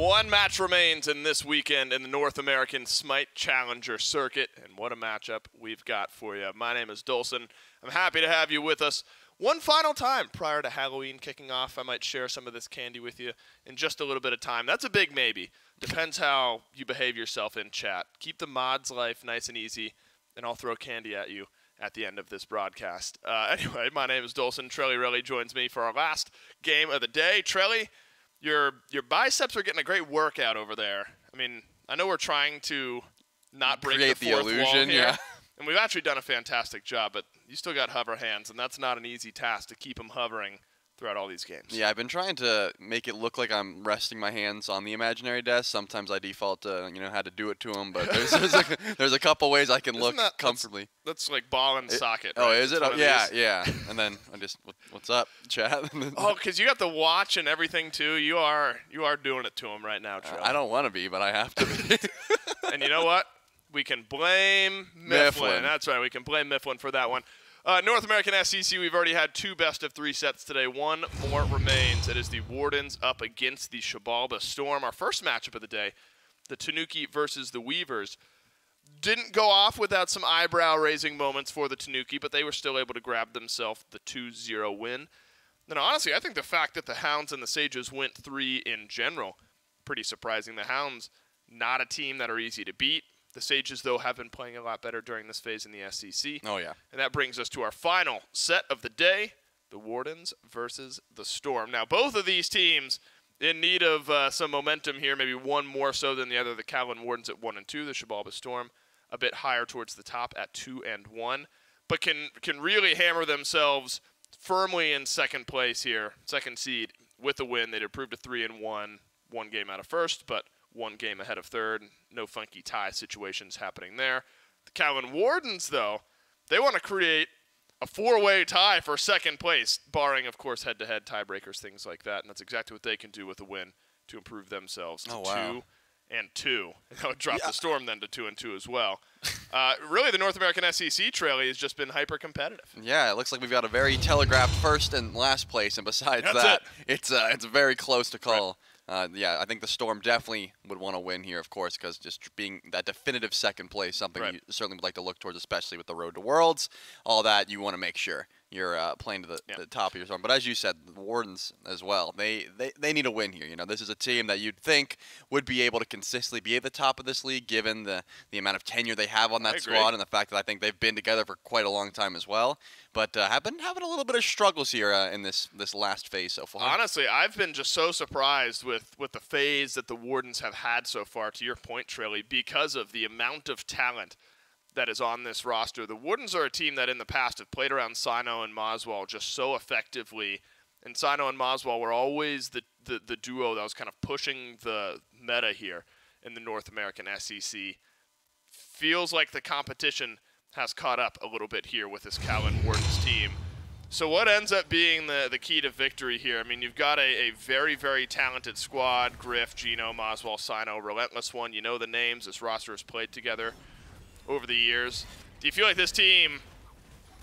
One match remains in this weekend in the North American SMITE Challenger Circuit, and what a matchup we've got for you. My name is Dolson. I'm happy to have you with us one final time prior to Halloween kicking off. I might share some of this candy with you in just a little bit of time. That's a big maybe. Depends how you behave yourself in chat. Keep the mods life nice and easy, and I'll throw candy at you at the end of this broadcast. Anyway, my name is Dolson. Trelly Relly joins me for our last game of the day. Trelly, your biceps are getting a great workout over there. I mean, I know we're trying to not break create the fourth illusion, wall here, yeah. And we've actually done a fantastic job, but you still got hover hands, and that's not an easy task to keep them hovering throughout all these games. Yeah, I've been trying to make it look like I'm resting my hands on the imaginary desk. Sometimes I default to, how to do it to them, but there's a couple ways I can look comfortably. That's like ball and socket. Oh, right? is it? Oh, yeah. And then I just, what's up, chat? Oh, because you got the watch and everything too. You are doing it to him right now, Trey. I don't want to be, but I have to be. And you know what? We can blame Mifflin. That's right. We can blame Mifflin for that one. North American SEC, we've already had two best-of-3 sets today. One more remains. It is the Wardens up against the Xibalba Storm. Our first matchup of the day, the Tanuki versus the Weavers. Didn't go off without some eyebrow-raising moments for the Tanuki, but they were still able to grab themselves the 2-0 win. And honestly, I think the fact that the Hounds and the Sages went 3 in general, pretty surprising. The Hounds, not a team that are easy to beat. The Sages, though, have been playing a lot better during this phase in the SEC. Oh, yeah. And that brings us to our final set of the day, the Wardens versus the Storm. Now, both of these teams in need of some momentum here, maybe one more so than the other. The Kaolin Wardens at 1-2, the Xibalba Storm a bit higher towards the top at 2-1, but can really hammer themselves firmly in second place here, second seed, with a win. They'd improved to 3-1, one game out of first, but one game ahead of third. No funky tie situations happening there. The Kaolin Wardens, though, they want to create a four-way tie for second place, barring, of course, head-to-head tiebreakers, things like that. And that's exactly what they can do with a win to improve themselves to 2-2. And that would drop the Storm then to 2-2 as well. Really, the North American SEC trail has just been hyper-competitive. Yeah, it looks like we've got a very telegraphed first and last place, and besides it's very close to call. Right. Yeah, I think the Storm definitely would want to win here, of course, because just being that definitive second place, something you certainly would like to look towards, especially with the Road to Worlds, all that, you want to make sure you're playing to the top of your Storm. But as you said, the Wardens as well, they need a win here. This is a team that you'd think would be able to consistently be at the top of this league, given the amount of tenure they have on that squad and the fact that I think they've been together for quite a long time as well. But have been having a little bit of struggles here in this last phase so far. Honestly, I've been just so surprised with the phase that the Wardens have had so far, to your point, Trelly, because of the amount of talent that is on this roster. The Wardens are a team that in the past have played around Sino and Moswell just so effectively. And Sino and Moswell were always the duo that was kind of pushing the meta here in the North American SEC. Feels like the competition has caught up a little bit here with this Kaolin Wardens team. So what ends up being the key to victory here? I mean, you've got a very, very talented squad. Griff, Gino, Moswell, Sino, Relentless One. You know the names. This roster has played together over the years. Do you feel like this team,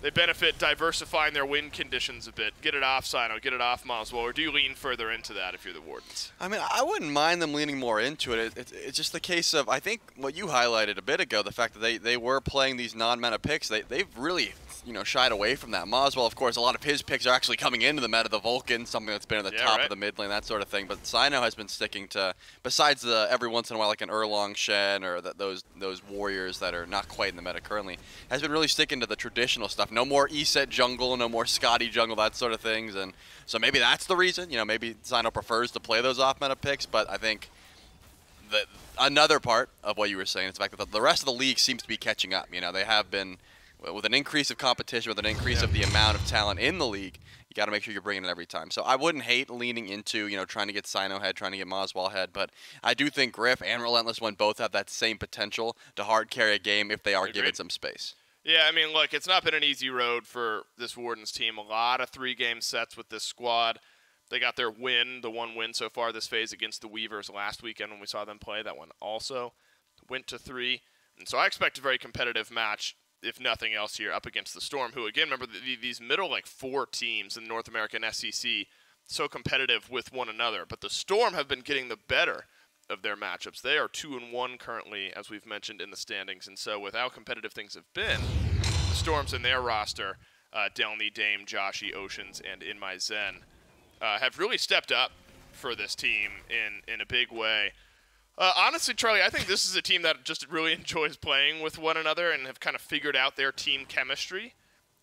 they benefit diversifying their win conditions a bit? Get it off Sino, get it off Moswell, or do you lean further into that if you're the Wardens? I mean, I wouldn't mind them leaning more into it. It's just the case of, I think what you highlighted a bit ago, the fact that they were playing these non-meta picks, they've really shied away from that. Moswell, of course, a lot of his picks are actually coming into the meta, the Vulcan, something that's been at the top of the mid lane, that sort of thing. But Sino has been sticking to, besides every once in a while, like an Erlong Shen or those warriors that are not quite in the meta currently, has been really sticking to the traditional stuff. No more ESET jungle, no more Scotty jungle, that sort of things. And so maybe that's the reason. Maybe Sino prefers to play those off-meta picks, but I think another part of what you were saying is the fact that the rest of the league seems to be catching up. They have been, with an increase of competition, with an increase of the amount of talent in the league, you got to make sure you're bringing it every time. So I wouldn't hate leaning into, trying to get Sino head, trying to get Moswell head, but I do think Griff and Relentless One both have that same potential to hard carry a game if they are given some space. Yeah, I mean, look, it's not been an easy road for this Wardens team. A lot of 3-game sets with this squad. They got their win, the one win so far this phase against the Weavers last weekend when we saw them play. That one also went to 3. And so I expect a very competitive match, if nothing else, here up against the Storm, who, again, remember these middle, 4 teams in the North American SEC, so competitive with one another. But the Storm have been getting the better of their matchups. They are 2-1 currently, as we've mentioned, in the standings. And so with how competitive things have been, the Storms in their roster, Delny, Dame, Joshy, Oceans, and In My Zen, have really stepped up for this team in a big way. Honestly, Charlie, I think this is a team that just really enjoys playing with one another and have kind of figured out their team chemistry,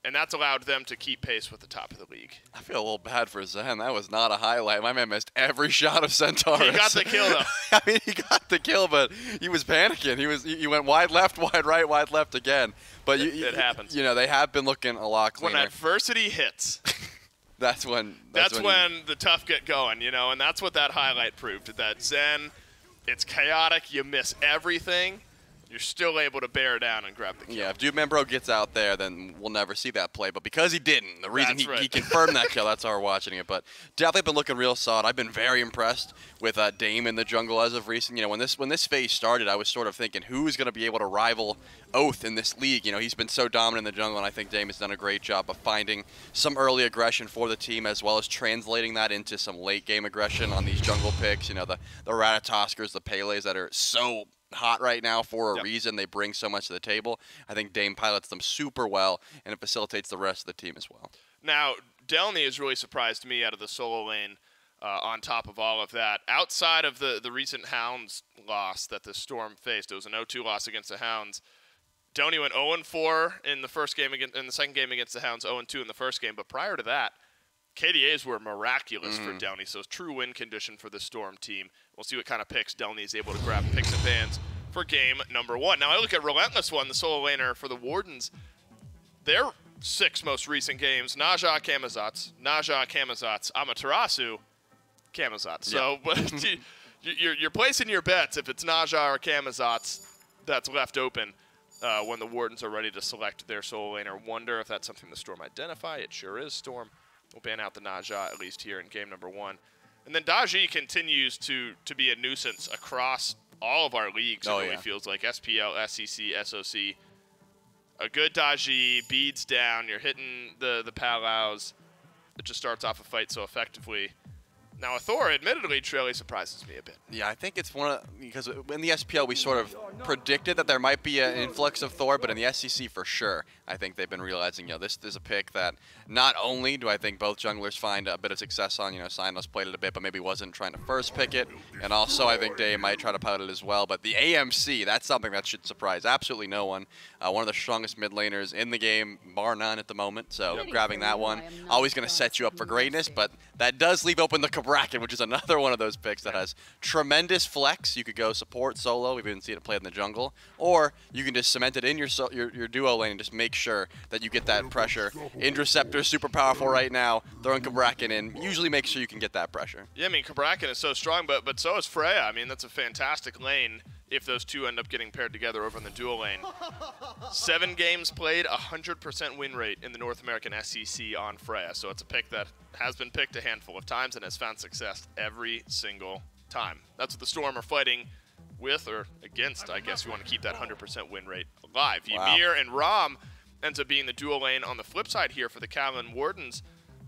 and that's allowed them to keep pace with the top of the league. I feel a little bad for Zen. That was not a highlight. My man missed every shot of Centaurus. He got the kill, though. I mean, he got the kill, but he was panicking. He went wide left, wide right, wide left again. But it happens. You know, they have been looking a lot cleaner. When adversity hits. That's when the tough get going, you know, and that's what that highlight proved. That Zen, it's chaotic, you miss everything, you're still able to bear down and grab the kill. Yeah, if Dude Membro gets out there, then we'll never see that play. But because he didn't, the reason he confirmed that kill, that's how we're watching it. But definitely been looking real solid. I've been very impressed with Dame in the jungle as of recent. You know, when this phase started, I was sort of thinking who's going to be able to rival Oath in this league. You know, he's been so dominant in the jungle, and I think Dame has done a great job of finding some early aggression for the team, as well as translating that into some late game aggression on these jungle picks. You know, the Ratatoskers, the Pele's that are so hot right now for a reason. They bring so much to the table. I think Dame pilots them super well, and it facilitates the rest of the team as well. Now, Delny has really surprised me out of the solo lane on top of all of that. Outside of the recent Hounds loss that the Storm faced, it was an 0-2 loss against the Hounds. Delny went 0-4 in the first game in the second game against the Hounds, 0-2 in the first game. But prior to that, KDAs were miraculous for Delny, so it's true win condition for the Storm team. We'll see what kind of picks Delny is able to grab picks and bans for game number 1. Now I look at Relentless One, the solo laner for the Wardens. Their 6 most recent games, Naja, Camazotz, Amaterasu, Camazotz. So but you're placing your bets if it's Naja or Camazotz that's left open when the Wardens are ready to select their solo laner. Wonder if that's something the Storm identify. It sure is, Storm. We'll ban out the Naja, at least here in game number 1. And then Daji continues to be a nuisance across all of our leagues, it really feels like. SPL, SEC, SOC. A good Daji, beads down, you're hitting the Palaus. It just starts off a fight so effectively. Now, Thor, admittedly, Trelly surprises me a bit. Yeah, I think it's because in the SPL we sort of predicted that there might be an influx of Thor, but in the SEC for sure, I think they've been realizing, you know, this is a pick that not only do I think both junglers find a bit of success on, you know, Sinos played it a bit, but maybe wasn't trying to first pick it, and also I think Dave might try to pilot it as well, but the AMC, that's something that should surprise absolutely no one. One of the strongest mid laners in the game, bar none at the moment, so grabbing that one, always going to set you up for greatness, but that does leave open the Kabrakan, which is another one of those picks that has tremendous flex. You could go support solo, we've even seen it played in the jungle, or you can just cement it in your duo lane and just make sure that you get that pressure. Indreceptor's super powerful right now, throwing Kabrakan in, usually make sure you can get that pressure. Yeah, I mean, Kabrakan is so strong, but so is Freya. I mean, that's a fantastic lane if those two end up getting paired together over in the duo lane. 7 games played, 100% win rate in the North American SEC on Freya. So it's a pick that has been picked a handful of times and has found success every single time. That's what the Storm are fighting with, or against, I guess you want to keep that 100% win rate alive. Wow. Ymir and Rom ends up being the duo lane on the flip side here for the Kaolin Wardens.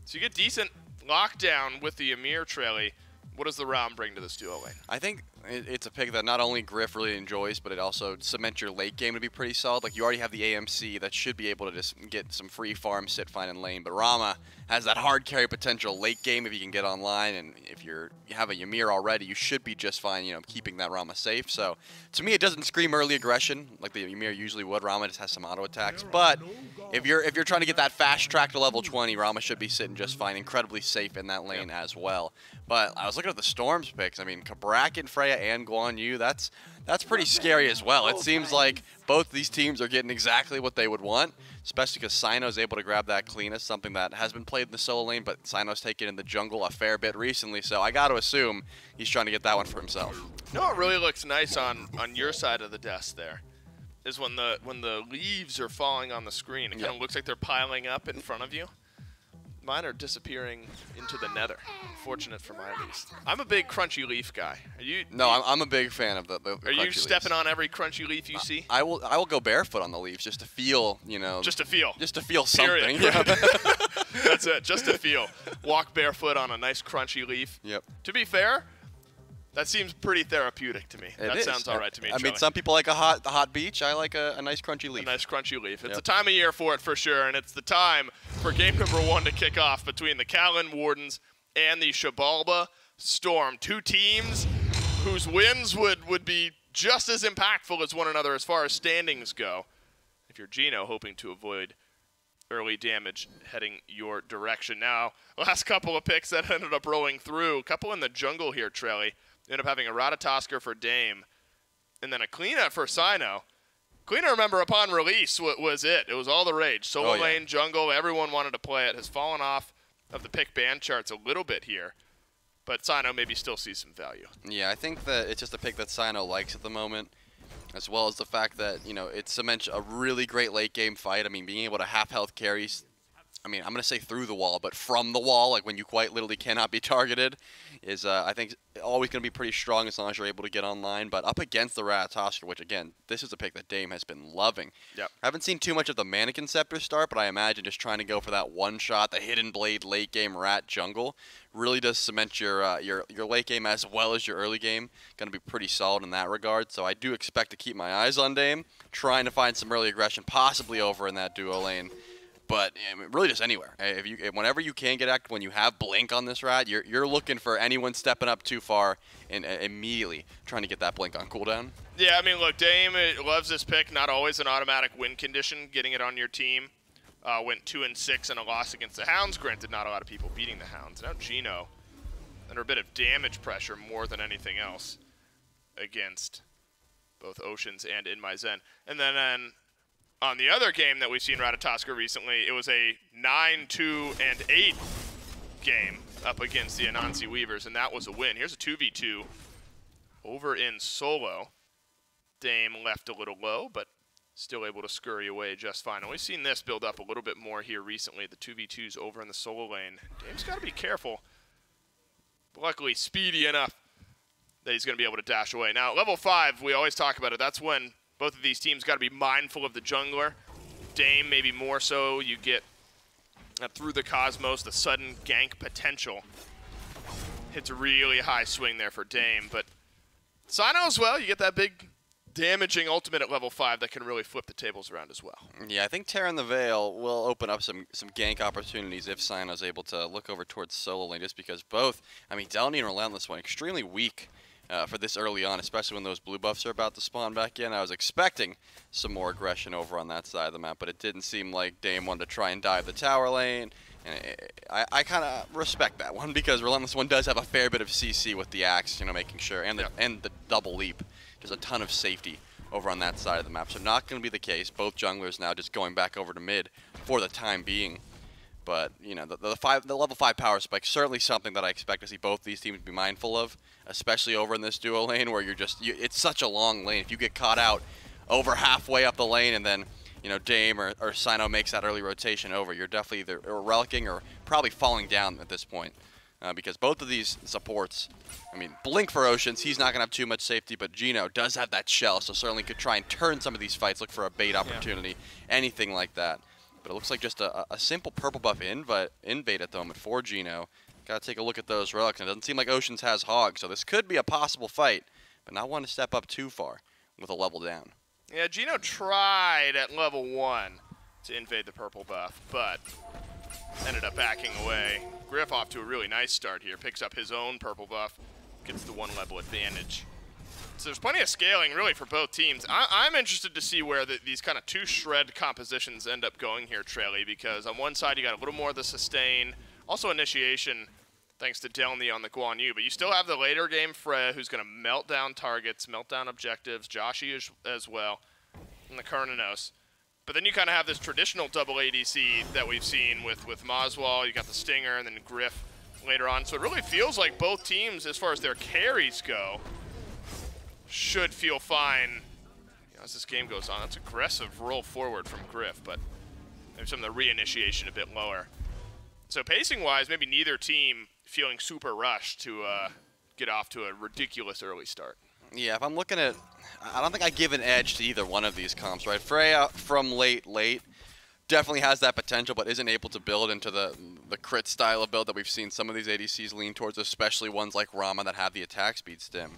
So you get decent lockdown with the Ymir Trelly. What does the Rom bring to this duo lane? I think it's a pick that not only Griff really enjoys, but it also cements your late game to be pretty solid. Like, you already have the AMC that should be able to just get some free farm, sit fine in lane. But Rama has that hard carry potential late game if you can get online. And if you have a Ymir already, you should be just fine, you know, keeping that Rama safe. So, to me, it doesn't scream early aggression like the Ymir usually would. Rama just has some auto attacks. But if you're trying to get that fast track to level 20, Rama should be sitting just fine, incredibly safe in that lane as well. But I was looking at the Storm's picks. I mean, Kabrakan, Freya, and Guan Yu, that's pretty scary as well. It seems like both these teams are getting exactly what they would want, especially because Sino's able to grab that cleanest, something that has been played in the solo lane, but Sino's taken in the jungle a fair bit recently, so I got to assume he's trying to get that one for himself. You know what really looks nice on your side of the desk there is when the leaves are falling on the screen. It kind of looks like they're piling up in front of you. Mine are disappearing into the nether. Fortunate for my least. I'm a big crunchy leaf guy. Are you? No, I'm a big fan of the Are you stepping on every crunchy leaf you see? I will go barefoot on the leaves just to feel, you know. Just to feel. Just to feel something. Yeah. That's it. Just to feel. Walk barefoot on a nice crunchy leaf. Yep. To be fair, That seems pretty therapeutic to me. That sounds all right to me. I mean, some people like a hot beach. I like a nice crunchy leaf. A nice crunchy leaf. It's a time of year for it for sure, and it's the time for game number 1 to kick off between the Kaolin Wardens and the Xibalba Storm. Two teams whose wins would be just as impactful as one another as far as standings go. If you're Gino, hoping to avoid early damage heading your direction. Now, last couple of picks that ended up rolling through. A couple in the jungle here, Trelly. Ended up having a Ratatosker for Dame, and then a Kleena for Sino. Kleena, remember, upon release was it. It was all the rage. Solo lane, jungle, everyone wanted to play it. Has fallen off of the pick ban charts a little bit here, but Sino maybe still sees some value. Yeah, I think that it's just a pick that Sino likes at the moment, as well as the fact that, it cements a really great late game fight. I mean, being able to half health carries, I'm going to say through the wall, but from the wall, like when you quite literally cannot be targeted, is, I think, always going to be pretty strong as long as you're able to get online. But up against the Ratatosker, which, again, this is a pick that Dame has been loving. Yep. I haven't seen too much of the Mannequin Scepter start, but I imagine just trying to go for that one shot, the Hidden Blade late game Rat jungle, really does cement your late game as well as your early game. Going to be pretty solid in that regard. So I do expect to keep my eyes on Dame, trying to find some early aggression, possibly over in that duo lane. But really just anywhere. Whenever you can get active, when you have Blink on this Rat, you're looking for anyone stepping up too far and immediately trying to get that Blink on cooldown. Yeah, I mean, look, Dame loves this pick. Not always an automatic win condition, getting it on your team. Went 2-6 in a loss against the Hounds. Granted, not a lot of people beating the Hounds. Now Gino, under a bit of damage pressure more than anything else against both Oceans and In My Zen. And then on the other game that we've seen Ratatosker recently, it was a 9-2-8 game up against the Anansi Weavers, and that was a win. Here's a 2v2 over in solo. Dame left a little low, but still able to scurry away just fine. And we've seen this build up a little bit more here recently, the 2v2s over in the solo lane. Dame's got to be careful. But luckily, speedy enough that he's going to be able to dash away. Now, level 5, we always talk about it. That's when both of these teams got to be mindful of the jungler. Dame, maybe more so. You get through the Cosmos, the sudden gank potential. Hits a really high swing there for Dame. But Sino as well, you get that big damaging ultimate at level 5 that can really flip the tables around as well. Yeah, I think Tearing the Veil will open up some gank opportunities if Sino's able to look over towards solo lane, just because both, I mean, Delny and Relentless went extremely weak for this early on, especially when those blue buffs are about to spawn back in. I was expecting some more aggression over on that side of the map, but it didn't seem like Dame wanted to try and dive the tower lane. And I kind of respect that one, because Relentless One does have a fair bit of CC with the axe, making sure, and the double leap. There's a ton of safety over on that side of the map, so not going to be the case. Both junglers now just going back over to mid for the time being. But, the level 5 power spike, certainly something that I expect to see both these teams be mindful of, especially over in this duo lane where it's such a long lane. If you get caught out over halfway up the lane and then, Dame or Sino makes that early rotation over, you're definitely either relicking or probably falling down at this point. Because both of these supports, I mean, Blink for Oceans, he's not going to have too much safety, but Gino does have that shell, so certainly could try and turn some of these fights, look for a bait opportunity, anything like that. But it looks like just a simple purple buff invade at the moment for Gino. Got to take a look at those relics. And it doesn't seem like Oceans has Hog, so this could be a possible fight, but not one to step up too far with a level down. Yeah, Gino tried at level 1 to invade the purple buff, but ended up backing away. Griff off to a really nice start here. Picks up his own purple buff, gets the 1 level advantage. So there's plenty of scaling, really, for both teams. I'm interested to see where these kind of 2 shred compositions end up going here, Trelly, because on one side you got a little more of the sustain, also initiation, thanks to Delny on the Guan Yu, but you still have the later game Freya, who's going to melt down targets, melt down objectives, Joshi as well, and the Kernanos. But then you kind of have this traditional double ADC that we've seen with Moswall. You got the Stinger and then Griff later on. So it really feels like both teams, as far as their carries go, should feel fine as this game goes on. That's aggressive roll forward from Griff, but maybe some of the reinitiation a bit lower. So pacing-wise, maybe neither team feeling super rushed to get off to a ridiculous early start. Yeah, if I'm looking at, I don't think I give an edge to either one of these comps, right? Freya from late definitely has that potential, but isn't able to build into the the crit style of build that we've seen some of these ADCs lean towards, especially ones like Rama that have the attack speed stim.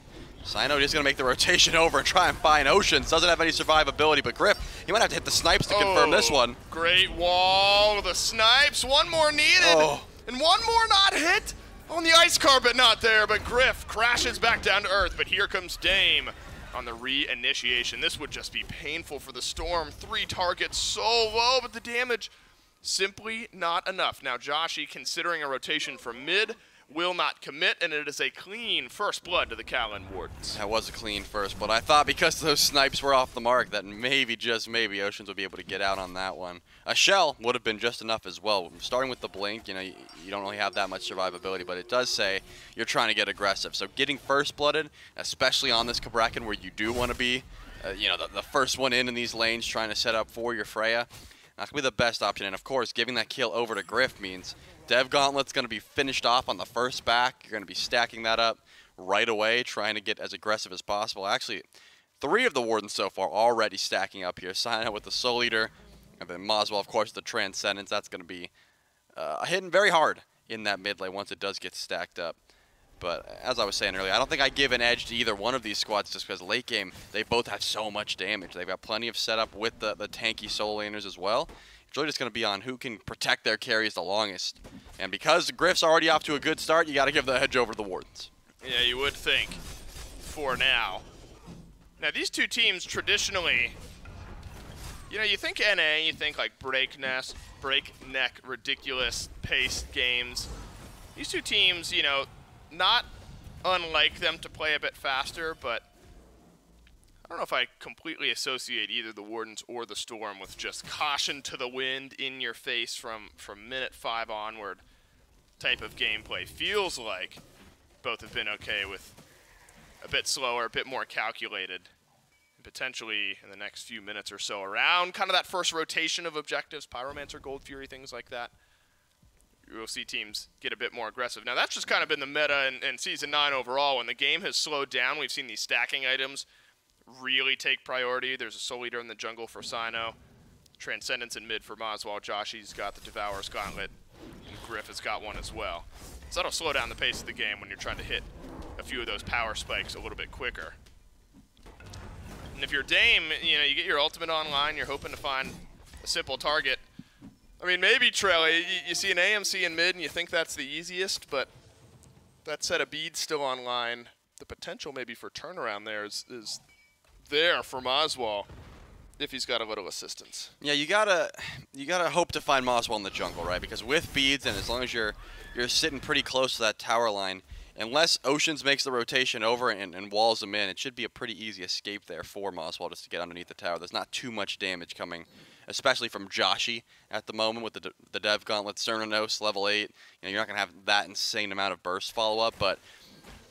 Sino is going to make the rotation over and try and find Oceans. Doesn't have any survivability, but Griff, he might have to hit the snipes to confirm this one. Great wall, the snipes, one more needed, and one more not hit on the ice carpet, not there, but Griff crashes back down to earth, but here comes Dame on the re-initiation. This would just be painful for the Storm. 3 targets so low, but the damage simply not enough. Now Joshi, considering a rotation from mid, will not commit, and it is a clean first blood to the Kaolin Wardens. That was a clean first blood. I thought because those snipes were off the mark that maybe, just maybe, Oceans would be able to get out on that one. A shell would have been just enough as well. Starting with the blink, you know, you don't really have that much survivability, but it does say you're trying to get aggressive. So getting first blooded, especially on this Bracken where you do want to be, you know, the first one in these lanes trying to set up for your Freya, not going to be the best option. And of course, giving that kill over to Griff means Dev Gauntlet's going to be finished off on the first back. You're going to be stacking that up right away, trying to get as aggressive as possible. Actually, 3 of the Wardens so far already stacking up here. Sino with the Soul Eater, and then Moswell, of course, the Transcendence. That's going to be hitting very hard in that mid lane once it does get stacked up. But as I was saying earlier, I don't think I give an edge to either one of these squads just because late game, they both have so much damage. They've got plenty of setup with the tanky soul laners as well. It's really just going to be on who can protect their carries the longest. And because Griff's already off to a good start, you got to give the edge over to the Wardens. Yeah, you would think for now. Now, these two teams traditionally, you know, you think NA, you think like breakneck, ridiculous paced games. These two teams, you know, not unlike them to play a bit faster, but I don't know if I completely associate either the Wardens or the Storm with just caution to the wind, in your face from minute 5 onward type of gameplay. Feels like both have been okay with a bit slower, a bit more calculated, and potentially in the next few minutes or so around kind of that first rotation of objectives, Pyromancer, Gold Fury, things like that. You'll see teams get a bit more aggressive. Now, that's just kind of been the meta in Season 9 overall. When the game has slowed down, we've seen these stacking items really take priority. There's a Soul Eater in the jungle for Sino, Transcendence in mid for Moswell. Joshi's got the Devourer's Gauntlet, and Griff has got one as well. So that'll slow down the pace of the game when you're trying to hit a few of those power spikes a little bit quicker. And if you're Dame, you know, you get your ultimate online, you're hoping to find a simple target. I mean, maybe, Trelly, you see an AMC in mid and you think that's the easiest, but that set of beads still online. The potential maybe for turnaround there is there for Moswell if he's got a little assistance. Yeah, you gotta hope to find Moswell in the jungle, right? Because with beads, and as long as you're sitting pretty close to that tower line, unless Oceans makes the rotation over and walls them in, it should be a pretty easy escape there for Moswell just to get underneath the tower. There's not too much damage coming, especially from Joshi at the moment with the Dev Gauntlet, Cernanos, level 8. You know, you're not gonna have that insane amount of burst follow-up, but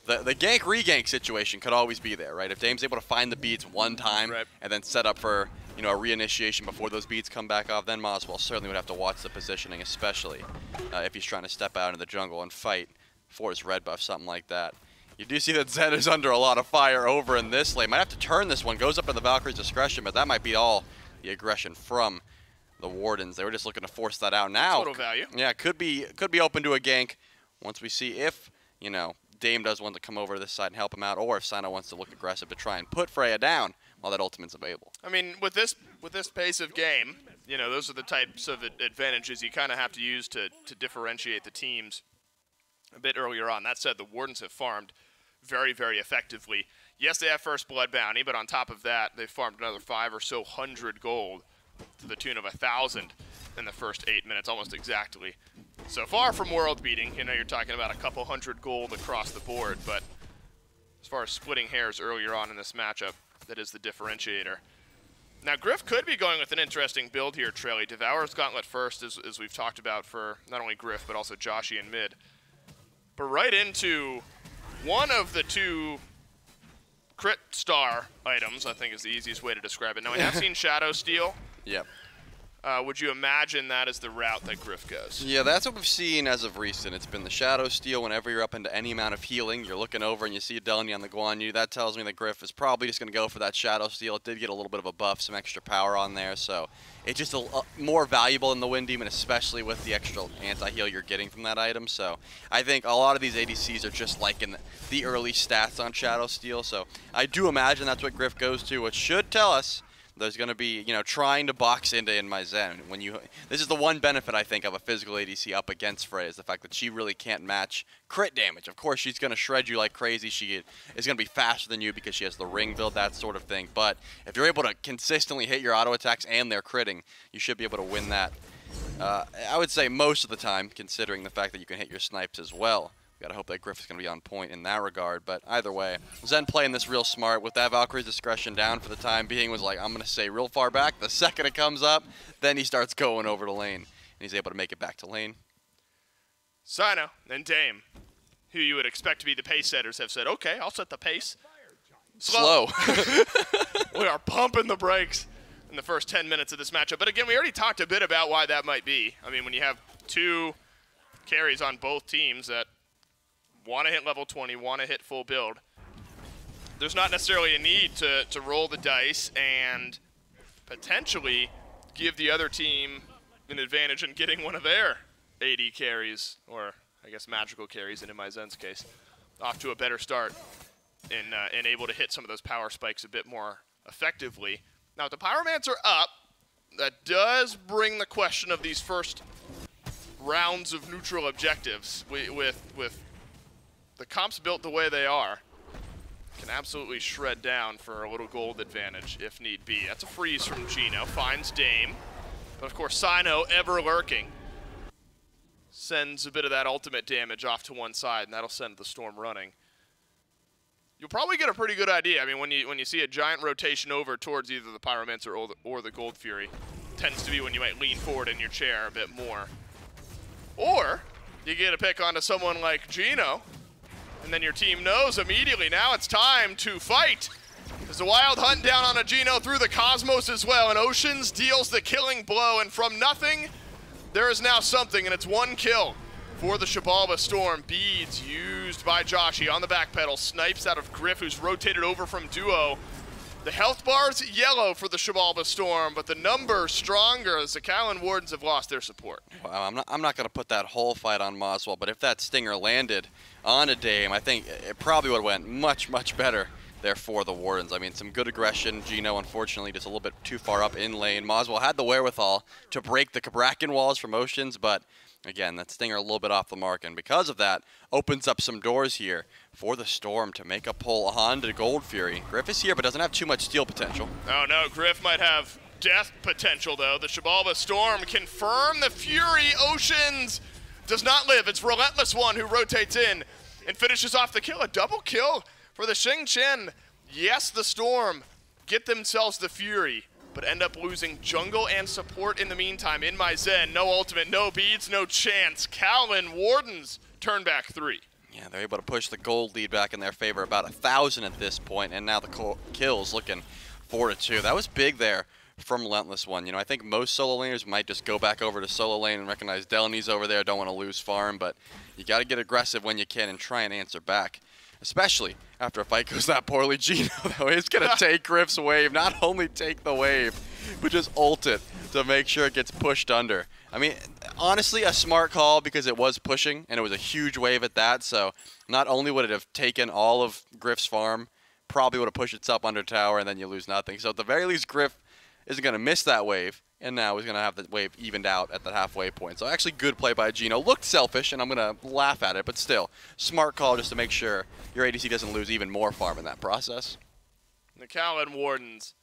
the gank regank situation could always be there, right? If Dame's able to find the beads one time and then set up for, you know, a reinitiation before those beads come back off, then Moswell certainly would have to watch the positioning, especially if he's trying to step out into the jungle and fight for his red buff, something like that. You do see that Zed is under a lot of fire over in this lane. Might have to turn this one. Goes up to the Valkyrie's discretion, but that might be all the aggression from the Wardens. They were just looking to force that out now. Total value. Yeah, could be open to a gank once we see if, you know, Dame does want to come over to this side and help him out, or if Sino wants to look aggressive to try and put Freya down while that ultimate's available. I mean, with this pace of game, you know, those are the types of advantages you kind of have to use to differentiate the teams a bit earlier on. That said, the Wardens have farmed very, very effectively. Yes, they have first blood bounty, but on top of that, they've farmed another 500 or so gold to the tune of 1,000 in the first 8 minutes, almost exactly. So far from world beating, you know, you're talking about a couple hundred gold across the board, but as far as splitting hairs earlier on in this matchup, that is the differentiator. Now, Griff could be going with an interesting build here, Trelly. Devourer's Gauntlet first, as we've talked about for not only Griff, but also Joshi in mid. But right into one of the 2 crit star items, I think is the easiest way to describe it. Now, we have seen Shadow Steel. Yep. would you imagine that is the route that Griff goes? Yeah, that's what we've seen as of recent. It's been the Shadow Steel. Whenever you're up into any amount of healing, you're looking over and you see a Delany on the Guan Yu. That tells me that Griff is probably just going to go for that Shadow Steel. It did get a little bit of a buff, some extra power on there, so it's just more valuable in the Wind Demon, especially with the extra anti-heal you're getting from that item. So I think a lot of these ADCs are just like in the early stats on Shadow Steel. So I do imagine that's what Griff goes to, which should tell us there's going to be, trying to box into in my Zen. This is the one benefit, I think, of a physical ADC up against Frey, is the fact that she really can't match crit damage. Of course, she's going to shred you like crazy. She is going to be faster than you because she has the ring build, that sort of thing. But if you're able to consistently hit your auto attacks and their critting, you should be able to win that. I would say most of the time, considering the fact that you can hit your snipes as well. Gotta hope that Griff is going to be on point in that regard, but either way, Zen playing this real smart with that Valkyrie's discretion down for the time being. Was like, I'm going to stay real far back. The second it comes up, then he starts going over to lane, and he's able to make it back to lane. Sino and Dame, who you would expect to be the pace setters, have said, okay, I'll set the pace. Slow. We are pumping the brakes in the first 10 minutes of this matchup. But again, we already talked a bit about why that might be. I mean, when you have two carries on both teams that want to hit level 20, want to hit full build, there's not necessarily a need to roll the dice and potentially give the other team an advantage in getting one of their AD carries, or I guess magical carries in my Zen's case, off to a better start and able to hit some of those power spikes a bit more effectively. Now, with the Pyromancer up, that does bring the question of these first rounds of neutral objectives with the comps built the way they are, can absolutely shred down for a little gold advantage if need be. That's a freeze from Gino, finds Dame. But of course, Sino, ever lurking, sends a bit of that ultimate damage off to one side, and that'll send the Storm running. You'll probably get a pretty good idea. I mean, when you see a giant rotation over towards either the Pyromancer or the Gold Fury, tends to be when you might lean forward in your chair a bit more. Or you get a pick onto someone like Gino, and then your team knows immediately now it's time to fight. There's a wild hunt down on a Gino through the Cosmos as well, and Oceans deals the killing blow, and from nothing, there is now something, and it's one kill for the Xibalba Storm. Beads used by Joshi on the back pedal, snipes out of Griff, who's rotated over from Duo. The health bar's yellow for the Xibalba Storm, but the numbers stronger as the Kaolin Wardens have lost their support. Wow, I'm not going to put that whole fight on Moswell, but if that stinger landed on a Dame, I think it probably would have went much, much better there for the Wardens. I mean, some good aggression. Gino, unfortunately, just a little bit too far up in lane. Moswell had the wherewithal to break the Kabrakan walls from Oceans, but again, that stinger a little bit off the mark, and because of that, opens up some doors here for the Storm to make a pull on to Gold Fury. Griff is here, but doesn't have too much steal potential. Oh no, Griff might have death potential though. The Xibalba Storm confirm the Fury. Oceans does not live. It's Relentless One who rotates in and finishes off the kill. A double kill for the Xing Chen. Yes, the Storm get themselves the Fury, but end up losing jungle and support in the meantime. In my Zen, no ultimate, no beads, no chance. Kaolin Wardens turn back 3. Yeah, they're able to push the gold lead back in their favor, about 1,000 at this point, and now the kills looking 4-2. That was big there from Relentless One. I think most solo laners might just go back over to solo lane and recognize Delany's over there, don't want to lose farm, but you got to get aggressive when you can and try and answer back. Especially after a fight goes that poorly. Gino, though, is going to take Griff's wave. Not only take the wave, but just ult it to make sure it gets pushed under. I mean, honestly, a smart call because it was pushing, and it was a huge wave at that. So not only would it have taken all of Griff's farm, probably would have pushed itself under tower, and then you lose nothing. So at the very least, Griff isn't going to miss that wave, and now he's going to have the wave evened out at the halfway point. So actually good play by Gino. Looked selfish, and I'm going to laugh at it, but still, smart call just to make sure your ADC doesn't lose even more farm in that process. The Kaolin Wardens,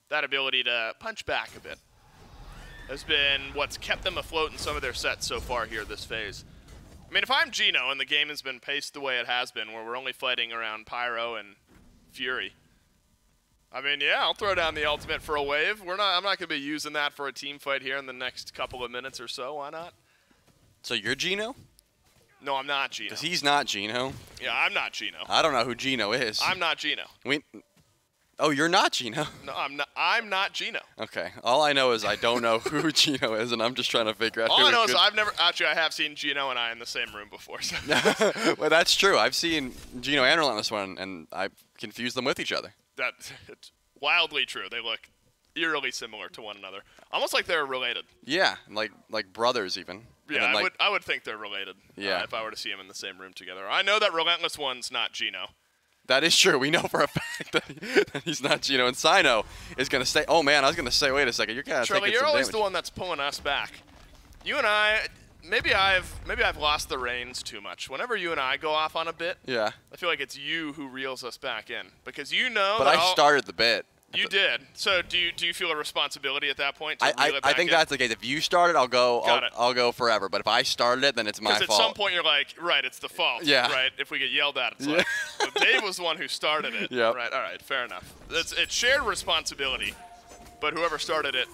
that ability to punch back a bit, has been what's kept them afloat in some of their sets so far here this phase. I mean, if I'm Gino and the game has been paced the way it has been, where we're only fighting around Pyro and Fury, I mean, yeah, I'll throw down the ultimate for a wave. I'm not going to be using that for a team fight here in the next couple of minutes or so. Why not? So you're Gino? No, I'm not Gino. Because he's not Gino. Yeah, I'm not Gino. I don't know who Gino is. I'm not Gino. Oh, you're not Gino? No, I'm not Gino. Okay. All I know is I don't know who Gino is, and I'm just trying to figure out All who I know it is could... I have seen Gino and I in the same room before. So. Well, that's true. I've seen Gino and Relentless One, and I've confused them with each other. It's wildly true. They look eerily similar to one another. Almost like they're related. Yeah, like brothers even. Yeah, I would think they're related. Yeah. If I were to see them in the same room together. I know that Relentless One's not Gino. That is true. We know for a fact that he's not Gino. And Sino is going to stay. Oh, man, I was going to say, wait a second. You're kind of taking some you're always damage. the one that's pulling us back. You and I, maybe I've lost the reins too much. Whenever you and I go off on a bit, yeah, I feel like it's you who reels us back in. Because you know But I started the bit. You did. So do you feel a responsibility at that point to reel it back I think in? that's the case. If you started, I'll go forever. But if I started it, then it's my fault. Because at some point you're like, right, it's the fault. Yeah. Right. If we get yelled at, it's like, well, Dave was the one who started it. Yep. Right. All right. Fair enough. It's shared responsibility, but whoever started it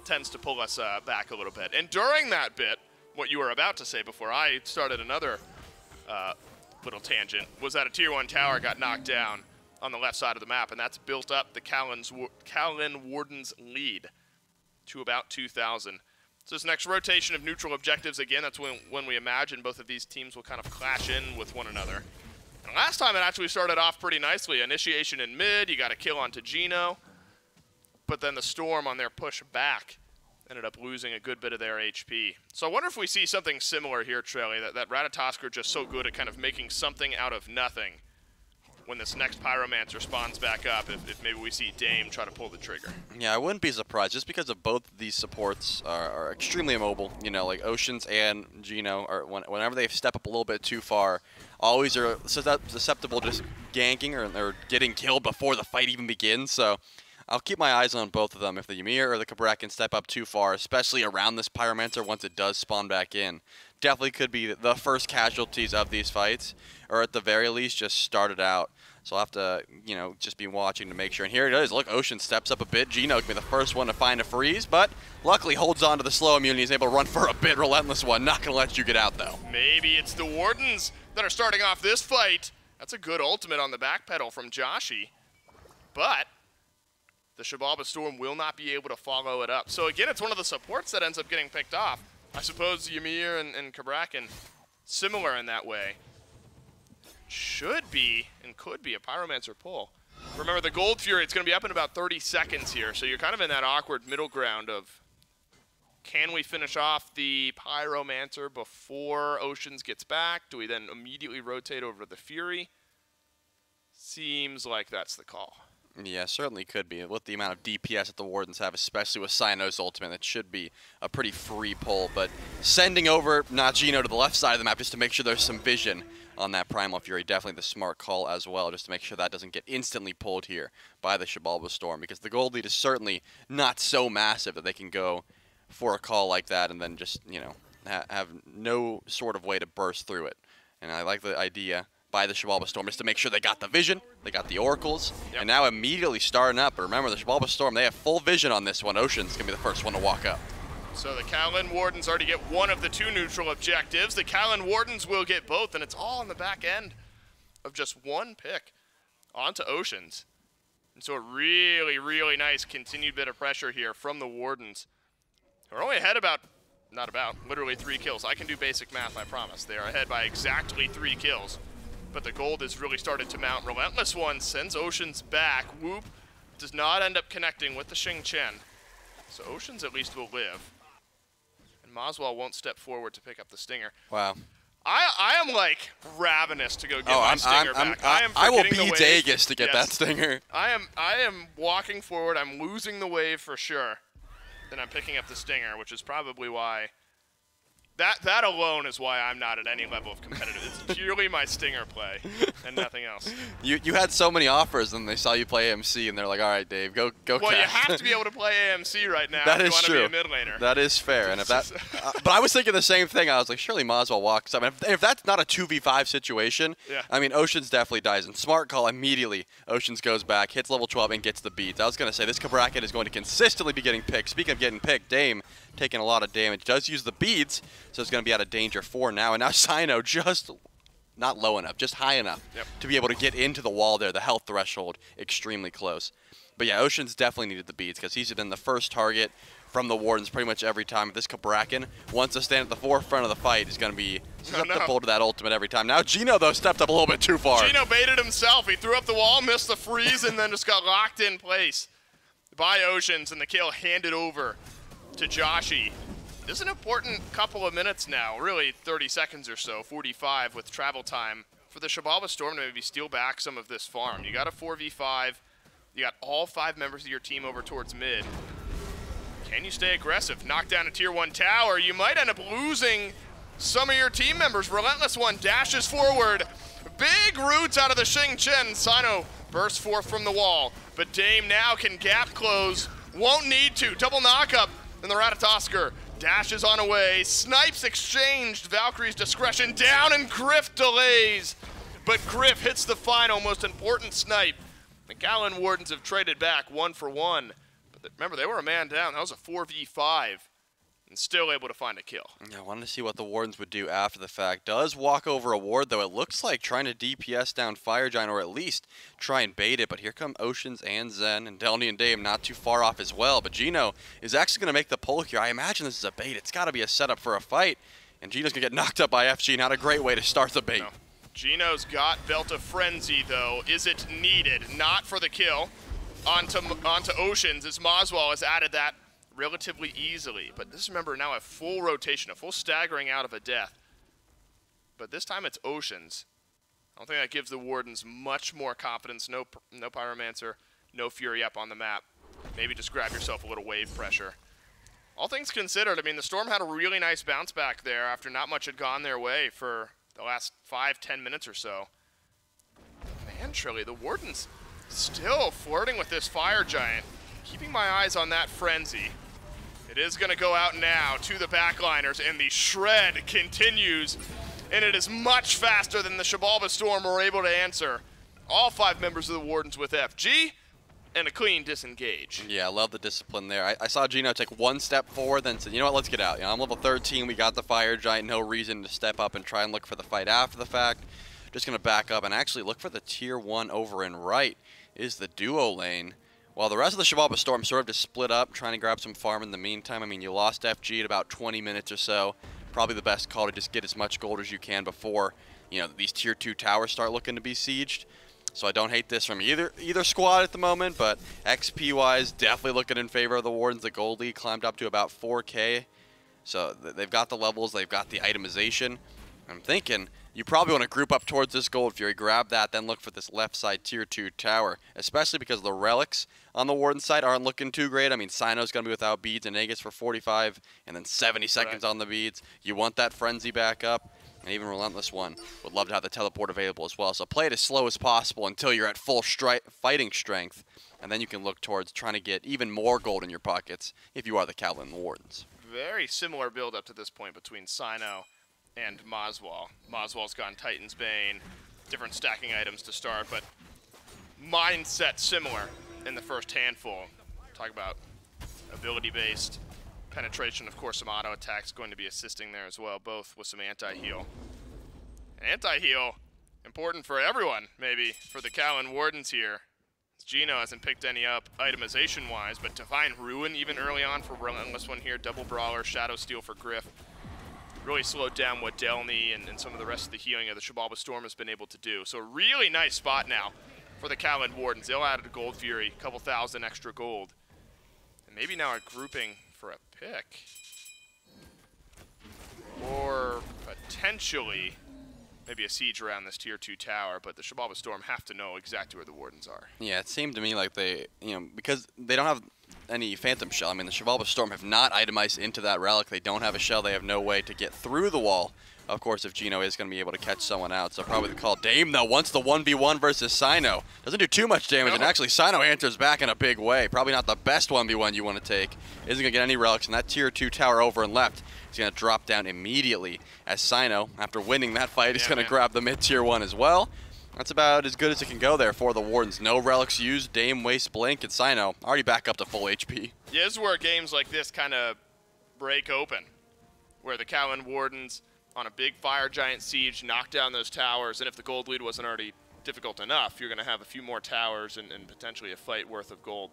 tends to pull us back a little bit. And during that bit, what you were about to say before I started another little tangent was that a Tier 1 tower got knocked down on the left side of the map, and that's built up the Kaolin Wardens lead to about 2,000. So this next rotation of neutral objectives, again, that's when we imagine both of these teams will kind of clash in with one another. And last time it actually started off pretty nicely. Initiation in mid, you got a kill onto Gino, but then the Storm on their push back ended up losing a good bit of their HP. So I wonder if we see something similar here, Trelly, that Ratatosk are just so good at kind of making something out of nothing when this next Pyromancer spawns back up, if maybe we see Dame try to pull the trigger. Yeah, I wouldn't be surprised, just because of both of these supports are extremely immobile. You know, like Oceans and Gino, whenever they step up a little bit too far, always are susceptible to just ganking or getting killed before the fight even begins. So I'll keep my eyes on both of them. If the Ymir or the Kabrak can step up too far, especially around this Pyromancer once it does spawn back in, definitely could be the first casualties of these fights, or at the very least just start it out. So I'll have to, you know, just be watching to make sure. And here it is. Look, Ocean steps up a bit. Gino can be the first one to find a freeze, but luckily holds on to the slow immunity. He's able to run for a bit. Relentless One. Not going to let you get out, though. Maybe it's the Wardens that are starting off this fight. That's a good ultimate on the back pedal from Joshi. But the Xibalba Storm will not be able to follow it up. So again, it's one of the supports that ends up getting picked off. I suppose Ymir and Kabrakan, similar in that way. Should be and could be a Pyromancer pull. Remember, the Gold Fury, it's going to be up in about 30 seconds here, so you're kind of in that awkward middle ground of, can we finish off the Pyromancer before Oceans gets back? Do we then immediately rotate over to the Fury? Seems like that's the call. Yeah, certainly could be. With the amount of DPS that the Wardens have, especially with Sino's ultimate, that should be a pretty free pull. But sending over Gino to the left side of the map just to make sure there's some vision on that Primal Fury, definitely the smart call as well, just to make sure that doesn't get instantly pulled here by the Xibalba Storm, because the gold lead is certainly not so massive that they can go for a call like that and then just, you know, have no sort of way to burst through it. And I like the idea by the Xibalba Storm just to make sure they got the vision, they got the oracles, and now immediately starting up. But remember, the Xibalba Storm, they have full vision on this one. Ocean's going to be the first one to walk up. So the Kaolin Wardens already get one of the two neutral objectives. The Kaolin Wardens will get both, and it's all on the back end of just one pick onto Oceans. And so a really, really nice continued bit of pressure here from the Wardens. They're only ahead literally 3 kills. I can do basic math, I promise. They are ahead by exactly 3 kills. But the gold has really started to mount. Relentless One sends Oceans back. Whoop does not end up connecting with the Xing Chen. So Oceans at least will live. And Maswell won't step forward to pick up the Stinger. Wow. I am like ravenous to go get my Stinger back. I will be Dagus to get that Stinger. I am walking forward. I'm losing the wave for sure. Then I'm picking up the Stinger, which is probably why. That alone is why I'm not at any level of competitive. It's purely my Stinger play and nothing else. You had so many offers, and they saw you play AMC, and they're like, all right, Dave, go Well, cast. you have to be able to play AMC right now that if you is want true. to be a mid laner. That is fair. And if that, but I was thinking the same thing. I was like, surely Maswell walks up. And if that's not a 2v5 situation, yeah. I mean, Oceans definitely dies. And smart call immediately. Oceans goes back, hits level 12, and gets the beats. I was going to say, this Kabrakan is going to consistently be getting picked. Speaking of getting picked, Dame taking a lot of damage. Does use the beads, so it's going to be out of danger for now. And now Sino just not low enough, just high enough to be able to get into the wall there. The health threshold extremely close. But yeah, Ocean's definitely needed the beads because he's been the first target from the Wardens pretty much every time. If this Bracken wants to stand at the forefront of the fight, he's going to be susceptible to that ultimate every time. Now Gino, though, stepped up a little bit too far. Gino baited himself. He threw up the wall, missed the freeze, and then just got locked in place by Oceans, and the kill handed over to Joshi. This is an important couple of minutes now, really 30 seconds or so, 45 with travel time, for the Xibalba Storm to maybe steal back some of this farm. You got a 4v5. You got all 5 members of your team over towards mid. Can you stay aggressive? Knock down a tier 1 tower. You might end up losing some of your team members. Relentless One dashes forward. Big roots out of the Xing Chen. Sino bursts forth from the wall. But Dame now can gap close. Won't need to. Double knockup. And the Ratatosker dashes on away. Snipes exchanged. Valkyrie's discretion down, and Griff delays. But Griff hits the final most important snipe. The Kaolin Wardens have traded back 1 for 1. But remember, they were a man down. That was a 4v5. And still able to find a kill. Yeah, I wanted to see what the Wardens would do after the fact. Does walk over a ward, though. It looks like trying to DPS down Fire Giant, or at least try and bait it. But here come Oceans and Zen, and Delny and Dame not too far off as well. But Gino is actually going to make the pull here. I imagine this is a bait. It's got to be a setup for a fight. And Gino's going to get knocked up by FG. Not a great way to start the bait. No. Gino's got Belt of Frenzy, though. Is it needed? Not for the kill. Onto Oceans, as Moswell has added that relatively easily. But this, remember, now a full rotation, a full staggering out of a death. But this time it's Oceans. I don't think that gives the Wardens much more confidence. No Pyromancer, no Fury up on the map. Maybe just grab yourself a little wave pressure. All things considered, I mean, the Storm had a really nice bounce back there after not much had gone their way for the last 5-10 minutes or so. Man, Trilly, the Wardens still flirting with this Fire Giant. Keeping my eyes on that Frenzy. It is going to go out now to the backliners, and the shred continues. And it is much faster than the Xibalba Storm were able to answer. All 5 members of the Wardens with FG, and a clean disengage. Yeah, I love the discipline there. I saw Gino take 1 step forward, then said, you know what, let's get out. You know, I'm level 13, we got the Fire Giant, no reason to step up and try and look for the fight after the fact. Just going to back up and actually look for the tier 1 over and right is the duo lane. While the rest of the Xibalba Storm sort of just split up, trying to grab some farm in the meantime. I mean, you lost FG at about 20 minutes or so. Probably the best call to just get as much gold as you can before, you know, these tier 2 towers start looking to be sieged. So I don't hate this from either squad at the moment, but XP-wise, definitely looking in favor of the Wardens. The gold lead climbed up to about 4K. So they've got the levels, they've got the itemization. I'm thinking you probably want to group up towards this Gold Fury, grab that, then look for this left side tier 2 tower, especially because the relics on the Warden side aren't looking too great. I mean, Sino's going to be without beads and Aegis for 45, and then 70 seconds on the beads. You want that Frenzy back up, and even Relentless One would love to have the teleport available as well. So play it as slow as possible until you're at full fighting strength, and then you can look towards trying to get even more gold in your pockets if you are the Kaolin Wardens. Very similar build up to this point between Sino and Moswell. Moswell's gone Titan's Bane, different stacking items to start, but mindset similar in the first handful. Talk about ability-based penetration. Of course, some auto attacks going to be assisting there as well, both with some anti-heal. Anti-heal, important for everyone, maybe, for the Kaolin Wardens here. Gino hasn't picked any up itemization-wise, but Divine Ruin even early on for Relentless One here, double Brawler, Shadow Steel for Griff. Really slowed down what Delny and some of the rest of the healing of the Xibalba Storm has been able to do. So a really nice spot now for the Kaolin Wardens. They'll add a Gold Fury, a couple thousand extra gold. And maybe now a grouping for a pick. Or potentially maybe a siege around this tier 2 tower, but the Xibalba Storm have to know exactly where the Wardens are. Yeah, it seemed to me like they, you know, because they don't have any Phantom Shell. I mean, the Xibalba Storm have not itemized into that relic. They don't have a shell. They have no way to get through the wall. Of course, if Gino is going to be able to catch someone out. So probably the call. Dame, though, wants the 1v1 versus Sino. Doesn't do too much damage, and actually Sino answers back in a big way. Probably not the best 1v1 you want to take. Isn't going to get any relics, and that tier 2 tower over and left is going to drop down immediately as Sino, after winning that fight, is going to grab the mid-tier 1 as well. That's about as good as it can go there for the Wardens. No relics used. Dame wastes Blink, and Sino already back up to full HP. Yeah, this is where games like this kind of break open, where the Kaolin Wardens on a big Fire Giant siege, knock down those towers, and if the gold lead wasn't already difficult enough, you're going to have a few more towers and potentially a fight worth of gold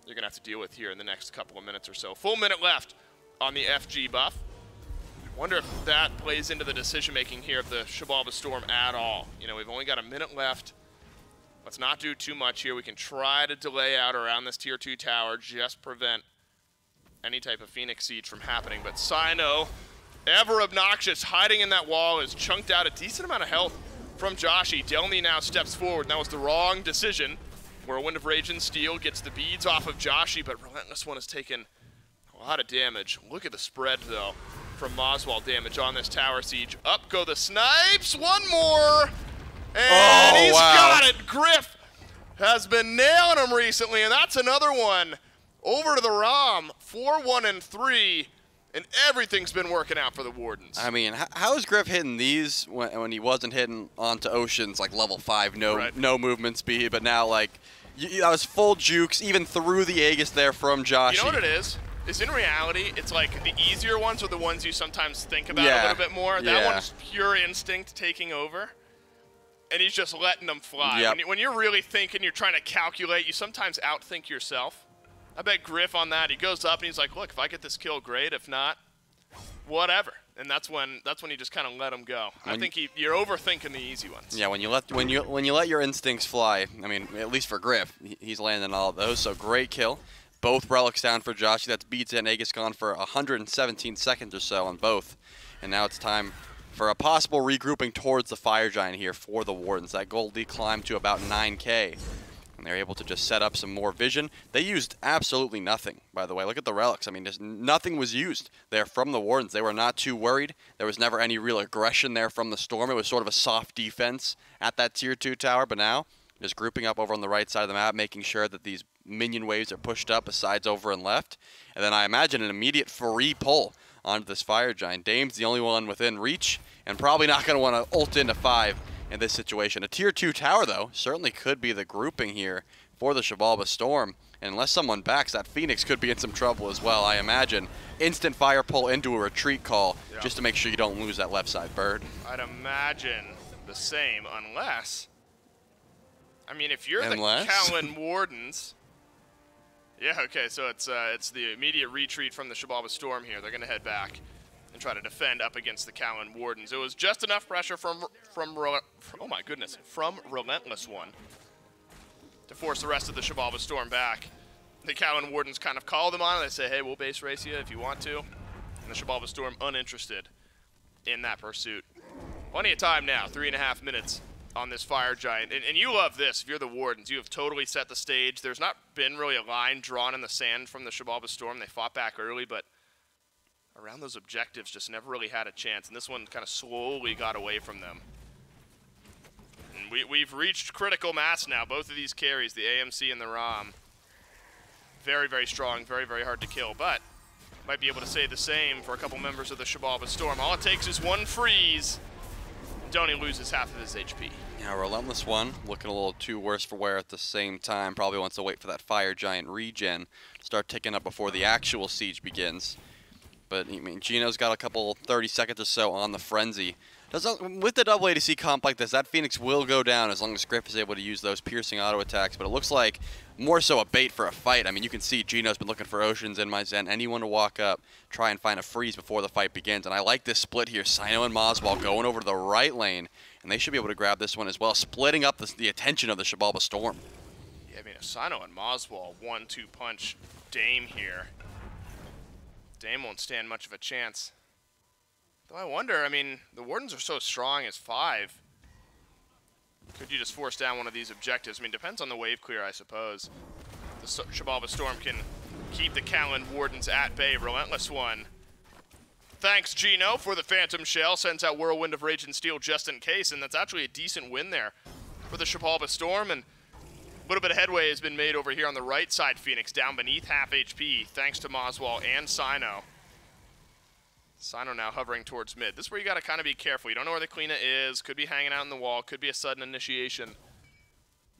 you're going to have to deal with here in the next couple of minutes or so. Full minute left on the FG buff. Wonder if that plays into the decision-making here of the Xibalba Storm at all. You know, we've only got a minute left. Let's not do too much here. We can try to delay out around this tier 2 tower, just prevent any type of Phoenix siege from happening. But Sino, ever obnoxious, hiding in that wall, has chunked out a decent amount of health from Joshi. Delny now steps forward, and that was the wrong decision. Whirlwind of Rage and Steel gets the beads off of Joshi, but Relentless One has taken a lot of damage. Look at the spread, though, from Moswell damage on this tower siege. Up go the snipes, one more, and he's got it. Griff has been nailing him recently, and that's another one. Over to the ROM, 4-1 and 3, and everything's been working out for the Wardens. I mean, how is Griff hitting these when he wasn't hitting onto Oceans like level 5, no movement speed, but now like that was full jukes even through the Aegis there from Joshi. You know what it is? Is in reality, it's like the easier ones are the ones you sometimes think about a little bit more. That one's pure instinct taking over, and he's just letting them fly. Yep. When you're really thinking, you're trying to calculate, you sometimes outthink yourself. I bet Griff on that, he goes up and he's like, look, if I get this kill, great. If not, whatever. And that's when you just kind of let him go. I think you're overthinking the easy ones. Yeah, when you let your instincts fly, I mean, at least for Griff, he's landing all of those. So great kill. Both relics down for Joshi. That's beats and Aegis gone for 117 seconds or so on both. And now it's time for a possible regrouping towards the Fire Giant here for the Wardens. That gold lead climbed to about 9K. And they're able to just set up some more vision. They used absolutely nothing, by the way. Look at the relics. I mean, just nothing was used there from the Wardens. They were not too worried. There was never any real aggression there from the Storm. It was sort of a soft defense at that tier 2 tower. But now, just grouping up over on the right side of the map, making sure that these minion waves are pushed up, besides over and left. And then I imagine an immediate free pull onto this Fire Giant. Dame's the only one within reach, and probably not going to want to ult into 5 in this situation. A tier 2 tower, though, certainly could be the grouping here for the Xibalba Storm. And unless someone backs, that Phoenix could be in some trouble as well, I imagine. Instant fire pull into a retreat call, just to make sure you don't lose that left side bird. I'd imagine the same, unless... I mean, if you're the Kaolin Wardens... Yeah, okay, so it's the immediate retreat from the Xibalba Storm here. They're going to head back and try to defend up against the Kaolin Wardens. It was just enough pressure from Relentless One to force the rest of the Xibalba Storm back. The Kaolin Wardens kind of call them on, and they say, hey, we'll base race you if you want to. And the Xibalba Storm uninterested in that pursuit. Plenty of time now, 3.5 minutes on this Fire Giant. And you love this, if you're the Wardens. You have totally set the stage. There's not been really a line drawn in the sand from the Xibalba Storm. They fought back early, but around those objectives just never really had a chance. And this one kind of slowly got away from them. And we've reached critical mass now. Both of these carries, the AMC and the ROM. Very, very strong, very, very hard to kill, but might be able to say the same for a couple members of the Xibalba Storm. All it takes is one freeze. Donny loses half of his HP. Yeah, Relentless One looking a little too worse for wear at the same time. Probably wants to wait for that Fire Giant regen to start ticking up before the actual siege begins. But, I mean, Gino's got a couple 30 seconds or so on the Frenzy. With the double ADC comp like this, that Phoenix will go down as long as Griff is able to use those piercing auto attacks. But it looks like more so a bait for a fight. I mean, you can see Gino's been looking for Oceans in my Zen. Anyone to walk up, try and find a freeze before the fight begins. And I like this split here. Sino and Moswell going over to the right lane. And they should be able to grab this one as well, splitting up the attention of the Xibalba Storm. Yeah, I mean, if Sino and Moswell 1-2 punch Dame here, Dame won't stand much of a chance. Though I wonder, I mean, the Wardens are so strong as 5. Could you just force down one of these objectives? I mean, depends on the wave clear, I suppose. The Xibalba Storm can keep the Kaolin Wardens at bay. Relentless One. Thanks, Gino, for the Phantom Shell. Sends out Whirlwind of Rage and Steel just in case, and that's actually a decent win there for the Xibalba Storm. And a little bit of headway has been made over here on the right side. Phoenix down beneath half HP, thanks to Moswell and Sino. Sino now hovering towards mid. This is where you got to kind of be careful. You don't know where the Kleena is. Could be hanging out in the wall. Could be a sudden initiation.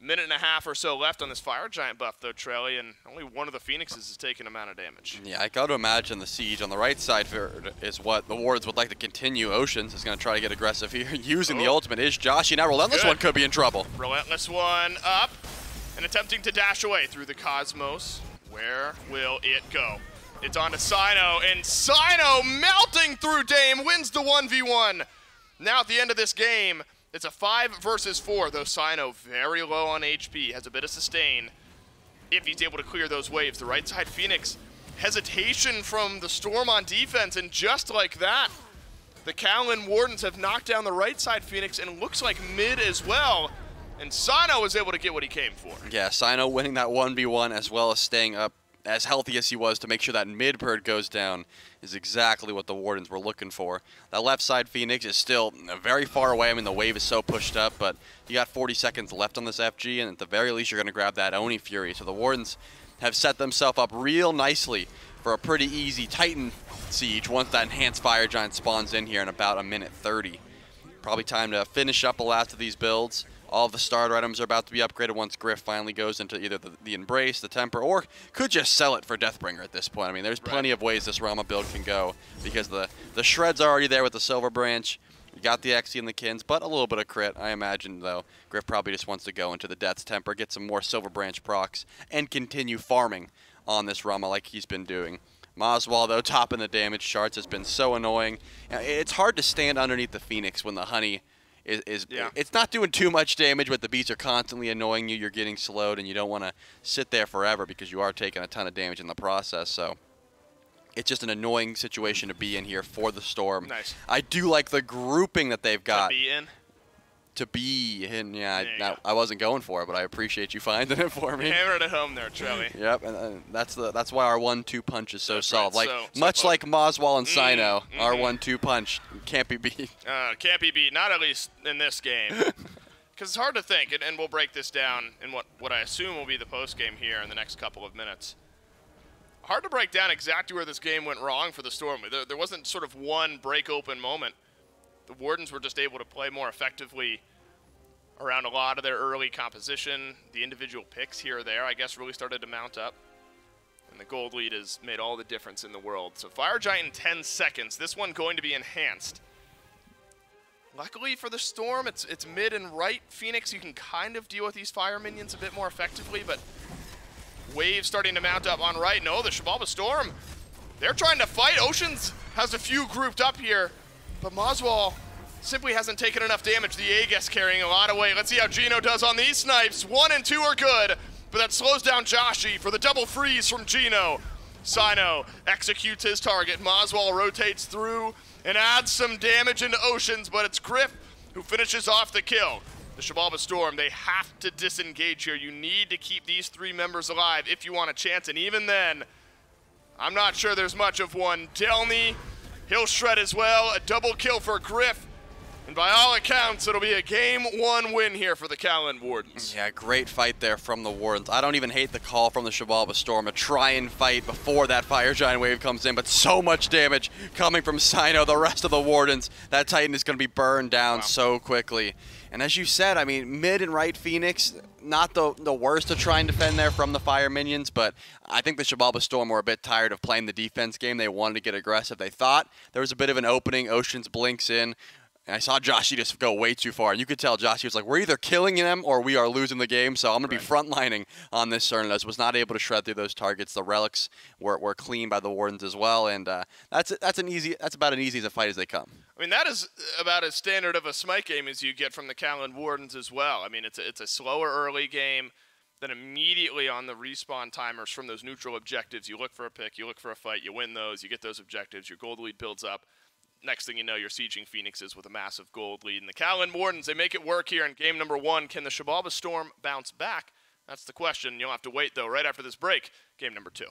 Minute and a half or so left on this Fire Giant buff, though, Trelly, and only one of the Phoenixes is taking amount of damage. Yeah, I got to imagine the siege on the right side is what the Wardens would like to continue. Oceans is going to try to get aggressive here. Using the ultimate is Joshy. Now Relentless One could be in trouble. Relentless One up and attempting to dash away through the Cosmos. Where will it go? It's on to Sino, and Sino melting through Dame wins the 1v1. Now at the end of this game, it's a 5 versus 4, though Sino very low on HP, has a bit of sustain. If he's able to clear those waves, the right side Phoenix, hesitation from the Storm on defense, and just like that, the Kaolin Wardens have knocked down the right side Phoenix, and looks like mid as well, and Sino was able to get what he came for. Yeah, Sino winning that 1v1 as well as staying up as healthy as he was to make sure that mid bird goes down is exactly what the Wardens were looking for. That left side Phoenix is still very far away. I mean, the wave is so pushed up, but you got 40 seconds left on this FG, and at the very least, you're going to grab that Oni Fury. So the Wardens have set themselves up real nicely for a pretty easy Titan siege once that enhanced Fire Giant spawns in here in about a minute 30. Probably time to finish up the last of these builds. All of the starter items are about to be upgraded once Griff finally goes into either the Embrace, the Temper, or could just sell it for Deathbringer at this point. I mean, there's plenty of ways this Rama build can go because the Shred's are already there with the Silver Branch. You got the XE and the Kins, but a little bit of crit. I imagine, though, Griff probably just wants to go into the Death's Temper, get some more Silver Branch procs, and continue farming on this Rama like he's been doing. Maswal, though, topping the damage charts has been so annoying. It's hard to stand underneath the Phoenix when the Honey it's not doing too much damage, but the beats are constantly annoying you. You're getting slowed, and you don't want to sit there forever because you are taking a ton of damage in the process. So it's just an annoying situation to be in here for the Storm. Nice. I do like the grouping that they've got. To be in? Yeah, I wasn't going for it, but I appreciate you finding it for me. Hammered it home there, Trelly. Yep, and that's why our 1-2 punch is so solid. Right. Like much like Maswal and Sino, our 1-2 punch can't be beat. Can't be beat, not at least in this game. Because it's hard to think, and we'll break this down in what I assume will be the post game here in the next couple of minutes. Hard to break down exactly where this game went wrong for the Storm. There wasn't sort of one break open moment. The Wardens were just able to play more effectively around a lot of their early composition. The individual picks here or there, I guess, really started to mount up. And the gold lead has made all the difference in the world. So Fire Giant in 10 seconds. This one going to be enhanced. Luckily for the Storm, it's mid and right Phoenix. You can kind of deal with these fire minions a bit more effectively, but waves starting to mount up on right. No, the Xibalba Storm, they're trying to fight. Oceans has a few grouped up here. But Maswal simply hasn't taken enough damage. The Aegis carrying a lot of weight. Let's see how Gino does on these snipes. 1 and 2 are good, but that slows down Joshy for the double freeze from Gino. Sino executes his target. Maswal rotates through and adds some damage into Oceans, but it's Griff who finishes off the kill. The Xibalba Storm, they have to disengage here. You need to keep these 3 members alive if you want a chance, and even then, I'm not sure there's much of one. Delny, he'll shred as well. A double kill for Griff. And by all accounts, it'll be a game 1 win here for the Kaolin Wardens. Yeah, great fight there from the Wardens. I don't even hate the call from the Xibalba Storm to try and fight before that Fire Giant wave comes in, but so much damage coming from Sino, the rest of the Wardens. That Titan is going to be burned down so quickly. And as you said, I mean, mid and right Phoenix, not the worst to try and defend there from the fire minions, but I think the Xibalba Storm were a bit tired of playing the defense game. They wanted to get aggressive. They thought there was a bit of an opening. Oceans blinks in. And I saw Joshy just go way too far. And you could tell Joshy was like, we're either killing them or we are losing the game. So I'm going to be frontlining on this Cernados. Was not able to shred through those targets. The relics were clean by the Wardens as well. And that's about as easy as a fight as they come. I mean, that is about as standard of a SMITE game as you get from the Kaolin Wardens as well. I mean, it's a slower early game. Then immediately on the respawn timers from those neutral objectives, you look for a pick, you look for a fight, you win those, you get those objectives, your gold lead builds up. Next thing you know, you're sieging Phoenixes with a massive gold lead. And the Kaolin Wardens, they make it work here in game number 1. Can the Xibalba Storm bounce back? That's the question. You'll have to wait, though, right after this break, game number 2.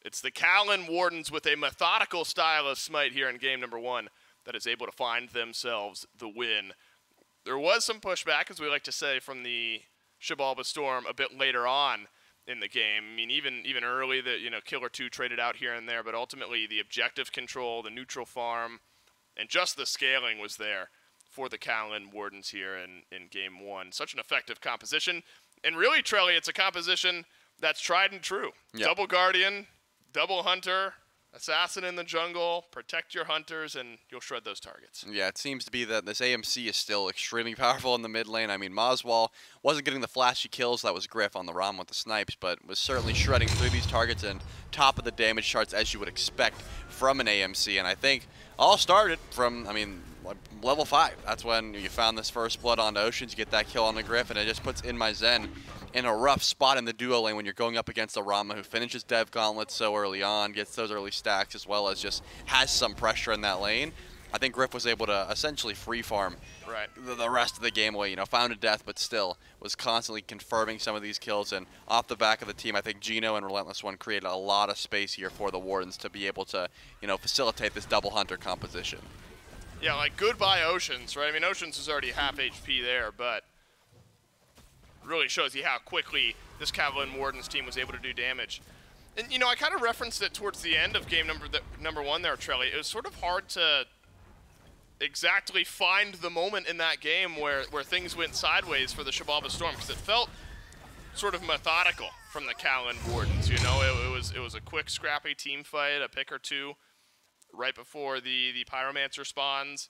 It's the Kaolin Wardens with a methodical style of SMITE here in game number 1 that is able to find themselves the win. There was some pushback, as we like to say, from the Xibalba Storm a bit later on in the game. I mean, even early, Killer 2 traded out here and there, but ultimately the objective control, the neutral farm, and just the scaling was there for the Kaolin Wardens here in game 1. Such an effective composition. And really, Trelly, it's a composition that's tried and true. Yep. Double Guardian, double Hunter, Assassin in the jungle, protect your hunters, and you'll shred those targets. Yeah, it seems to be that this AMC is still extremely powerful in the mid lane. I mean, Moswell wasn't getting the flashy kills. That was Griff on the ROM with the snipes, but was certainly shredding through these targets and top of the damage charts as you would expect from an AMC. And I think all started from, level 5. That's when you found this first blood onto Oceans. You get that kill on the Griff, and it just puts In My Zen in a rough spot in the duo lane when you're going up against a Rama who finishes Dev Gauntlet so early on, gets those early stacks, as well as just has some pressure in that lane. I think Griff was able to essentially free farm the rest of the game away. Found a death, but still was constantly confirming some of these kills. And off the back of the team, I think Gino and Relentless One created a lot of space here for the Wardens to be able to, facilitate this double Hunter composition. Yeah, like goodbye Oceans, right? I mean, Oceans is already half HP there, but really shows you how quickly this Kaolin Wardens team was able to do damage. And, I kind of referenced it towards the end of game number 1 there, Trelly. It was sort of hard to exactly find the moment in that game where things went sideways for the Xibalba Storm, because it felt sort of methodical from the Kaolin Wardens. It was a quick, scrappy team fight, a pick or two right before the Pyromancer spawns,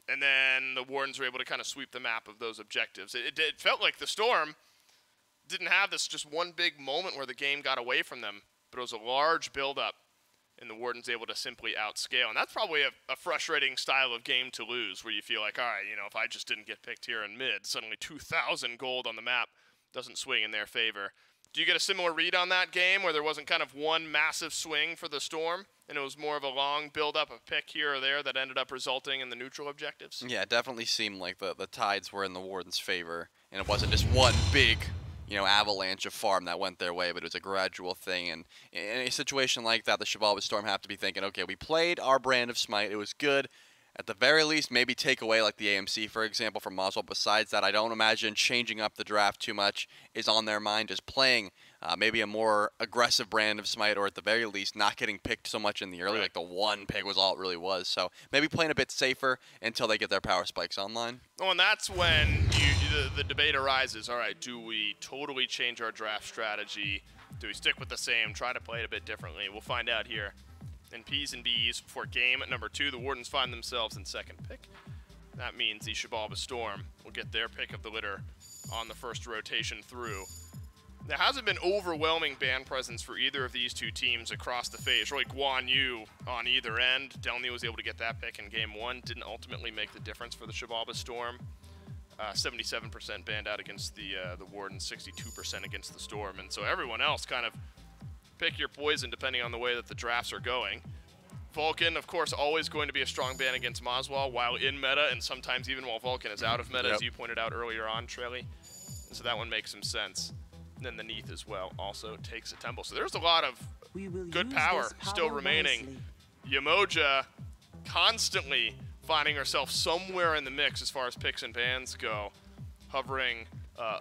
and then the Wardens were able to kind of sweep the map of those objectives. It felt like the Storm didn't have this just one big moment where the game got away from them, but it was a large build-up, and the Wardens able to simply outscale. And that's probably a frustrating style of game to lose, where you feel like, all right, if I just didn't get picked here in mid, suddenly 2,000 gold on the map doesn't swing in their favor. Do you get a similar read on that game, where there wasn't kind of one massive swing for the Storm, and it was more of a long build-up, a pick here or there that ended up resulting in the neutral objectives? Yeah, it definitely seemed like the tides were in the Wardens' favor, and it wasn't just one big, avalanche of farm that went their way, but it was a gradual thing. And in a situation like that, the Xibalba Storm have to be thinking, okay, we played our brand of SMITE. It was good. At the very least, maybe take away like the AMC, for example, from Moswell. Besides that, I don't imagine changing up the draft too much is on their mind. Just playing maybe a more aggressive brand of SMITE, or at the very least, not getting picked so much in the early. Like the one pick was all it really was. So maybe playing a bit safer until they get their power spikes online. Oh, and that's when the debate arises. All right, do we totally change our draft strategy? Do we stick with the same, try to play it a bit differently? We'll find out here. And P's and B's for game number 2. The Wardens find themselves in second pick. That means the Xibalba Storm will get their pick of the litter on the first rotation through. There hasn't been overwhelming ban presence for either of these two teams across the phase. Really, Guan Yu on either end. Delny was able to get that pick in game 1. Didn't ultimately make the difference for the Xibalba Storm. 77% banned out against the Wardens, 62% against the Storm. And so everyone else kind of pick your poison depending on the way that the drafts are going. Vulcan, of course, always going to be a strong ban against Moswell while in meta, and sometimes even while Vulcan is out of meta, as you pointed out earlier on, Trelly. So that one makes some sense. And then the Neath as well also takes a temple. So there's a lot of good power still remaining. Yamoja constantly finding herself somewhere in the mix as far as picks and bans go, hovering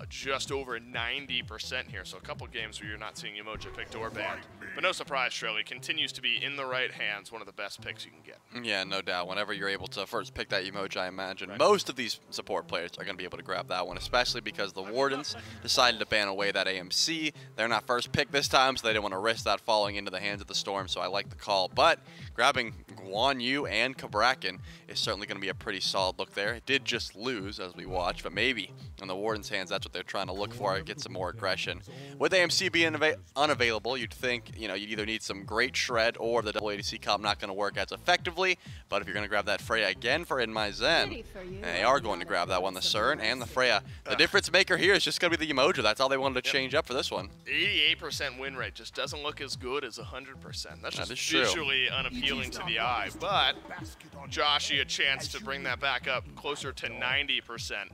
just over 90% here. So a couple games where you're not seeing Yamoja picked or banned. But no surprise, Trelly continues to be in the right hands, one of the best picks you can get. Yeah, no doubt. Whenever you're able to first pick that Yamoja, I imagine most of these support players are going to be able to grab that one, especially because the Wardens decided to ban away that AMC. They're not first pick this time, so they didn't want to risk that falling into the hands of the Storm, so I like the call. But grabbing Guan Yu and Kabrakan is certainly going to be a pretty solid look there. It did just lose as we watch, but maybe in the Warden's hands, that's what they're trying to look for, get some more aggression. With AMC being unavailable, you'd think, you either need some great shred or the double ADC comp not going to work as effectively. But if you're going to grab that Freya again for In My Zen, they are going to grab that one, the CERN and the Freya. The difference maker here is just going to be the Yamoja. That's all they wanted to change up for this one. 88% win rate just doesn't look as good as 100%. That's just visually unappealing to the eye. But Joshi a chance to bring that back up closer to 90%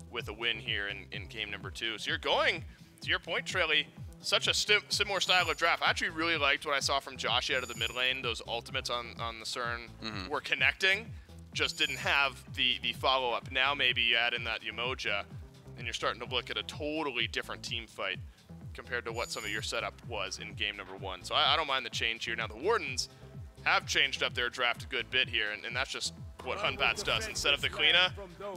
with a win here in game number 2. So you're going, to your point, Trelly, such a similar style of draft. I actually really liked what I saw from Joshi out of the mid lane. Those ultimates on the CERN were connecting, just didn't have the follow-up. Now maybe you add in that Umoja, and you're starting to look at a totally different team fight compared to what some of your setup was in game number 1. So I don't mind the change here. Now the Wardens have changed up their draft a good bit here, and that's just what Hunbats does. Instead of the Kleina,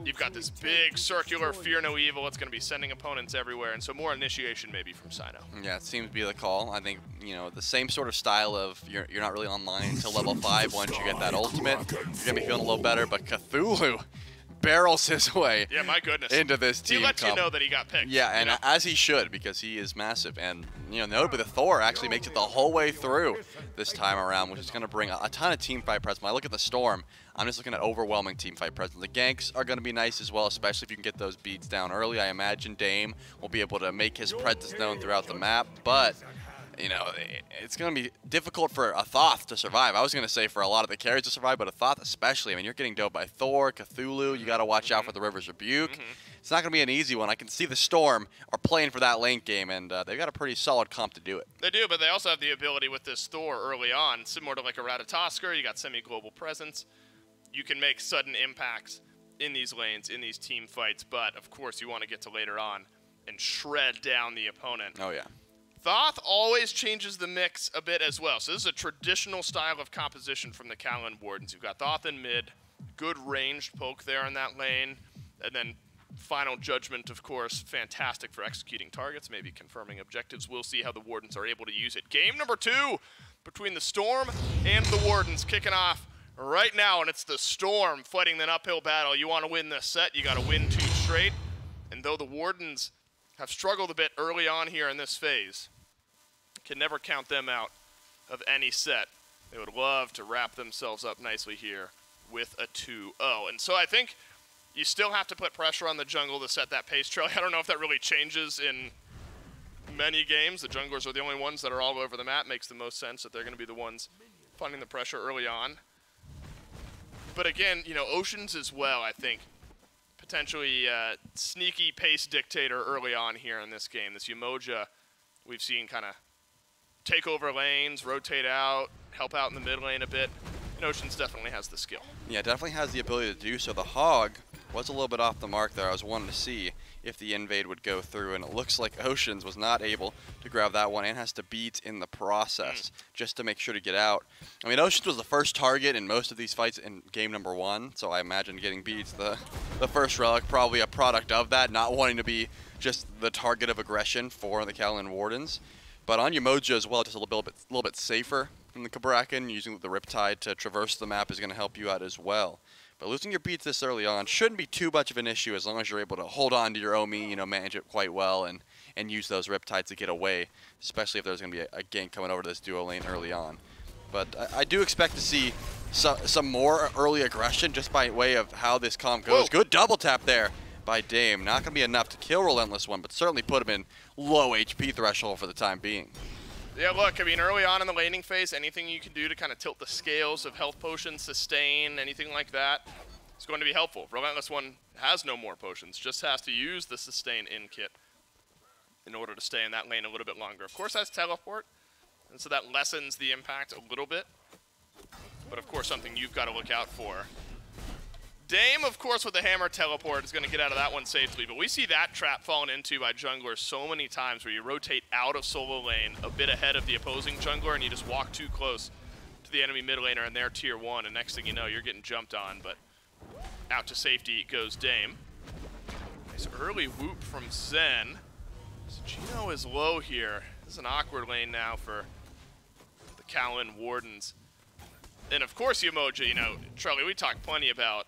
you've got this big circular Fear No Evil. It's going to be sending opponents everywhere, and so more initiation maybe from Sino. Yeah, it seems to be the call. I think, you know, the same sort of style of you're not really online until level 5. Once you get that ultimate, you're going to be feeling a little better, but Cthulhu barrels his way my goodness. into this team. He lets you know that he got picked. Yeah, and as he should, because he is massive. And, you know, notably the Thor actually makes it the whole way through this time around, which is going to bring a ton of team fight presence. When I look at the Storm, I'm just looking at overwhelming team fight presence. The ganks are going to be nice as well, especially if you can get those beats down early. I imagine Dame will be able to make his presence known throughout the map, but you know, it's going to be difficult for a Thoth to survive. I was going to say for a lot of the carries to survive, but a Thoth especially. I mean, you're getting doped by Thor, Cthulhu. You got to watch out for the River's Rebuke. It's not going to be an easy one. I can see the Storm are playing for that late game, and they've got a pretty solid comp to do it. They do, but they also have the ability with this Thor early on, similar to like a Ratatoskr. You got semi-global presence. You can make sudden impacts in these lanes, in these team fights, but of course you want to get to later on and shred down the opponent. Oh, yeah. Thoth always changes the mix a bit as well. So this is a traditional style of composition from the Kaolin Wardens. You've got Thoth in mid, good ranged poke there in that lane, and then Final Judgment, of course, fantastic for executing targets, maybe confirming objectives. We'll see how the Wardens are able to use it. Game number 2 between the Storm and the Wardens kicking off right now, and it's the Storm fighting an uphill battle. You want to win this set, you got to win 2 straight. And though the Wardens have struggled a bit early on here in this phase, can never count them out of any set. They would love to wrap themselves up nicely here with a 2-0. And so I think you still have to put pressure on the jungle to set that pace trail. I don't know if that really changes in many games. The junglers are the only ones that are all over the map. Makes the most sense that they're going to be the ones finding the pressure early on. But again, you know, Oceans as well, I think, potentially sneaky pace dictator early on here in this game. This Umoja we've seen kind of take over lanes, rotate out, help out in the mid lane a bit. And Oceans definitely has the skill. Yeah, definitely has the ability to do so. The Hog was a little bit off the mark there. I was wanting to see if the invade would go through, and it looks like Oceans was not able to grab that one and has to beat in the process just to make sure to get out. I mean, Oceans was the first target in most of these fights in game number 1, so I imagine getting beats the first relic, probably a product of that, not wanting to be just the target of aggression for the Kaolin Wardens. But on Umoja as well, just a little bit safer from the Kabrakan. Using the Riptide to traverse the map is going to help you out as well. But losing your beats this early on shouldn't be too much of an issue as long as you're able to hold on to your Omi, you know, manage it quite well and use those Riptides to get away, especially if there's going to be a gank coming over to this duo lane early on. But I do expect to see some more early aggression just by way of how this comp goes. Whoa. Good double tap there by Dame. Not going to be enough to kill Relentless One, but certainly put him in low HP threshold for the time being. Yeah, look, I mean, early on in the laning phase, anything you can do to kind of tilt the scales of health potions, sustain, anything like that is going to be helpful. Relentless One has no more potions, just has to use the sustain in kit in order to stay in that lane a little bit longer. Of course, has teleport, and so that lessens the impact a little bit. But of course, something you've got to look out for. Dame, of course, with the hammer teleport is going to get out of that one safely, but we see that trap fallen into by junglers so many times where you rotate out of solo lane a bit ahead of the opposing jungler and you just walk too close to the enemy mid laner and they're tier 1, and next thing you know, you're getting jumped on, but out to safety goes Dame. Nice early whoop from Zen. So Gino is low here. This is an awkward lane now for the Kaolin Wardens. And of course, Umoja, you know, Charlie, we talked plenty about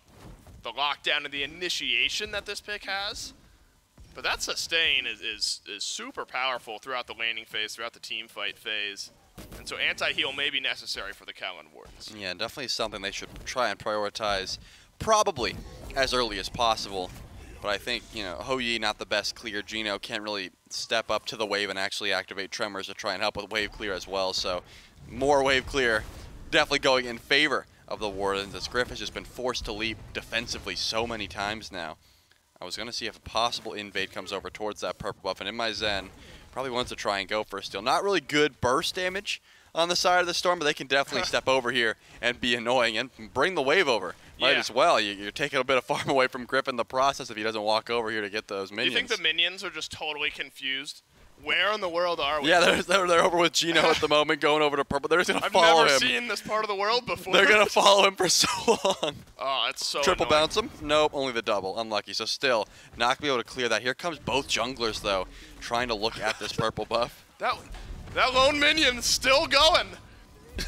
the lockdown and the initiation that this pick has, but that sustain is super powerful throughout the laning phase, throughout the team fight phase, and so anti-heal may be necessary for the Kaolin Wardens. Yeah, definitely something they should try and prioritize probably as early as possible, but I think, you know, Hou-Yi, not the best clear. Gino can't really step up to the wave and actually activate Tremors to try and help with wave clear as well, so more wave clear definitely going in favor of the Wardens, as Griff has just been forced to leap defensively so many times now. I was going to see if a possible invade comes over towards that purple buff, and in my Zen, probably wants to try and go for a steal. Not really good burst damage on the side of the Storm, but they can definitely step over here and be annoying and bring the wave over as well. You're taking a bit of farm away from Griff in the process if he doesn't walk over here to get those minions. Do you think the minions are just totally confused? Where in the world are we? Yeah, they're over with Gino at the moment, going over to purple. They're just going to follow him. I've never seen this part of the world before. They're going to follow him for so long. Oh, it's so Triple annoying. bounce him? Nope, only the double. Unlucky. So still, not going to be able to clear that. Here comes both junglers, though, trying to look at this purple buff. That lone minion's still going.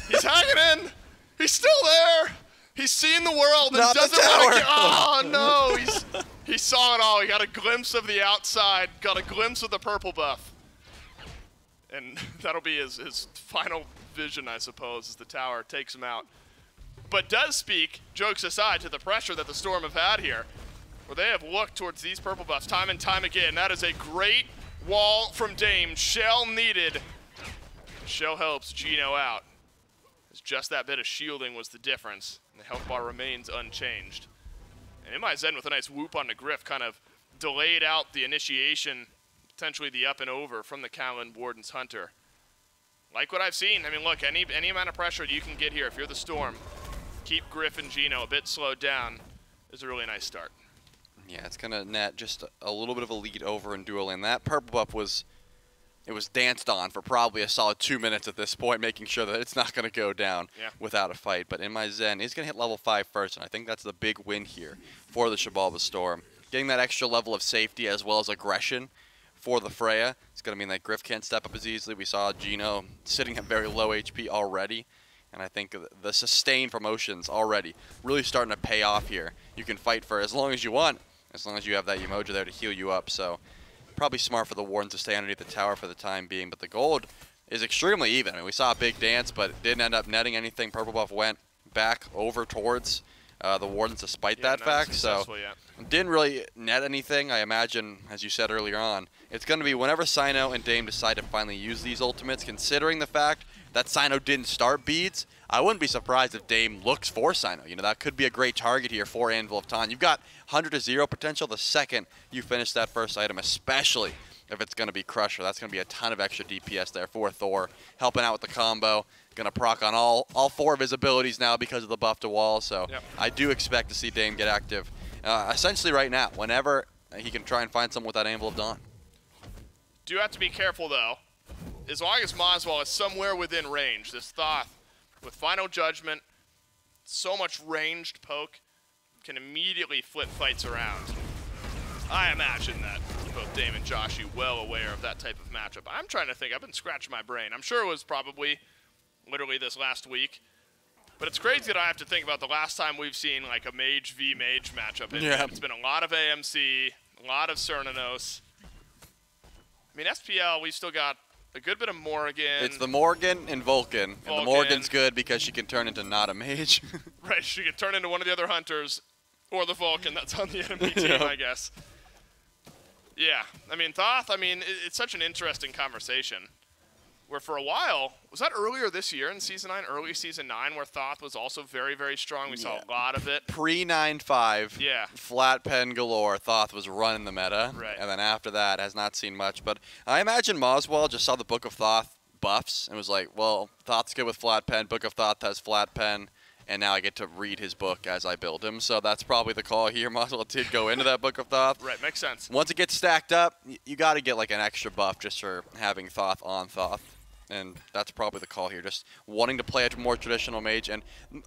He's hanging in. He's still there. He's seen the world and doesn't want to. Oh no! He saw it all. He got a glimpse of the outside. Got a glimpse of the purple buff, and that'll be his final vision, I suppose, as the tower takes him out. But does speak, jokes aside, to the pressure that the Storm have had here, where they have looked towards these purple buffs time and time again. That is a great wall from Dame. Shell needed. Shell helps Gino out. It's just that bit of shielding was the difference, and the health bar remains unchanged. And MIZ with a nice whoop on the Griff kind of delayed out the initiation, potentially the up and over from the Kaolin Wardens Hunter. Like what I've seen, I mean, look, any amount of pressure you can get here if you're the Storm, keep Griff and Gino a bit slowed down is a really nice start. Yeah, it's going to net just a little bit of a lead over in dual lane. That purple buff was danced on for probably a solid 2 minutes at this point, making sure that it's not going to go down without a fight. But MIZ is going to hit level 5 first, and I think that's the big win here for the Xibalba Storm. Getting that extra level of safety as well as aggression for the Freya. It's going to mean that Griff can't step up as easily. We saw Gino sitting at very low HP already, and I think the sustained promotions already really starting to pay off here. You can fight for as long as you want, as long as you have that Umoja there to heal you up. So probably smart for the Wardens to stay underneath the tower for the time being, but the gold is extremely even. I mean, we saw a big dance, but it didn't end up netting anything. Purple buff went back over towards the Wardens despite that fact, so didn't really net anything. I imagine, as you said earlier on, it's going to be whenever Sino and Dame decide to finally use these ultimates, considering the fact that Sino didn't start beads, I wouldn't be surprised if Dame looks for Sino. You know, that could be a great target here for Anvil of Time. You've got 100-0 potential the second you finish that first item, especially if it's going to be Crusher. That's going to be a ton of extra DPS there for Thor, helping out with the combo. Going to proc on all 4 of his abilities now because of the buff to wall, so I do expect to see Dame get active essentially right now, whenever he can try and find someone with that Anvil of Dawn. Do have to be careful, though. As long as Moswell is somewhere within range, this Thoth, with Final Judgment, so much ranged poke, can immediately flip fights around. I imagine that both Dame and Joshi well aware of that type of matchup. I'm trying to think. I've been scratching my brain. I'm sure it was probably literally this last week. But it's crazy that I have to think about the last time we've seen like a Mage v Mage matchup. It's been a lot of AMC, a lot of Cernanos. I mean, SPL, we've still got a good bit of Morgan. It's the Morgan and Vulcan. And the Morgan's good because she can turn into not a mage. Right, she can turn into one of the other hunters or the Vulcan that's on the enemy team, I guess. Yeah, I mean, Thoth, it's such an interesting conversation. Where for a while, was that earlier this year in Season 9, early Season 9, where Thoth was also very, very strong? We saw a lot of it. Pre-9-5, flat pen galore, Thoth was running the meta. Right. And then after that, has not seen much. But I imagine Moswell just saw the Book of Thoth buffs and was like, well, Thoth's good with flat pen, Book of Thoth has flat pen, and now I get to read his book as I build him. So that's probably the call here. Moswell did go into that Book of Thoth. Right, makes sense. Once it gets stacked up, you got to get like an extra buff just for having Thoth on Thoth. And that's probably the call here, just wanting to play a more traditional mage. And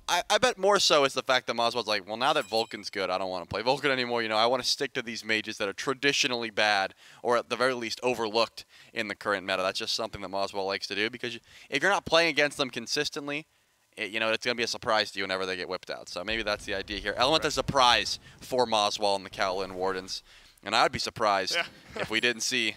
I bet more so is the fact that Moswell's like, well, now that Vulcan's good, I don't want to play Vulcan anymore. You know, I want to stick to these mages that are traditionally bad, or at the very least overlooked in the current meta. That's just something that Moswell likes to do, because if you're not playing against them consistently, you know, it's going to be a surprise to you whenever they get whipped out. So maybe that's the idea here. Element of surprise for Moswell and the Kaolin Wardens. And I'd be surprised if we didn't see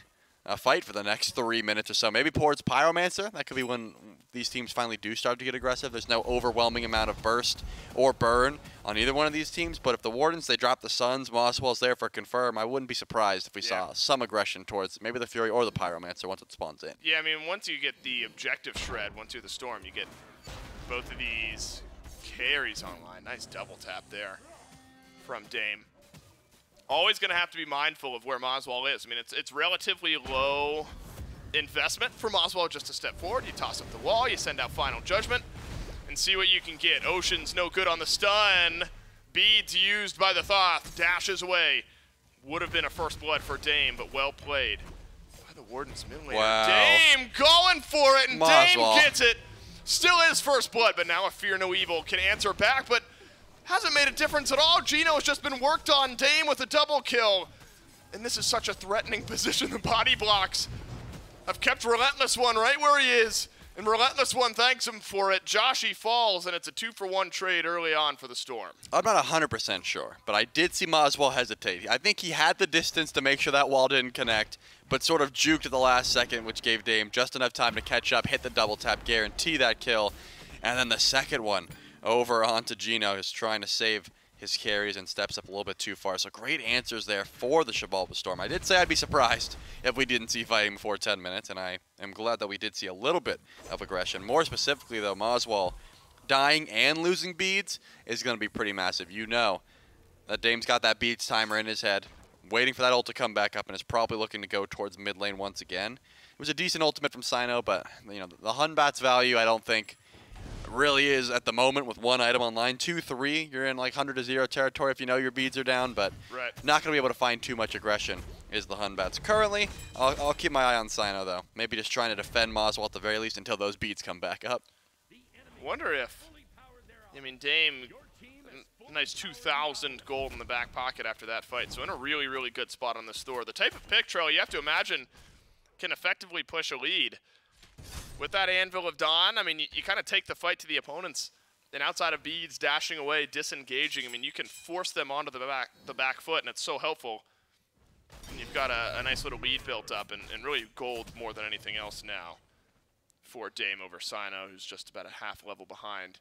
a fight for the next 3 minutes or so. Maybe towards Pyromancer. That could be when these teams finally do start to get aggressive. There's no overwhelming amount of burst or burn on either one of these teams. But if the Wardens, they drop the Suns, Moswell's there for confirm, I wouldn't be surprised if we saw some aggression towards maybe the Fury or the Pyromancer once it spawns in. Yeah, I mean, once you get the objective shred, once you're the Storm, you get both of these carries online. Nice double tap there from Dame. Always going to have to be mindful of where Moswell is. I mean, it's relatively low investment from Oswald just to step forward. You toss up the wall, you send out Final Judgment, and see what you can get. Ocean's no good on the stun. Beads used by the Thoth, dashes away. Would have been a first blood for Dame, but well played by the Wardens mid laner. Wow. Dame going for it, and Oswald. Dame gets it. Still is first blood, but now a Fear No Evil can answer back, but hasn't made a difference at all. Gino has just been worked on. Dame with a double kill. And this is such a threatening position. The body blocks have kept Relentless One right where he is. And Relentless One thanks him for it. Joshy falls, and it's a 2-for-1 trade early on for the Storm. I'm not 100% sure, but I did see Oswald hesitate. I think he had the distance to make sure that wall didn't connect, but sort of juked at the last second, which gave Dame just enough time to catch up, hit the double tap, guarantee that kill. And then the second one over onto Gino, who's trying to save his carries and steps up a little bit too far. So great answers there for the Xibalba Storm. I did say I'd be surprised if we didn't see fighting before 10 minutes, and I am glad that we did see a little bit of aggression. More specifically, though, Oswald dying and losing beads is going to be pretty massive. You know that Dame's got that beads timer in his head, waiting for that ult to come back up, and is probably looking to go towards mid lane once again. It was a decent ultimate from Sino, but you know the Hunbat's value, I don't think really is at the moment with one item online. 2, 3, you're in like 100-0 territory if you know your beads are down, but not going to be able to find too much aggression is the Hunbats. Currently, I'll keep my eye on Sino though. Maybe just trying to defend Oswald at the very least until those beads come back up. Wonder if, I mean, Dame, nice 2,000 gold in the back pocket after that fight. So in a really, really good spot on this Thor. The type of pick trail you have to imagine can effectively push a lead. With that Anvil of Dawn, I mean, you kind of take the fight to the opponents, and outside of beads, dashing away, disengaging, I mean, you can force them onto the back foot, and it's so helpful. And you've got a nice little lead built up, and really gold more than anything else now for Dame over Sino, who's just about a half level behind.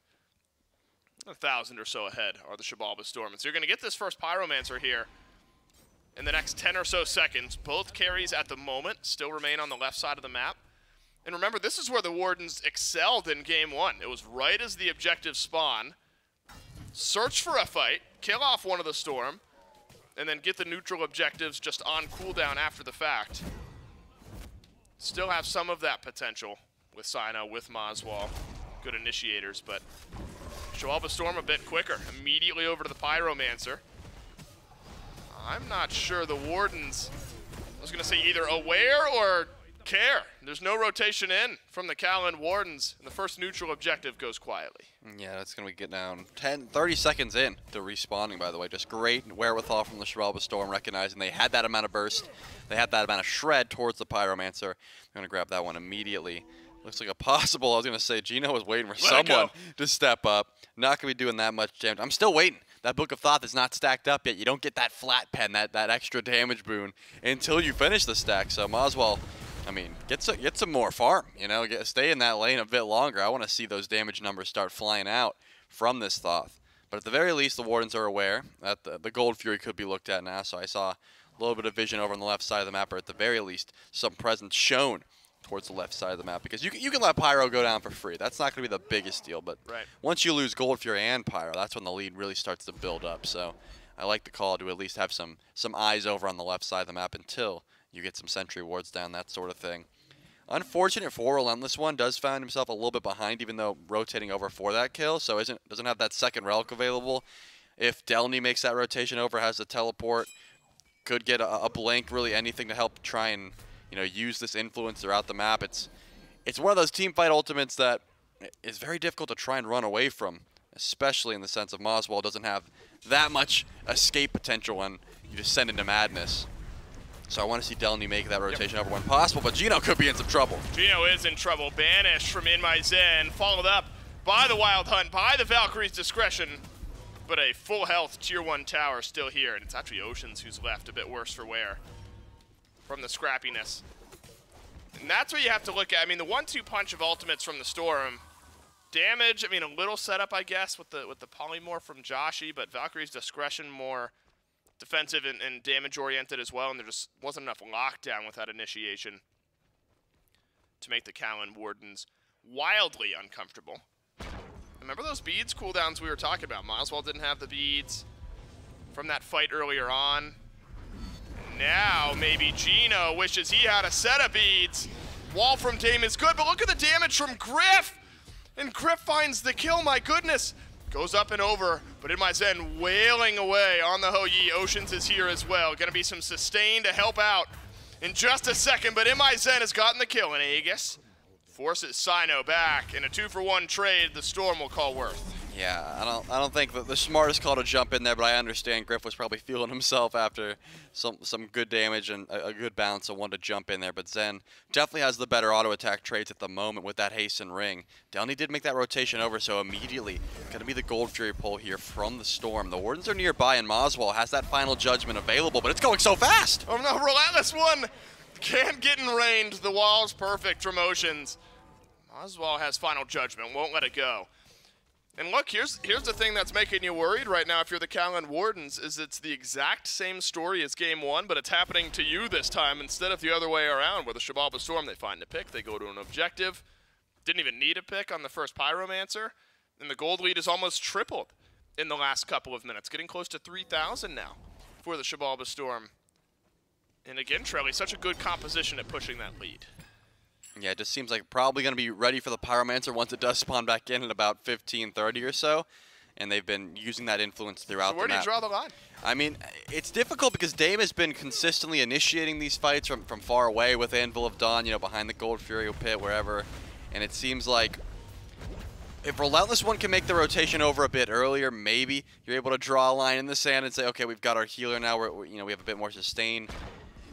1,000 or so ahead are the Xibalba Storm. And so you're going to get this first Pyromancer here in the next 10 or so seconds. Both carries at the moment still remain on the left side of the map. And remember, this is where the Wardens excelled in Game 1. It was right as the objective spawn. Search for a fight, kill off one of the Storm, and then get the neutral objectives just on cooldown after the fact. Still have some of that potential with Sino, with Oswald. Good initiators, but Xibalba Storm a bit quicker. Immediately over to the Pyromancer. I'm not sure the Wardens, I was going to say either aware or care. There's no rotation in from the Kaolin Wardens, and the first neutral objective goes quietly. Yeah, that's going to get down 30 seconds in to respawning, by the way. Just great wherewithal from the Xibalba Storm, recognizing they had that amount of burst. They had that amount of shred towards the Pyromancer. I'm going to grab that one immediately. Looks like a possible, I was going to say, Gino was waiting for someone to step up. Not going to be doing that much damage. I'm still waiting. That Book of Thoth is not stacked up yet. You don't get that flat pen, that extra damage boon until you finish the stack. So Oswald, I mean, get some more farm, you know, stay in that lane a bit longer. I want to see those damage numbers start flying out from this Thoth. But at the very least, the Wardens are aware that the Gold Fury could be looked at now. So I saw a little bit of vision over on the left side of the map, or at the very least, some presence shown towards the left side of the map. Because you can let Pyro go down for free. That's not going to be the biggest deal. But once you lose Gold Fury and Pyro, that's when the lead really starts to build up. So I like the call to at least have some eyes over on the left side of the map until you get some sentry wards down, that sort of thing. Unfortunate for Relentless One, does find himself a little bit behind, even though rotating over for that kill, so doesn't have that second relic available. If Delny makes that rotation over, has the teleport, could get a blink, really anything to help try and use this influence throughout the map. It's one of those team fight ultimates that is very difficult to try and run away from, especially in the sense of Oswald doesn't have that much escape potential when you just send into madness. So I want to see Delny make that rotation over when possible, but Gino could be in some trouble. Gino is in trouble. Banished from In My Zen, followed up by the Wild Hunt, by the Valkyrie's Discretion, but a full health tier 1 tower still here, and it's actually Oceans who's left, a bit worse for wear from the scrappiness. And that's what you have to look at. I mean, the 1-2 punch of ultimates from the Storm. Damage, I mean, a little setup, I guess, with the polymorph from Joshy, but Valkyrie's Discretion more defensive and damage-oriented as well, and there just wasn't enough lockdown with that initiation to make the Kaolin Wardens wildly uncomfortable. Remember those beads cooldowns we were talking about? Oswald didn't have the beads from that fight earlier on. Now maybe Gino wishes he had a set of beads Wall from Dame is good, but look at the damage from Griff! And Griff finds the kill, my goodness! Goes up and over, but in my Zen wailing away on the Hou-Yi. Oceans is here as well. Gonna be some sustain to help out in just a second, but in my Zen has gotten the kill, and Aegis forces Sino back in a 2-for-1 trade. The Storm will call Worth. Yeah, I don't think the smartest call to jump in there, but I understand Griff was probably feeling himself after some good damage and a good bounce, so wanted to jump in there. But Zen definitely has the better auto attack trades at the moment with that hasten ring. Delny did make that rotation over, so immediately going to be the Gold Fury pull here from the Storm. The Wardens are nearby, and Moswell has that final judgment available, but it's going so fast. Oh no, Relentless One can't get in range. The wall's perfect from Oceans. Moswell has final judgment, won't let it go. And look, here's the thing that's making you worried right now if you're the Kaolin Wardens, is it's the exact same story as game one, but it's happening to you this time instead of the other way around, where the Xibalba Storm, they find a pick, they go to an objective, didn't even need a pick on the first Pyromancer, and the gold lead is almost tripled in the last couple of minutes, getting close to 3,000 now for the Xibalba Storm. And again, Trelly, such a good composition at pushing that lead. Yeah, it just seems like probably going to be ready for the Pyromancer once it does spawn back in at about 15:30 or so. And they've been using that influence throughout the map. So where do you draw the line? I mean, it's difficult because Dame has been consistently initiating these fights from far away with Anvil of Dawn, you know, behind the Gold Fury pit, wherever. And it seems like if Relentless One can make the rotation over a bit earlier, maybe you're able to draw a line in the sand and say, okay, we've got our healer now, we have a bit more sustain.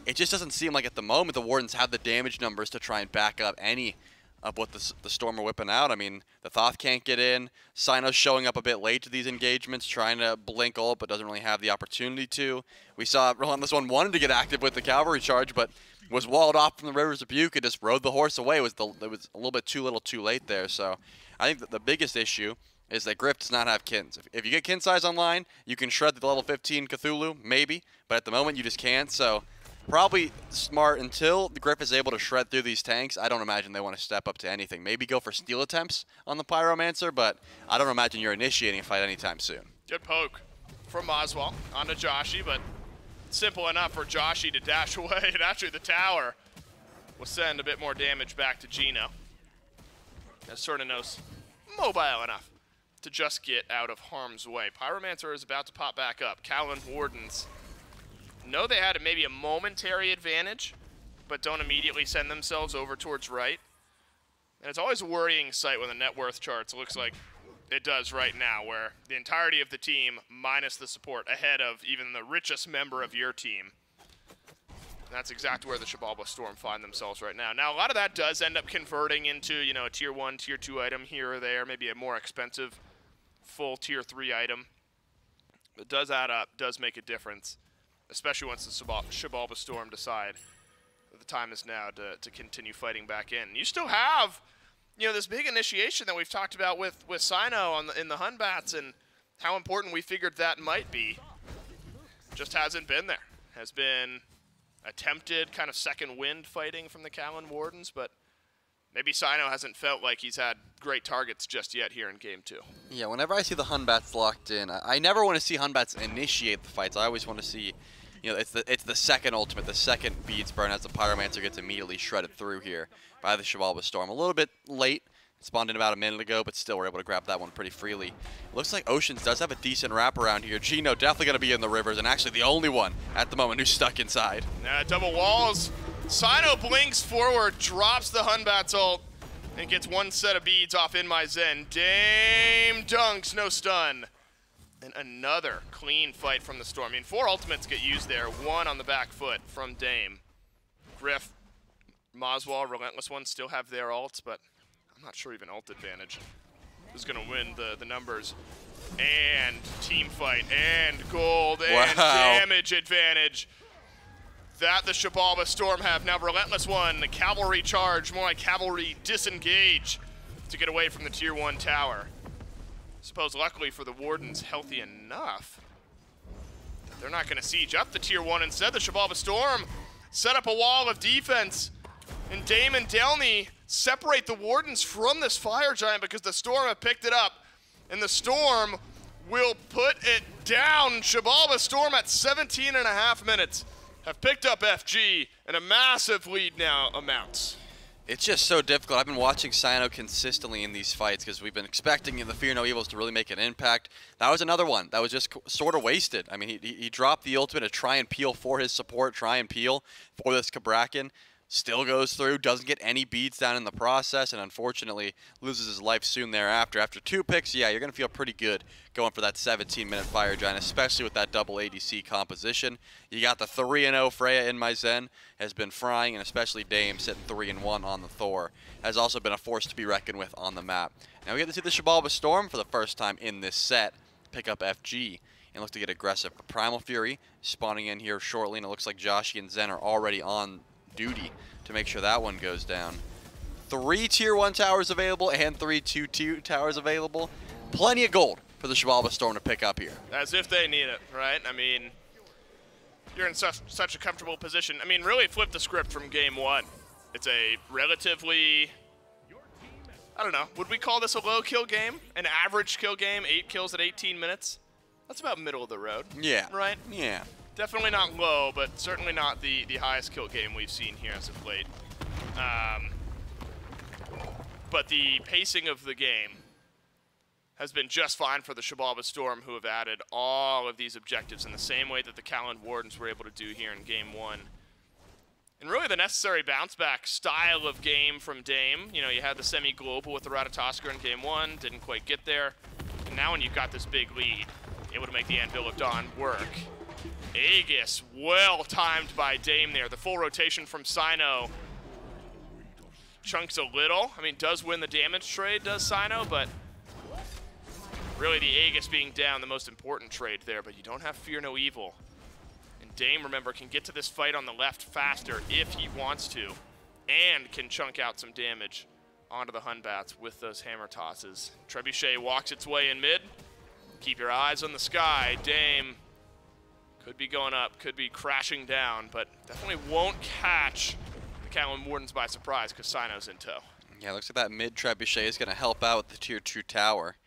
It just doesn't seem like at the moment the Wardens have the damage numbers to try and back up any of what the Storm are whipping out. I mean, the Thoth can't get in. Sino's showing up a bit late to these engagements, trying to blink ult, but doesn't really have the opportunity to. We saw Relentless One wanted to get active with the cavalry charge, but was walled off from the River's Rebuke and just rode the horse away. It was a little bit too little too late there. So I think that the biggest issue is that Griff does not have kins. If you get kin size online, you can shred the level 15 Cthulhu, maybe, but at the moment you just can't. So probably smart until the Griff is able to shred through these tanks. I don't imagine they want to step up to anything. Maybe go for steal attempts on the Pyromancer, but I don't imagine you're initiating a fight anytime soon. Good poke from Moswell onto Joshi, but simple enough for Joshi to dash away. And actually the tower will send a bit more damage back to Gino, as Cernino's mobile enough to just get out of harm's way. Pyromancer is about to pop back up. Kaolin Wardens know they had maybe a momentary advantage, but don't immediately send themselves over towards right. And it's always a worrying sight when the net worth charts looks like it does right now, where the entirety of the team, minus the support, ahead of even the richest member of your team. And that's exactly where the Xibalba Storm find themselves right now. Now, a lot of that does end up converting into, you know, a tier 1, tier 2 item here or there, maybe a more expensive full tier 3 item. It does add up, does make a difference, especially once the Xibalba Storm decide that the time is now to continue fighting back in. You still have, you know, this big initiation that we've talked about with Sino in the Hunbats and how important we figured that might be. Just hasn't been there. Has been attempted kind of second wind fighting from the Kaolin Wardens, but maybe Sino hasn't felt like he's had great targets just yet here in Game 2. Yeah, whenever I see the Hunbats locked in, I never want to see Hunbats initiate the fights. I always want to see, you know, it's the second ultimate, the second beads burn as the Pyromancer gets immediately shredded through here by the Xibalba Storm. A little bit late, spawned in about a minute ago, but still we're able to grab that one pretty freely. Looks like Oceans does have a decent wraparound here. Gino definitely going to be in the rivers, and actually the only one at the moment who's stuck inside. Double walls. Sino blinks forward, drops the Hunbats ult, and gets one set of beads off In My Zen. Dame dunks, no stun. And another clean fight from the Storm. I mean, 4 ultimates get used there, 1 on the back foot from Dame. Griff, Moswell, Relentless One still have their ults, but I'm not sure even ult advantage is going to win the numbers. And team fight, and gold, and damage advantage that the Xibalba Storm have. Now Relentless One, the cavalry charge, more like cavalry disengage to get away from the tier 1 tower. Suppose luckily for the Wardens, healthy enough that they're not going to siege up the tier 1. Instead, the Xibalba Storm set up a wall of defense, and Dame and Delny separate the Wardens from this Fire Giant because the Storm have picked it up, and the Storm will put it down. Xibalba Storm at 17.5 minutes have picked up FG, and a massive lead now amounts. It's just so difficult. I've been watching Sino consistently in these fights because we've been expecting the Fear No Evils to really make an impact. That was another one that was just sort of wasted. I mean, he dropped the ultimate to try and peel for his support, try and peel for this Kabrakan. Still goes through, doesn't get any beats down in the process, and unfortunately loses his life soon thereafter. After 2 picks, yeah, you're going to feel pretty good going for that 17-minute Fire Giant, especially with that double ADC composition. You got the 3-0 Freya in my Zen, has been frying, and especially Dame sitting 3-1 on the Thor. Has also been a force to be reckoned with on the map. Now we get to see the Xibalba Storm for the first time in this set pick up FG and look to get aggressive. Primal Fury spawning in here shortly, and it looks like Joshi and Zen are already on duty to make sure that one goes down. 3 tier 1 towers available and 3 2 towers available. Plenty of gold for the Xibalba Storm to pick up here. As if they need it, right? I mean, you're in such a comfortable position. I mean, really flip the script from game 1. It's a relatively, I don't know, would we call this a low kill game? An average kill game, 8 kills at 18 minutes? That's about middle of the road. Yeah. Right? Yeah. Definitely not low, but certainly not the highest kill game we've seen here as of late. But the pacing of the game has been just fine for the Xibalba Storm, who have added all of these objectives in the same way that the Kaolin Wardens were able to do here in game 1. And really the necessary bounce-back style of game from Dame. You know, you had the semi-global with the Ratatoskr in game 1, didn't quite get there. And now when you've got this big lead, able to make the Anvil of Dawn work. Aegis, well timed by Dame there. The full rotation from Sino. Chunks a little. I mean, does win the damage trade, does Sino, but really the Aegis being down, the most important trade there, but you don't have Fear No Evil. And Dame, remember, can get to this fight on the left faster if he wants to, and can chunk out some damage onto the Hunbats with those hammer tosses. Trebuchet walks its way in mid. Keep your eyes on the sky. Dame could be going up, could be crashing down, but definitely won't catch the Kaolin Wardens by surprise because Sino's in tow. Yeah, looks like that mid Trebuchet is going to help out with the tier 2 tower.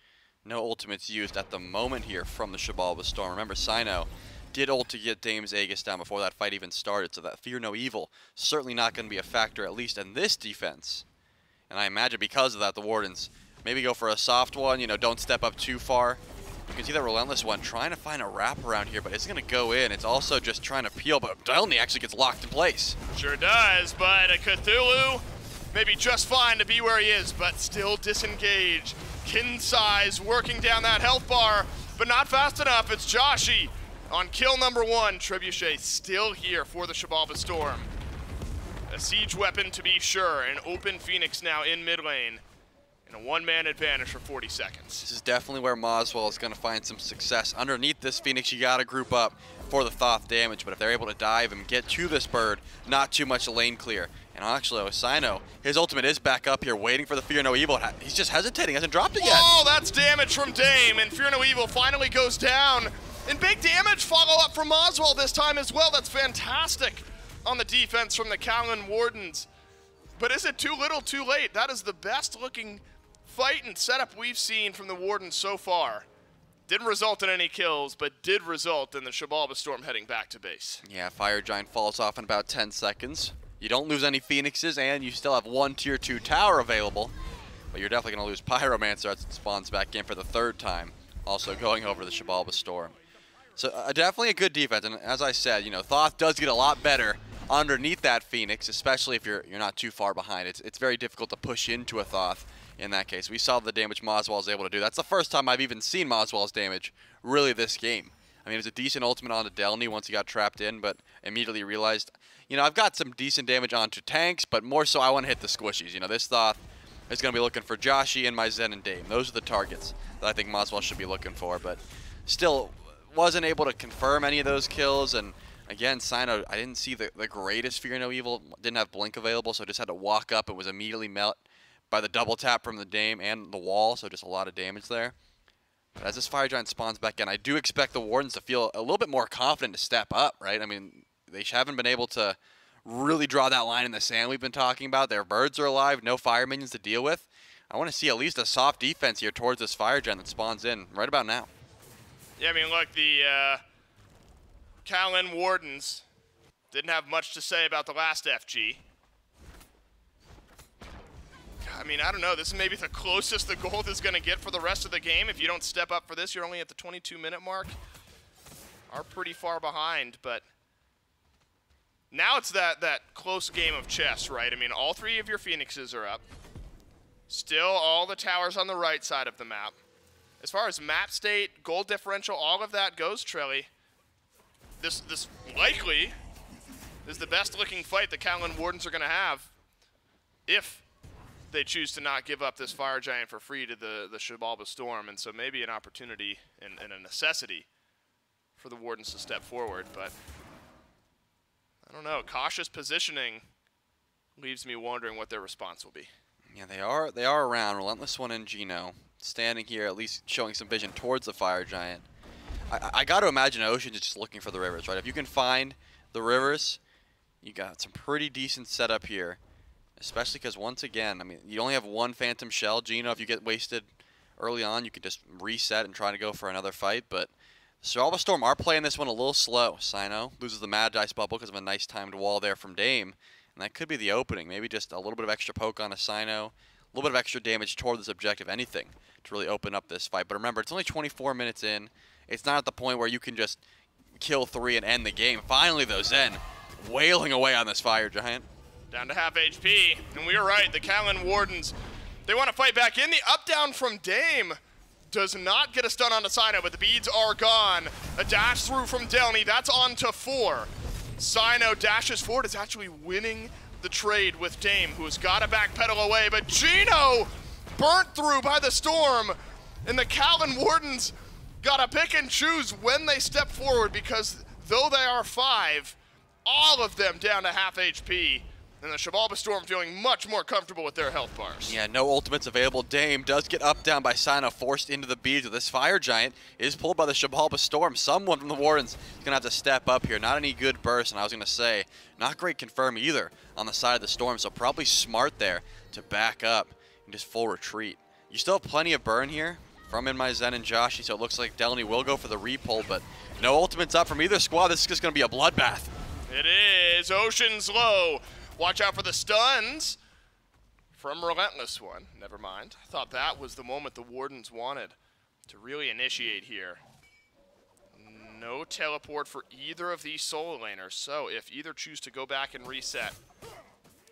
No ultimates used at the moment here from the Xibalba Storm. Remember, Sino did ult to get Dame's Aegis down before that fight even started, so that Fear No Evil certainly not going to be a factor, at least in this defense. And I imagine because of that, the Wardens maybe go for a soft one, you know, don't step up too far. You can see that Relentless one trying to find a wrap around here, but it's going to go in. It's also just trying to peel, but Delny actually gets locked in place. Sure does, but a Cthulhu maybe just fine to be where he is, but still disengage. Kinsai's working down that health bar, but not fast enough. It's Joshi on kill number 1. Trebuchet still here for the Xibalba Storm. A siege weapon to be sure, an open Phoenix now in mid lane. And a one-man advantage for 40 seconds. This is definitely where Moswell is going to find some success. Underneath this Phoenix, you got to group up for the Thoth damage, but if they're able to dive and get to this bird, not too much lane clear. And actually, Osino, his ultimate is back up here, waiting for the Fear No Evil. He's just hesitating, hasn't dropped it yet. Oh, that's damage from Dame, and Fear No Evil finally goes down. And big damage follow-up from Moswell this time as well. That's fantastic on the defense from the Kaolin Wardens. But is it too little, too late? That is the best-looking fight and setup we've seen from the Wardens so far. Didn't result in any kills, but did result in the Xibalba Storm heading back to base. Yeah, Fire Giant falls off in about 10 seconds. You don't lose any Phoenixes, and you still have 1 tier 2 tower available. But you're definitely going to lose Pyromancer as it spawns back in for the 3rd time. Also going over the Xibalba Storm. So definitely a good defense, and as I said, you know, Thoth does get a lot better underneath that Phoenix, especially if you're not too far behind. It's very difficult to push into a Thoth. In that case, we saw the damage Moswell is able to do. That's the first time I've even seen Moswell's damage, really, this game. I mean, it was a decent ultimate onto Delny once he got trapped in, but immediately realized, you know, I've got some decent damage onto tanks, but more so I want to hit the squishies. You know, this Thoth is going to be looking for Joshi and my Zen and Dame. Those are the targets that I think Moswell should be looking for, but still wasn't able to confirm any of those kills. And again, Sino, I didn't see the greatest Fear No Evil, didn't have Blink available, so just had to walk up. It was immediately met by the double tap from the Dame and the wall, so just a lot of damage there. But as this Fire Giant spawns back in, I do expect the Wardens to feel a little bit more confident to step up, right? I mean, they haven't been able to really draw that line in the sand we've been talking about. Their birds are alive, no fire minions to deal with. I want to see at least a soft defense here towards this Fire Giant that spawns in right about now. Yeah, I mean, look, the Kaolin Wardens didn't have much to say about the last FG. I mean, I don't know. This is maybe the closest the Gold is going to get for the rest of the game. If you don't step up for this, you're only at the 22-minute mark. Are pretty far behind, but now it's that close game of chess, right? I mean, all three of your Phoenixes are up. Still all the towers on the right side of the map. As far as map state, gold differential, all of that goes, Trelly. This likely is the best looking fight the Kaolin Wardens are going to have if they choose to not give up this Fire Giant for free to the Xibalba Storm. And so maybe an opportunity and a necessity for the Wardens to step forward. But I don't know. Cautious positioning leaves me wondering what their response will be. Yeah, they are around. Relentless One and Gino standing here, at least showing some vision towards the Fire Giant. I got to imagine Ocean is just looking for the rivers, right? If you can find the rivers, you got some pretty decent setup here, especially because once again, I mean, you only have one Phantom Shell. Gino, if you get wasted early on, you could just reset and try to go for another fight. But Xibalba Storm are playing this one a little slow. Sino loses the Mad Dice bubble because of a nice timed wall there from Dame. And that could be the opening. Maybe just a little bit of extra poke on a Sino, a little bit of extra damage toward this objective, anything to really open up this fight. But remember, it's only 24 minutes in. It's not at the point where you can just kill 3 and end the game. Finally, though, Zen wailing away on this Fire Giant. Down to half HP. And we were right, the Kaolin Wardens, they want to fight back in. The up-down from Dame does not get a stun on Sino, but the beads are gone. A dash through from Delny, that's on to 4. Sino dashes forward, is actually winning the trade with Dame, who has got to backpedal away, but Gino burnt through by the Storm, and the Kaolin Wardens got to pick and choose when they step forward, because though they are 5, all of them down to half HP, and the Xibalba Storm feeling much more comfortable with their health bars. Yeah, no ultimates available. Dame does get up down by Sino, forced into the beads. This Fire Giant is pulled by the Xibalba Storm. Someone from the Wardens is going to have to step up here. Not any good burst, and I was going to say, not great confirm either on the side of the Storm, so probably smart there to back up and just full retreat. You still have plenty of burn here from In My Zen and Joshi, so it looks like Delny will go for the repull, but no ultimates up from either squad. This is just going to be a bloodbath. It is. Ocean's low. Watch out for the stuns from Relentless One. Never mind. I thought that was the moment the Wardens wanted to really initiate here. No teleport for either of these solo laners, so if either choose to go back and reset,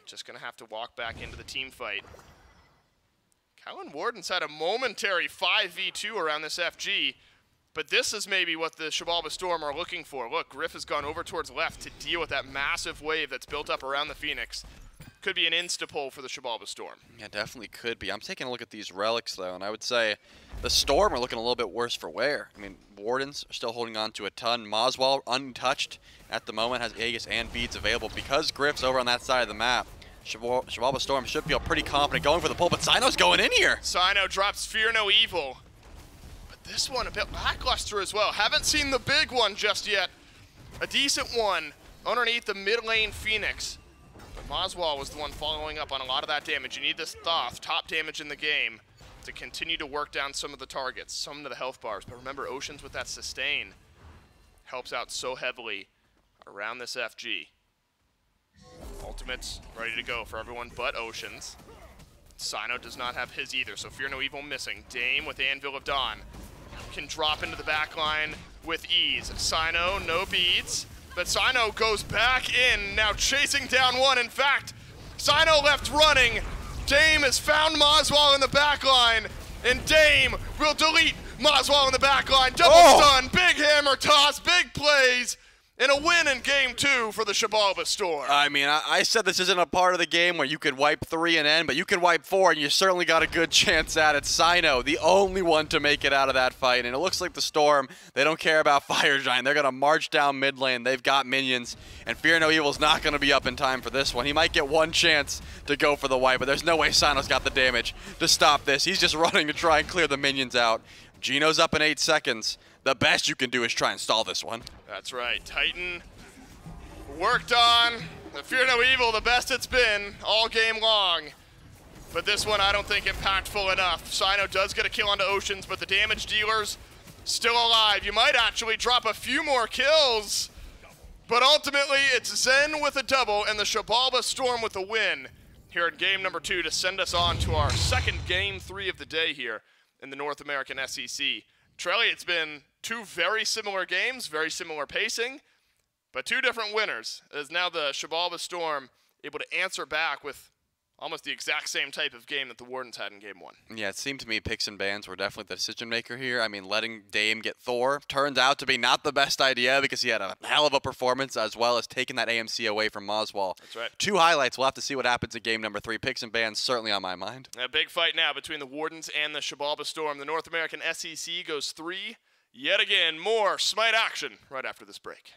just going to have to walk back into the team fight. Kaolin Wardens had a momentary 5v2 around this FG, but this is maybe what the Xibalba Storm are looking for. Look, Griff has gone over towards left to deal with that massive wave that's built up around the Phoenix. Could be an insta-pull for the Xibalba Storm. Yeah, definitely could be. I'm taking a look at these relics, though, and I would say the Storm are looking a little bit worse for wear. I mean, Wardens are still holding on to a ton. Moswell, untouched at the moment, has Aegis and beads available. Because Griff's over on that side of the map, Xibalba Storm should feel pretty confident going for the pull, but Sino's going in here. Sino drops Fear No Evil. This one a bit lackluster as well. Haven't seen the big one just yet. A decent one underneath the mid lane Phoenix. But Moswell was the one following up on a lot of that damage. You need this Thoth, top damage in the game, to continue to work down some of the targets, some of the health bars. But remember, Oceans with that sustain helps out so heavily around this FG. Ultimates ready to go for everyone but Oceans. Sino does not have his either, so Fear No Evil missing. Dame with Anvil of Dawn can drop into the back line with ease. Sino, no beads, but Sino goes back in, now chasing down one. In fact, Sino left running. Dame has found Moswell in the back line, and Dame will delete Moswell in the back line. Double stun, big hammer toss, big plays, and a win in game 2 for the Xibalba Storm. I mean, I said this isn't a part of the game where you could wipe 3 and end, but you can wipe 4, and you certainly got a good chance at it. Sino, the only one to make it out of that fight, and it looks like the Storm, they don't care about Fire Giant. They're going to march down mid lane. They've got minions, and Fear No Evil's not going to be up in time for this one. He might get one chance to go for the wipe, but there's no way Sino's got the damage to stop this. He's just running to try and clear the minions out. Gino's up in 8 seconds. The best you can do is try and stall this one. That's right. Titan worked on. The Fear No Evil, the best it's been all game long. But this one I don't think impactful enough. Sino does get a kill onto Oceans, but the damage dealer's still alive. You might actually drop a few more kills. But ultimately, it's Zen with a double and the Xibalba Storm with a win here in game number 2 to send us on to our second game 3 of the day here in the North American SEC. Trelly, it's been 2 very similar games, very similar pacing, but 2 different winners, as now the Xibalba Storm able to answer back with almost the exact same type of game that the Wardens had in game 1. Yeah, it seemed to me picks and bans were definitely the decision maker here. I mean, letting Dame get Thor turned out to be not the best idea because he had a hell of a performance, as well as taking that AMC away from Moswell. That's right. 2 highlights. We'll have to see what happens in game number 3. Picks and bans certainly on my mind. A big fight now between the Wardens and the Xibalba Storm. The North American SEC goes 3. Yet again, more SMITE action right after this break.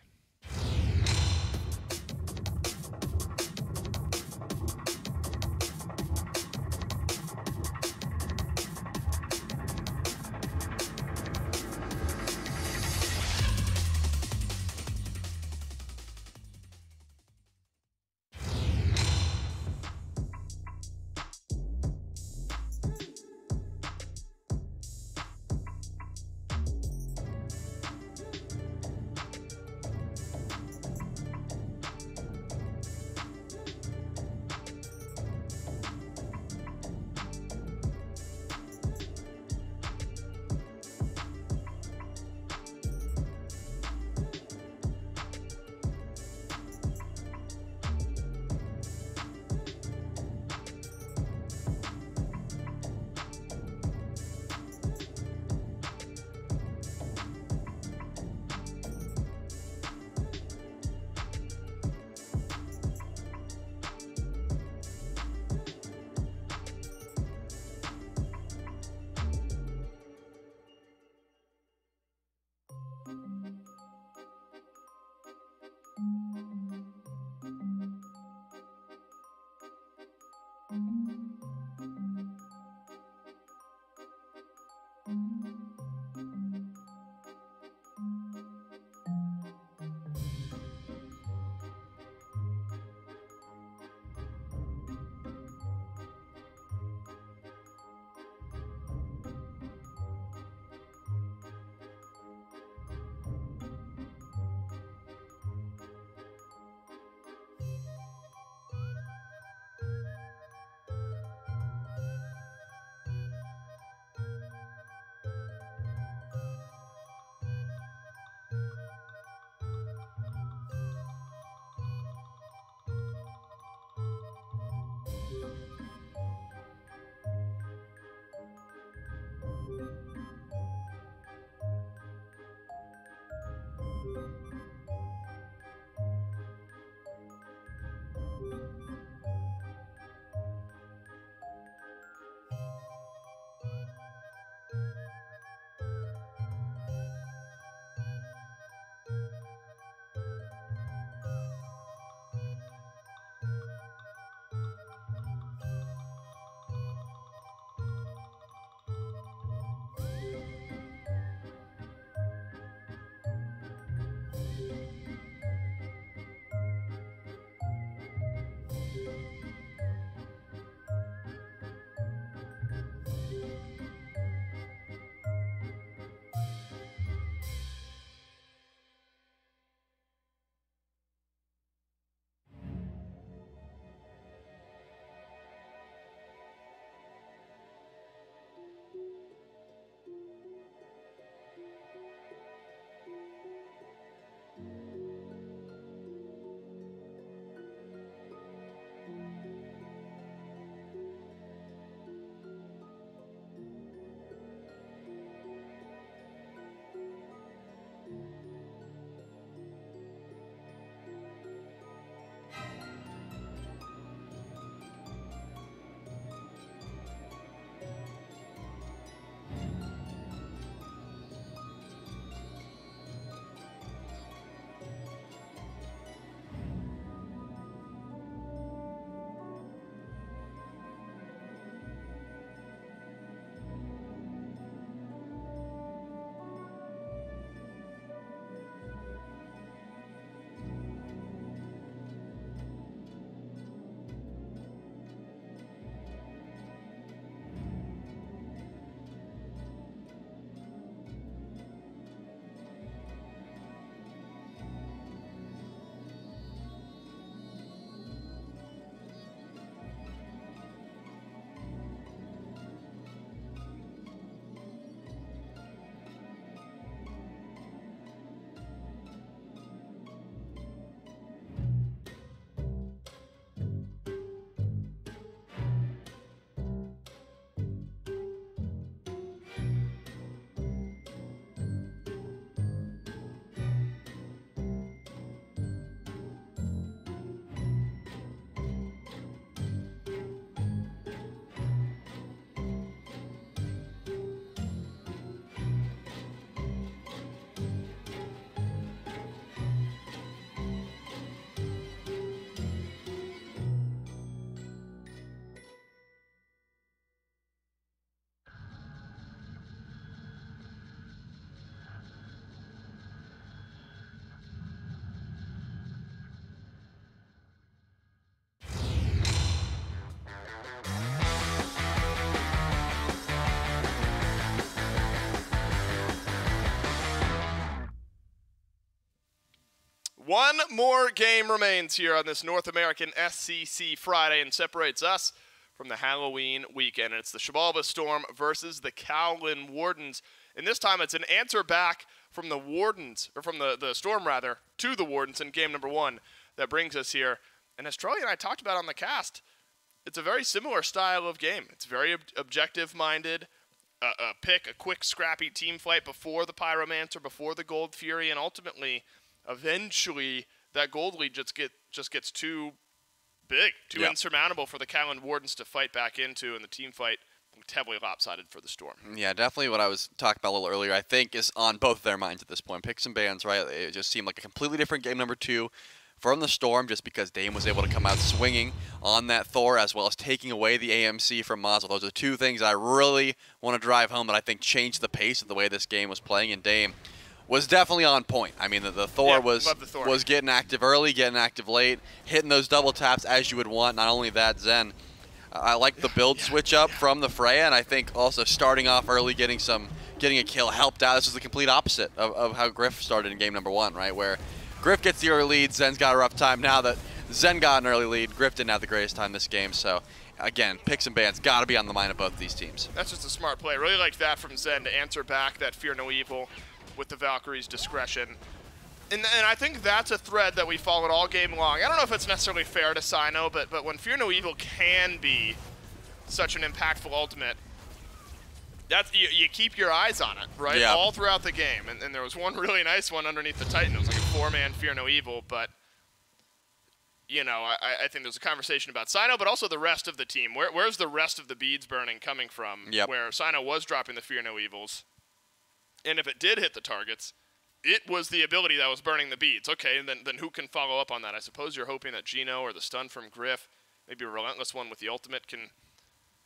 One more game remains here on this North American SCC Friday and separates us from the Halloween weekend. And it's the Xibalba Storm versus the Kaolin Wardens. And this time it's an answer back from the Wardens, or from the Storm rather, to the Wardens in game number 1 that brings us here. And as Charlie and I talked about on the cast, it's a very similar style of game. It's very objective-minded. Pick a quick, scrappy team fight before the Pyromancer, before the Gold Fury, and ultimately, eventually, that gold lead just gets too big, too insurmountable for the Kaolin Wardens to fight back into, and the team fight heavily lopsided for the Storm. Yeah, definitely what I was talking about a little earlier, I think, is on both their minds at this point. Picks and bans, right? It just seemed like a completely different game number 2 from the Storm, just because Dame was able to come out swinging on that Thor, as well as taking away the AMC from Mazel. Those are two things I really want to drive home that I think changed the pace of the way this game was playing, and Dame was definitely on point. I mean, the Thor was getting active early, getting active late, hitting those double taps as you would want. Not only that, Zen, I like the build switch up from the Freya, and I think also starting off early, getting a kill helped out. This was the complete opposite of how Griff started in game number 1, right, where Griff gets the early lead, Zen's got a rough time. Now that Zen got an early lead, Griff didn't have the greatest time this game. So, again, picks and bans got to be on the mind of both these teams. That's just a smart play. Really like that from Zen to answer back that Fear No Evil with the Valkyrie's discretion. And I think that's a thread that we followed all game long. I don't know if it's necessarily fair to Sino, but when Fear No Evil can be such an impactful ultimate, you keep your eyes on it, right? Yeah. All throughout the game. And there was one really nice one underneath the Titan. It was like a 4-man Fear No Evil, but you know, I think there's a conversation about Sino, but also the rest of the team. Where's the rest of the beads burning coming from? Yep. Where Sino was dropping the Fear No Evils. And if it did hit the targets, it was the ability that was burning the beads. Okay, then who can follow up on that? I suppose you're hoping that Gino or the stun from Griff, maybe a relentless one with the ultimate, can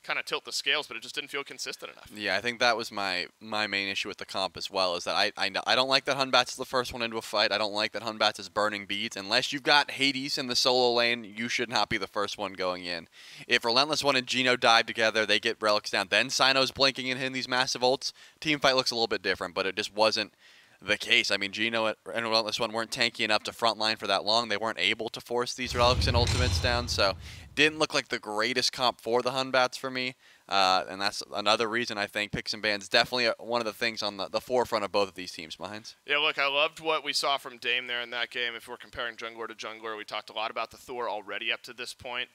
kind of tilt the scales, but it just didn't feel consistent enough. Yeah, I think that was my main issue with the comp as well, is that I don't like that Hunbats is the first one into a fight. I don't like that Hunbats is burning beads. Unless you've got Hades in the solo lane, you should not be the first one going in. If Relentless One and Gino dive together, they get relics down, then Sino's blinking and hitting these massive ults, team fight looks a little bit different, but it just wasn't the case. I mean, Gino and Relentless One weren't tanky enough to frontline for that long. They weren't able to force these relics and ultimates down, so didn't look like the greatest comp for the Hunbats for me. And that's another reason I think picks and bans definitely one of the things on the forefront of both of these teams' minds. Yeah, look, I loved what we saw from Dame there in that game. If we're comparing jungler to jungler, we talked a lot about the Thor already up to this point.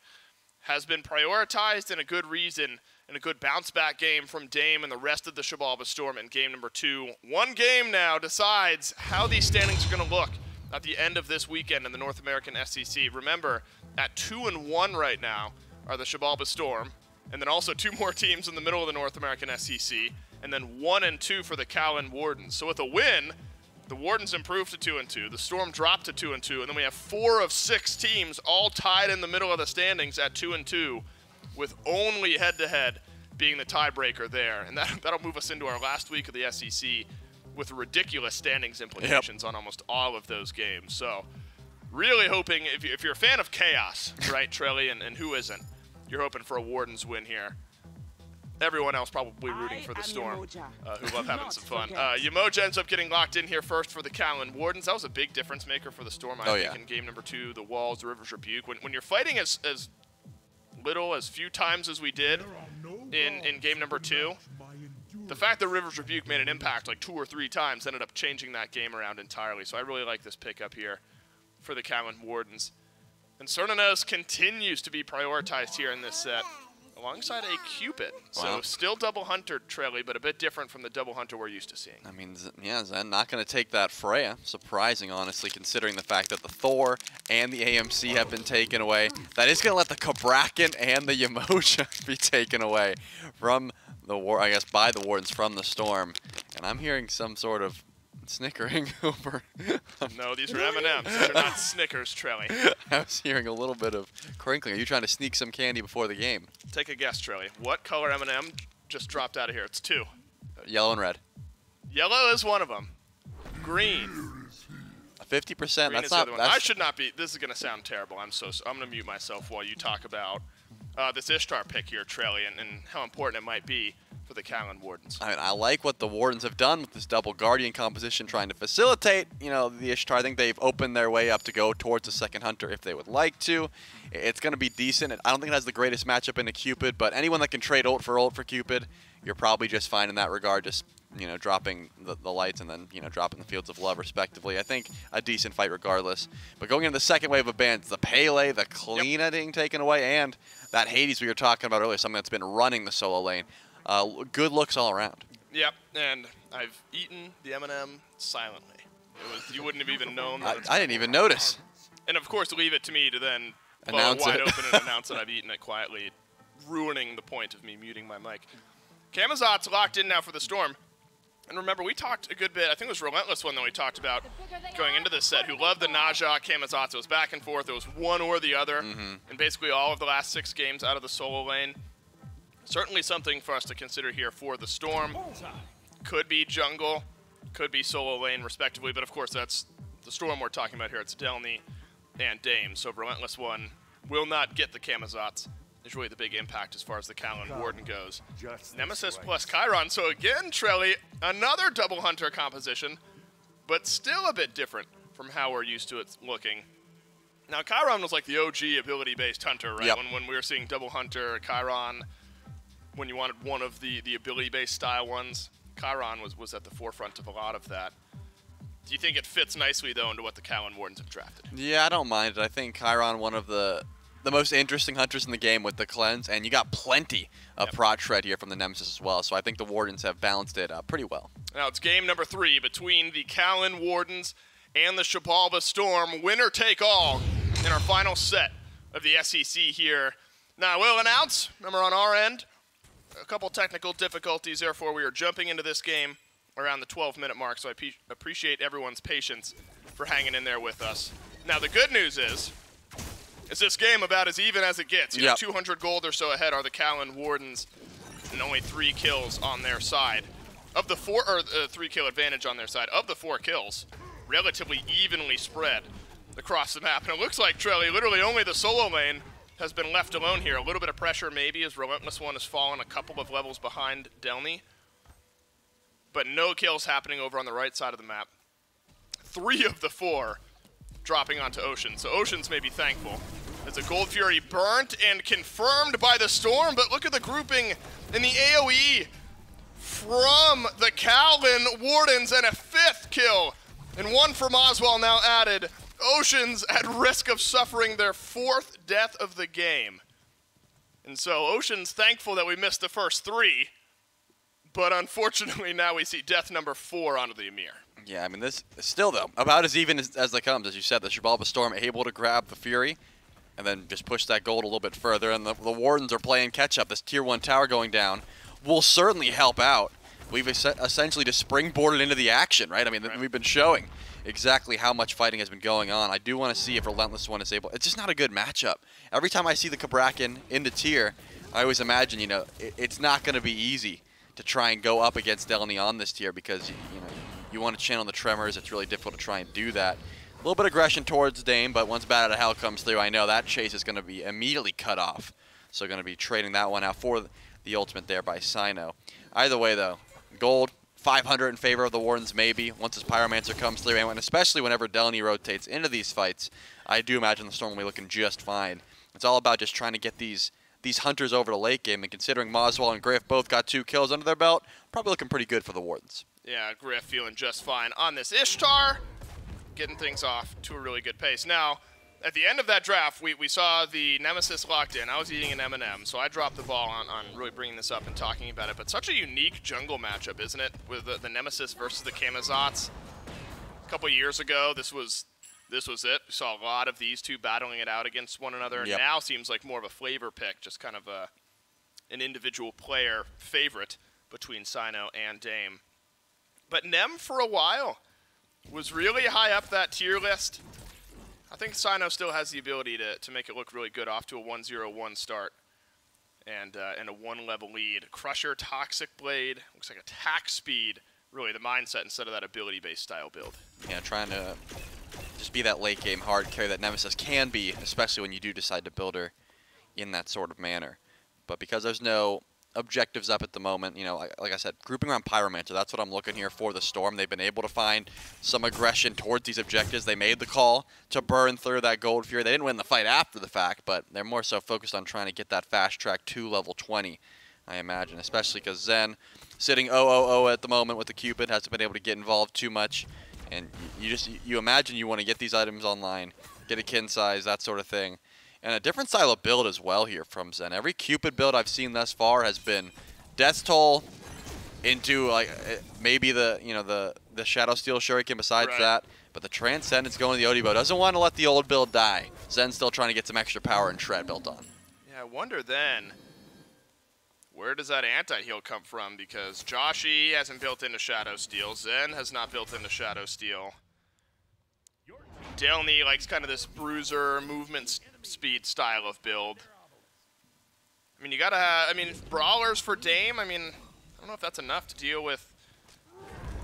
Has been prioritized, and a good reason, and a good bounce-back game from Dame and the rest of the Xibalba Storm in game number 2. One game now decides how these standings are going to look at the end of this weekend in the North American SCC. Remember, at 2-1 right now are the Xibalba Storm, and then also 2 more teams in the middle of the North American SCC, and then 1-2 for the Kaolin Wardens. So with a win, the Wardens improved to 2-2, the Storm dropped to 2-2, and then we have 4 of 6 teams all tied in the middle of the standings at 2-2, with only head-to-head being the tiebreaker there. And that'll move us into our last week of the SEC with ridiculous standings implications on almost all of those games. So really hoping, if you're a fan of chaos, right, Trelly, and who isn't, you're hoping for a Wardens win here. Everyone else probably rooting for the Storm, who love having some fun. Yamoja ends up getting locked in here first for the Kaolin Wardens. That was a big difference maker for the Storm, I think, in game number 2, the Walls, the River's Rebuke. When you're fighting as little, as few times as we did in game number 2, the fact that River's Rebuke made an impact like 2 or 3 times ended up changing that game around entirely. So I really like this pickup here for the Kaolin Wardens. And Cernanos continues to be prioritized here in this set, alongside a Cupid. So still double hunter Trelly, but a bit different from the double hunter we're used to seeing. I mean, yeah, Zen not going to take that Freya. Surprising, honestly, considering the fact that the Thor and the AMC have been taken away. That is going to let the Kabrakan and the Yamoja be taken away from the I guess by the Wardens from the Storm. And I'm hearing some sort of snickering over. No, these are M&Ms. These are not Snickers, Trelly. I was hearing a little bit of crinkling. Are you trying to sneak some candy before the game? Take a guess, Trelly. What color M&M just dropped out of here? It's 2. Yellow and red. Yellow is one of them. Green. 50%. Green is the other one. I should not be. This is going to sound terrible. I'm going to mute myself while you talk about this Ishtar pick here, Trelly, and how important it might be. for the Kaolin Wardens. I mean, I like what the Wardens have done with this double Guardian composition, trying to facilitate, you know, the Ishtar. I think they've opened their way up to go towards the second Hunter if they would like to. It's going to be decent. I don't think it has the greatest matchup into Cupid, but anyone that can trade ult for Cupid, you're probably just fine in that regard, just, you know, dropping the lights and then, you know, dropping the Fields of Love respectively. I think a decent fight regardless. But going into the second wave of bans, the Pele, the Kalina being taken away, and that Hades we were talking about earlier, something that's been running the solo lane. Good looks all around. Yep, and I've eaten the M&M silently. You wouldn't have even known that. I didn't even notice. And of course, leave it to me to then Announce blow it it. wide open and announce that I've eaten it quietly, ruining the point of me muting my mic. Camazot's locked in now for the Storm. And remember, we talked a good bit, I think it was Relentless one that we talked about going into this set, who loved the Naja Camazotz. It was back and forth. It was one or the other in basically all of the last 6 games out of the solo lane. Certainly something for us to consider here for the Storm. Could be jungle, could be solo lane, respectively, but of course that's the Storm we're talking about here. It's Delny and Dame, so Relentless one will not get the Camazotz. Is really the big impact as far as the Kaolin Warden goes. Nemesis plus Chiron, so again, Trelly, another double Hunter composition, but still a bit different from how we're used to it looking. Now, Chiron was like the OG ability-based Hunter, right? Yep. When we were seeing double Hunter, Chiron, when you wanted one of the ability-based style ones, Chiron was at the forefront of a lot of that. Do you think it fits nicely, though, into what the Kaolin Wardens have drafted? Yeah, I don't mind it. I think Chiron, one of the most interesting hunters in the game with the cleanse, and you got plenty of prot shred here from the Nemesis as well, so I think the Wardens have balanced it pretty well. Now it's game number 3 between the Kaolin Wardens and the Xibalba Storm. Winner take all in our final set of the SEC here. Now I will announce, remember on our end, a couple technical difficulties, therefore we are jumping into this game around the 12-minute mark, so I appreciate everyone's patience for hanging in there with us. Now the good news is this game about as even as it gets. You know, 200 gold or so ahead are the Kaolin Wardens, and only 3 kills on their side. Of the 4, or 3 kill advantage on their side, of the 4 kills, relatively evenly spread across the map. And it looks like, Trelly, literally only the solo lane has been left alone here. A little bit of pressure maybe as Relentless one has fallen a couple of levels behind Delny. But no kills happening over on the right side of the map. 3 of the 4 dropping onto Ocean. So Ocean's maybe thankful as the Gold Fury burnt and confirmed by the Storm, but look at the grouping in the AoE from the Kaolin Wardens, and a 5th kill, and 1 from Oswald now added. Ocean's at risk of suffering their 4th death of the game. And so Ocean's thankful that we missed the first 3, but unfortunately now we see death number 4 onto the Ymir. Yeah, I mean, this still, though, about as even as they come. As you said, the Xibalba Storm able to grab the Fury and then just push that gold a little bit further. And the Wardens are playing catch-up. This Tier 1 tower going down will certainly help out. We've essentially just springboarded into the action, right? I mean, we've been showing exactly how much fighting has been going on. I do want to see if Relentless one is able. It's just not a good matchup. Every time I see the Cabrakan in the tier, I always imagine, you know, it's not going to be easy to try and go up against Delny on this tier because, you know, you want to channel the Tremors. It's really difficult to try and do that. A little bit of aggression towards Dame, but once Bat Out of Hell comes through, I know that chase is going to be immediately cut off. So going to be trading that one out for the ultimate there by Sino. Either way, though, gold, 500 in favor of the Wardens maybe, once this Pyromancer comes through, and especially whenever Delny rotates into these fights, I do imagine the Storm will be looking just fine. It's all about just trying to get these Hunters over to late game, and considering Moswell and Griff both got 2 kills under their belt, probably looking pretty good for the Wardens. Yeah, Griff feeling just fine on this Ishtar, getting things off to a really good pace. Now, at the end of that draft, we saw the Nemesis locked in. I was eating an M&M, so I dropped the ball on really bringing this up and talking about it. But such a unique jungle matchup, isn't it, with the Nemesis versus the Camazotz? A couple years ago, this was it. We saw a lot of these two battling it out against one another. And now seems like more of a flavor pick, just kind of an individual player favorite between Sino and Dame. But Nem, for a while, was really high up that tier list. I think Sino still has the ability to make it look really good off to a 1-0-1 start and a 1-level lead. Crusher, Toxic Blade, looks like attack speed, really the mindset instead of that ability-based style build. Yeah, trying to just be that late game hard carry that Nemesis can be, especially when you do decide to build her in that sort of manner. But because there's no objectives up at the moment. You know, like I said, grouping around Pyromancer, that's what I'm looking here for the Storm. They've been able to find some aggression towards these objectives. They made the call to burn through that Gold Fury. They didn't win the fight after the fact, but they're more so focused on trying to get that fast track to level 20, I imagine, especially because Zen sitting 0-0-0 at the moment with the Cupid, hasn't been able to get involved too much. And you imagine you want to get these items online, get a kin size, that sort of thing. And a different style of build as well here from Zen. Every Cupid build I've seen thus far has been Death Toll into like maybe the Shadow Steel Shuriken besides that. But the Transcendence going to the Odibo doesn't want to let the old build die. Zen's still trying to get some extra power and shred built on. Yeah, I wonder then, where does that anti-heal come from? Because Joshi hasn't built into Shadow Steel. Zen has not built into Shadow Steel. Delny likes kind of this bruiser movement speed style of build. I mean, you gotta have, I mean, brawlers for Dame, I mean, I don't know if that's enough to deal with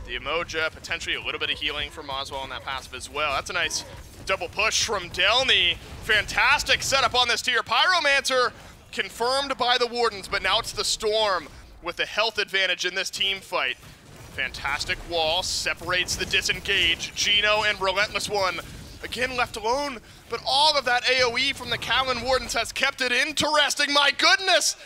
the Emoja, potentially a little bit of healing from Oswald in that passive as well. That's a nice double push from Delny. Fantastic setup on this tier. Pyromancer confirmed by the Wardens, but now it's the Storm with the health advantage in this team fight. Fantastic wall, separates the disengage. Gino and Relentless One again left alone, but all of that AoE from the Kaolin Wardens has kept it interesting. My goodness!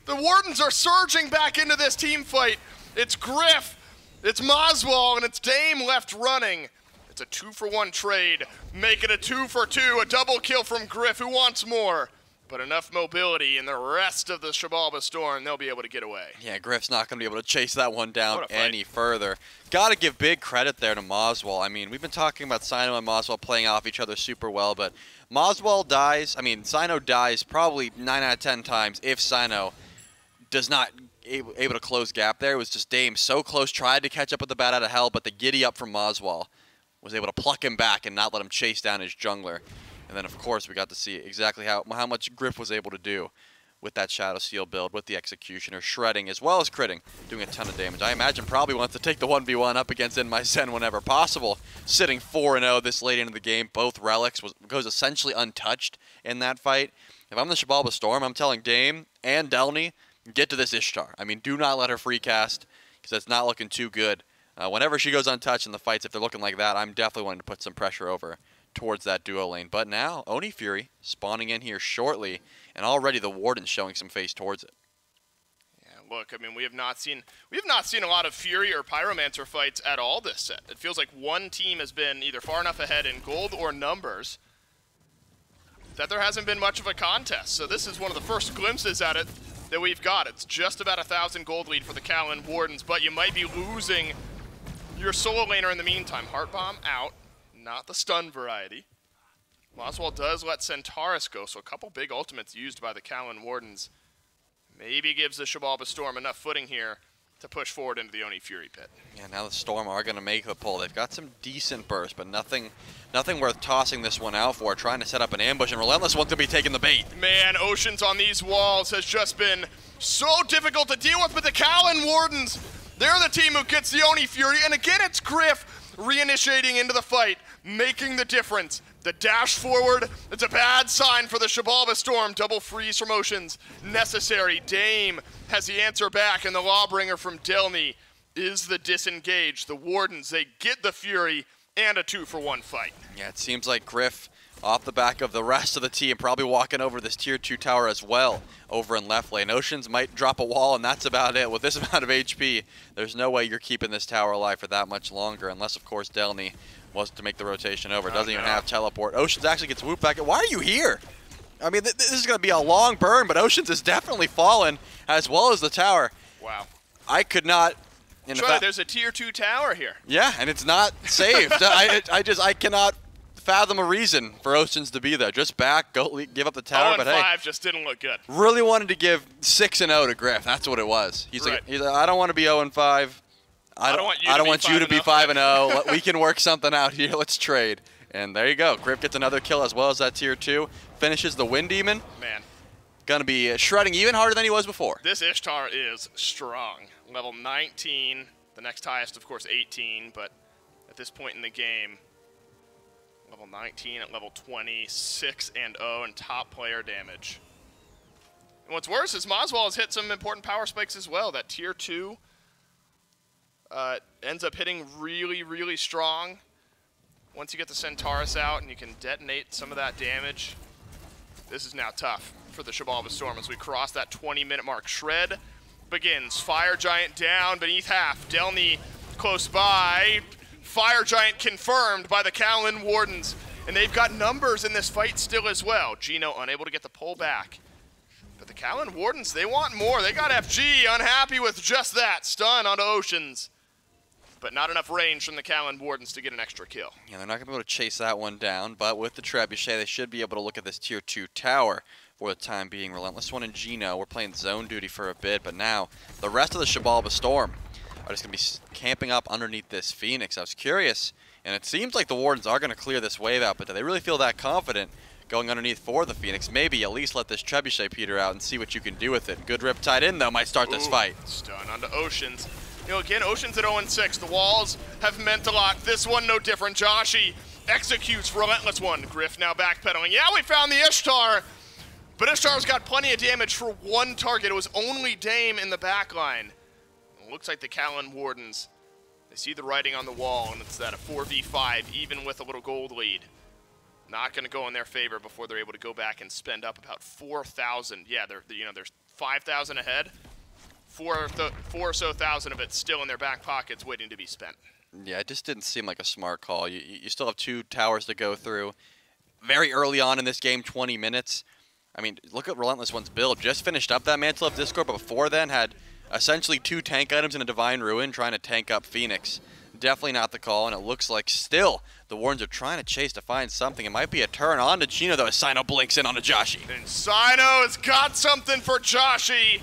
The Wardens are surging back into this team fight. It's Griff, it's Moswell, and it's Dame left running. It's a 2-for-1 trade. Make it a 2-for-2, a double kill from Griff. Who wants more? But enough mobility in the rest of the Xibalba Storm, they'll be able to get away. Yeah, Griff's not going to be able to chase that one down any further. Got to give big credit there to Moswell. I mean, we've been talking about Sino and Moswell playing off each other super well, but Moswell dies, I mean, Sino dies probably 9 out of 10 times if Sino does not able to close gap there. It was just Dame so close, tried to catch up with the bat out of hell, but the giddy up from Moswell was able to pluck him back and not let him chase down his jungler. And then, of course, we got to see exactly how much Griff was able to do with that Shadow Steel build, with the Executioner, shredding as well as critting, doing a ton of damage. I imagine probably wants to take the 1v1 up against Zen whenever possible. Sitting 4-0 this late into the game, both relics goes essentially untouched in that fight. If I'm the Xibalba Storm, I'm telling Dame and Delny, get to this Ishtar. I mean, do not let her free cast, because that's not looking too good. Whenever she goes untouched in the fights, if they're looking like that, I'm definitely wanting to put some pressure over towards that duo lane. But now, Oni Fury spawning in here shortly, and already the Warden's showing some face towards it. Yeah, look, I mean, we have not seen a lot of Fury or Pyromancer fights at all this set. It feels like one team has been either far enough ahead in gold or numbers that there hasn't been much of a contest. So this is one of the first glimpses at it that we've got. It's just about 1,000 gold lead for the Kaolin Wardens, but you might be losing your solo laner in the meantime. Heart Bomb out. Not the stun variety. Moswell does let Centaurus go, so a couple big ultimates used by the Kaolin Wardens. Maybe gives the Xibalba Storm enough footing here to push forward into the Oni Fury pit. Yeah, now the Storm are going to make the pull. They've got some decent bursts, but nothing worth tossing this one out for. Trying to set up an ambush, and Relentless One's going to be taking the bait. Man, Oceans on these walls has just been so difficult to deal with, but the Kaolin Wardens, they're the team who gets the Oni Fury, and again it's Griff reinitiating into the fight, making the difference. The dash forward, it's a bad sign for the Xibalba Storm. Double freeze from Oceans, necessary. Dame has the answer back, and the Lawbringer from Delny is the disengage. The Wardens, they get the Fury and a 2-for-1 fight. Yeah, it seems like Griff, off the back of the rest of the team, probably walking over this tier 2 tower as well over in left lane. Oceans might drop a wall, and that's about it. With this amount of HP, there's no way you're keeping this tower alive for that much longer, unless, of course, Delny was to make the rotation over. Doesn't even have teleport. Oceans actually gets whooped back. Why are you here? I mean, this is going to be a long burn, but Oceans has definitely fallen, as well as the tower. Wow. I could not... Troy, there's a tier 2 tower here. Yeah, and it's not saved. I cannot fathom a reason for Oceans to be there. Just back, give up the tower. 0-5 hey, just didn't look good. Really wanted to give 6-0 to Griff. That's what it was. He's like, I don't want to be 0-5. I don't want you to be 5-0. We can work something out here. Let's trade. And there you go. Griff gets another kill as well as that tier 2. Finishes the Wind Demon. Man. Gonna be shredding even harder than he was before. This Ishtar is strong. Level 19. The next highest, of course, 18. But at this point in the game, level 19 at level 20, 6-0, and top player damage. And what's worse is Moswell has hit some important power spikes as well. That tier 2 ends up hitting really, really strong. Once you get the Centaurus out and you can detonate some of that damage, this is now tough for the Xibalba Storm as we cross that 20-minute mark. Shred begins. Fire Giant down beneath half. Delny close by. Fire Giant confirmed by the Kaolin Wardens. And they've got numbers in this fight still as well. Gino unable to get the pull back. But the Kaolin Wardens, they want more. They got FG unhappy with just that. Stun onto Oceans. But not enough range from the Kaolin Wardens to get an extra kill. Yeah, they're not going to be able to chase that one down, but with the Trebuchet, they should be able to look at this tier 2 tower for the time being. Relentless One and Gino, we're playing zone duty for a bit, but now the rest of the Xibalba Storm are just going to be camping up underneath this Phoenix. I was curious, and it seems like the Wardens are going to clear this wave out, but do they really feel that confident going underneath for the Phoenix? Maybe at least let this Trebuchet peter out and see what you can do with it. Good rip tied in, though, might start this fight. Stun onto Oceans. You know, again, Ocean's at 0-6. The walls have meant a lot. This one, no different. Joshi executes Relentless One. Griff now backpedaling. Yeah, we found the Ishtar, but Ishtar's got plenty of damage for one target. It was only Dame in the backline. It looks like the Kaolin Wardens, they see the writing on the wall, and it's that a 4v5, even with a little gold lead. Not going to go in their favor before they're able to go back and spend up about 4,000. Yeah, there's 5,000 ahead. 4,000 or so of it still in their back pockets waiting to be spent. Yeah, it just didn't seem like a smart call. You still have 2 towers to go through. Very early on in this game, 20 minutes. I mean, look at Relentless One's build. Just finished up that Mantle of Discord, but before then had essentially 2 tank items and a Divine Ruin trying to tank up Phoenix. Definitely not the call, and it looks like still the Wardens are trying to chase to find something. It might be a turn on to Gino, though, as Sino blinks in onto Joshi. And Sino has got something for Joshi.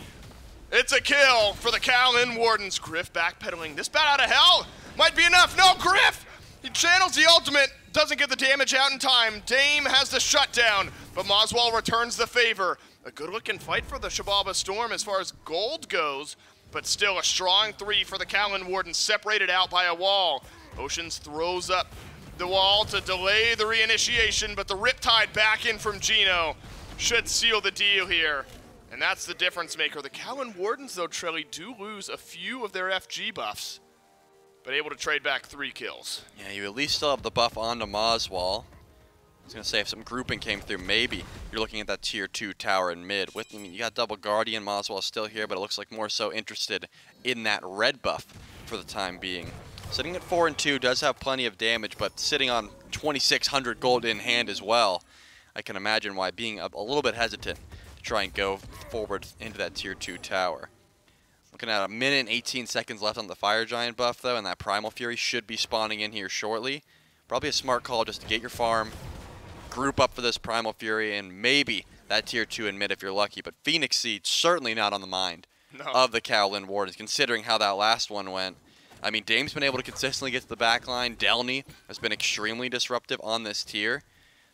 It's a kill for the Kaolin Wardens. Griff backpedaling. This bat out of hell might be enough. No, Griff! He channels the ultimate. Doesn't get the damage out in time. Dame has the shutdown, but Moswell returns the favor. A good-looking fight for the Xibalba Storm as far as gold goes, but still a strong 3 for the Kaolin Wardens, separated out by a wall. Oceans throws up the wall to delay the reinitiation, but the Riptide back in from Gino should seal the deal here. And that's the difference maker. The Kaolin Wardens, though, Trelly, do lose a few of their FG buffs, but able to trade back 3 kills. Yeah, you at least still have the buff onto Moswell. I was going to say, if some grouping came through, maybe you're looking at that tier 2 tower in mid. I mean, you got double Guardian, Moswell still here, but it looks like more so interested in that red buff for the time being. Sitting at 4 and 2, does have plenty of damage, but sitting on 2,600 gold in hand as well. I can imagine why being a little bit hesitant to try and go forward into that tier 2 tower. Looking at 1 minute and 18 seconds left on the Fire Giant buff, though, and that Primal Fury should be spawning in here shortly. Probably a smart call just to get your farm, group up for this Primal Fury, and maybe that tier 2 in mid if you're lucky. But Phoenix Seed certainly not on the mind of the Kaolin Wardens, considering how that last one went. I mean, Dame's been able to consistently get to the back line. Delny has been extremely disruptive on this tier.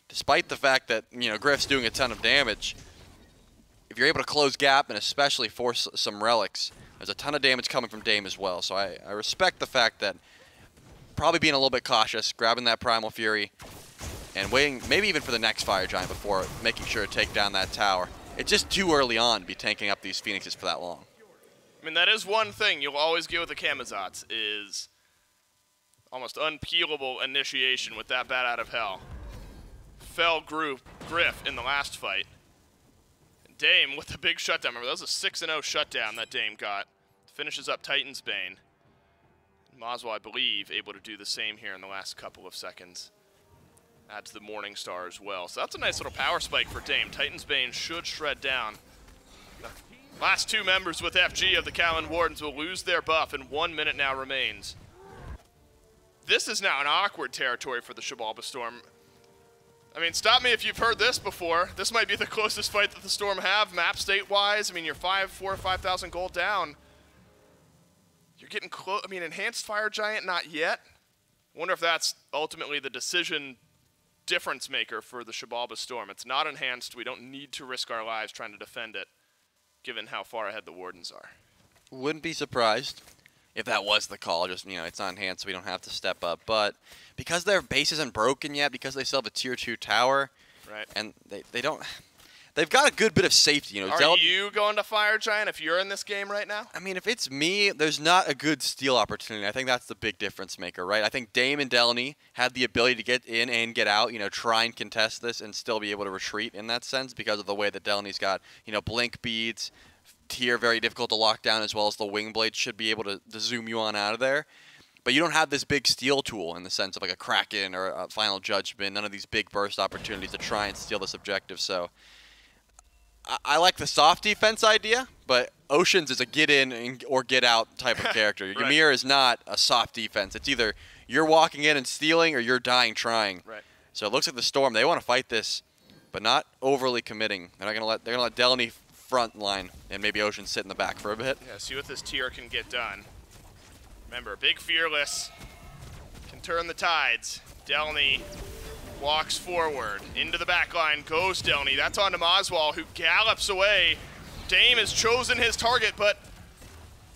Despite the fact that, you know, Griff's doing a ton of damage, if you're able to close gap and especially force some relics, there's a ton of damage coming from Dame as well. So I respect the fact that probably being a little bit cautious, grabbing that Primal Fury, and waiting maybe even for the next Fire Giant before making sure to take down that tower. It's just too early on to be tanking up these Phoenixes for that long. I mean, that is one thing you'll always get with the Camazotz, is almost unpeelable initiation with that bat out of hell. Fell Griff in the last fight. And Dame with the big shutdown. Remember, that was a 6-0 shutdown that Dame got. Finishes up Titan's Bane. Moswell, I believe, able to do the same here in the last couple of seconds. Adds the Morning Star as well. So that's a nice little power spike for Dame. Titan's Bane should shred down. Last 2 members with FG of the Kaolin Wardens will lose their buff, and 1 minute now remains. This is now an awkward territory for the Xibalba Storm. I mean, stop me if you've heard this before. This might be the closest fight that the Storm have, map state-wise. I mean, you're 4,000 or 5,000 gold down. You're getting close. I mean, Enhanced Fire Giant, not yet. Wonder if that's ultimately the decision difference maker for the Xibalba Storm. It's not enhanced. We don't need to risk our lives trying to defend it, given how far ahead the Wardens are. Wouldn't be surprised if that was the call. Just, you know, it's not enhanced, so we don't have to step up. But because their base isn't broken yet, because they still have a tier 2 tower, right, and they don't, they've got a good bit of safety. You know, Are you going to Fire Giant if you're in this game right now? I mean, if it's me, there's not a good steal opportunity. I think that's the big difference maker, right? I think Dame and Delny had the ability to get in and get out, you know, try and contest this and still be able to retreat in that sense because of the way that Delny's got, you know, blink beads, tier very difficult to lock down, as well as the wing blade should be able to zoom you on out of there. But you don't have this big steal tool in the sense of like a Kraken or a Final Judgment, none of these big burst opportunities to try and steal this objective. So I like the soft defense idea, but Oceans is a get in or get out type of character. Right. Ymir is not a soft defense. It's either you're walking in and stealing or you're dying trying. Right. So it looks like the Storm, they want to fight this, but not overly committing. They're gonna let Delny front line and maybe Oceans sit in the back for a bit. Yeah, see what this tier can get done. Remember, big Fearless can turn the tides. Delny walks forward into the back line, goes Delny. That's on to Maswal, who gallops away. Dame has chosen his target, but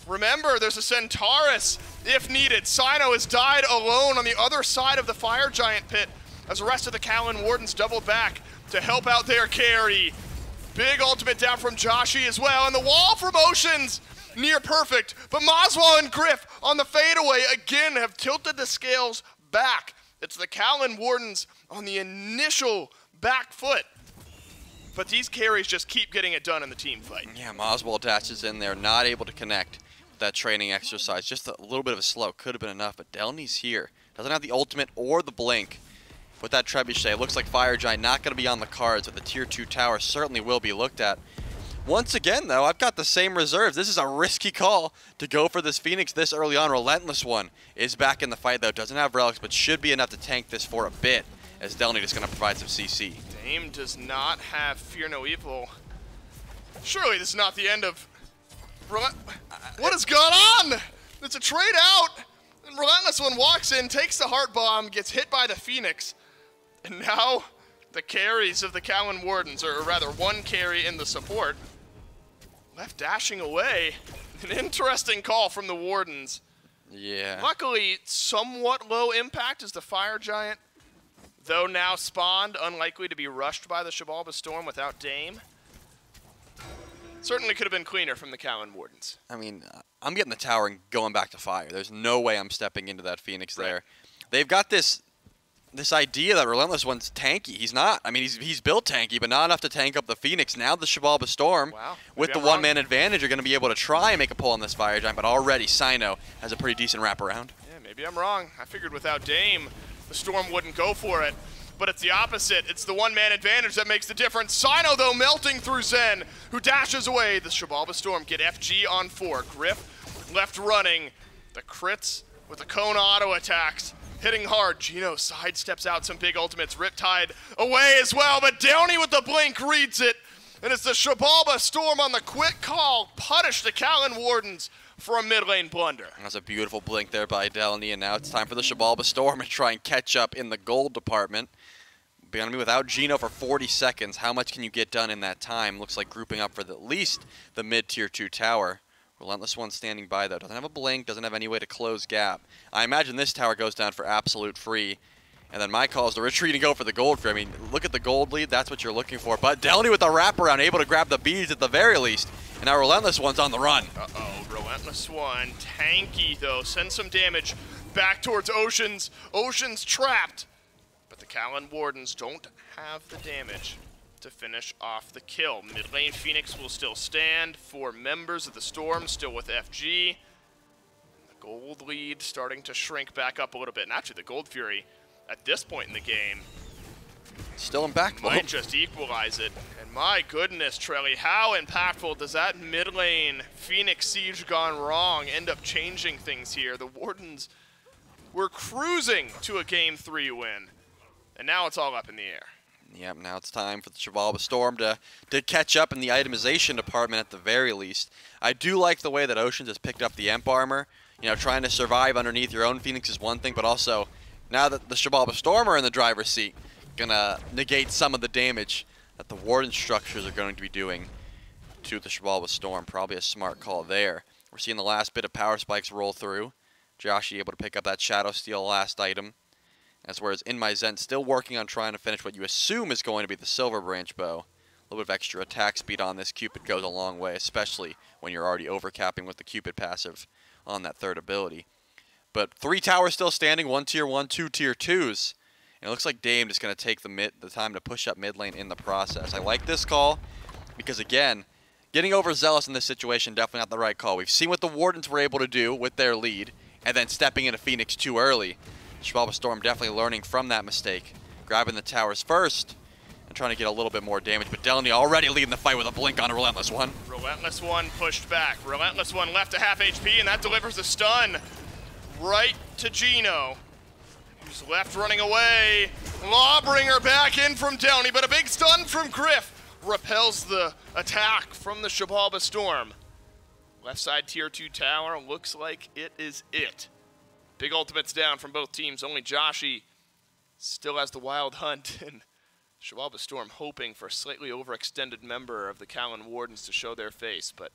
remember, there's a Centaurus if needed. Sino has died alone on the other side of the Fire Giant pit as the rest of the Kaolin Wardens doubled back to help out their carry. Big ultimate down from Joshi as well, and the wall from Oceans near perfect, but Maswal and Griff on the fadeaway again have tilted the scales back. It's the Kaolin Wardens on the initial back foot, but these carries just keep getting it done in the team fight. Yeah, Maswal dashes in there, not able to connect with that training exercise. Just a little bit of a slow, could have been enough, but Delny's here. Doesn't have the ultimate or the blink. With that trebuchet, it looks like Fire Giant not going to be on the cards, but the tier 2 tower certainly will be looked at. Once again, though, I've got the same reserves. This is a risky call to go for this Phoenix this early on. Relentless One is back in the fight, though. Doesn't have relics, but should be enough to tank this for a bit, as Delny is going to provide some CC. Dame does not have Fear No Evil. Surely this is not the end of... What has gone on? It's a trade out. And Relentless One walks in, takes the Heart Bomb, gets hit by the Phoenix. And now the carries of the Kaolin Wardens, or rather one carry in the support, left dashing away. An interesting call from the Wardens. Yeah. Luckily, somewhat low impact as the Fire Giant, though now spawned, unlikely to be rushed by the Xibalba Storm without Dame. Certainly could have been cleaner from the Kaolin Wardens. I mean, I'm getting the tower and going back to fire. There's no way I'm stepping into that Phoenix there. They've got this idea that Relentless One's tanky. He's not. I mean, he's built tanky, but not enough to tank up the Phoenix. Now the Xibalba Storm, with the one-man advantage, are going to be able to try and make a pull on this Fire Giant, but already Sino has a pretty decent wraparound. Yeah, maybe I'm wrong. I figured without Dame, the Storm wouldn't go for it. But it's the opposite. It's the one-man advantage that makes the difference. Sino, though, melting through Zen, who dashes away. The Xibalba Storm get FG on 4. Griff left running. The crits with the cone auto attacks. Hitting hard. Gino sidesteps out some big ultimates. Riptide away as well, but Downey with the blink reads it. And it's the Xibalba Storm on the quick call. Punish the Kaolin Wardens for a mid lane blunder. That's a beautiful blink there by Delny, and now it's time for the Xibalba Storm to try and catch up in the gold department. Gonna be without Gino for 40 seconds. How much can you get done in that time? Looks like grouping up for at least the mid-tier 2 tower. Relentless One standing by, though. Doesn't have a blink, doesn't have any way to close gap. I imagine this tower goes down for absolute free. And then my call is to retreat and go for the gold free. I mean, look at the gold lead. That's what you're looking for. But Delny with the wraparound, able to grab the beads at the very least. And now Relentless One's on the run. Uh-oh, Relentless One. Tanky, though. Sends some damage back towards Oceans. Oceans trapped. But the Kaolin Wardens don't have the damage to finish off the kill. Mid lane Phoenix will still stand. 4 members of the Storm still with FG. The gold lead starting to shrink back up a little bit. And actually, the Gold Fury, at this point in the game, still in back mode. Might just equalize it. And my goodness, Trelly, how impactful does that mid lane Phoenix Siege gone wrong end up changing things here? The Wardens were cruising to a Game 3 win. And now it's all up in the air. Yep, now it's time for the Xibalba Storm to catch up in the itemization department at the very least. I do like the way that Oceans has picked up the Emp armor. You know, trying to survive underneath your own Phoenix is one thing, but also now that the Xibalba Storm are in the driver's seat, gonna negate some of the damage that the Warden structures are going to be doing to the Xibalba Storm. Probably a smart call there. We're seeing the last bit of power spikes roll through. Joshi able to pick up that Shadow Steel last item. As whereas In My Zen still working on trying to finish what you assume is going to be the Silver Branch Bow. little bit of extra attack speed on this Cupid goes a long way, especially when you're already overcapping with the Cupid passive on that third ability. But 3 towers still standing, 1 tier 1, 2 tier 2s. And it looks like Dame just going to take the time to push up mid lane in the process. I like this call because, again, getting overzealous in this situation, definitely not the right call. We've seen what the Wardens were able to do with their lead, and then stepping into Phoenix too early. Xibalba Storm definitely learning from that mistake. Grabbing the towers first and trying to get a little bit more damage. But Delny already leading the fight with a blink on a Relentless One. Relentless One pushed back. Relentless One left to half HP, and that delivers a stun right to Gino, who's left running away. Lawbringer back in from Downey, but a big stun from Griff repels the attack from the Xibalba Storm. Left side tier 2 tower looks like it is it. Big ultimates down from both teams. Only Joshi still has the Wild Hunt, and Xibalba Storm hoping for a slightly overextended member of the Kaolin Wardens to show their face, but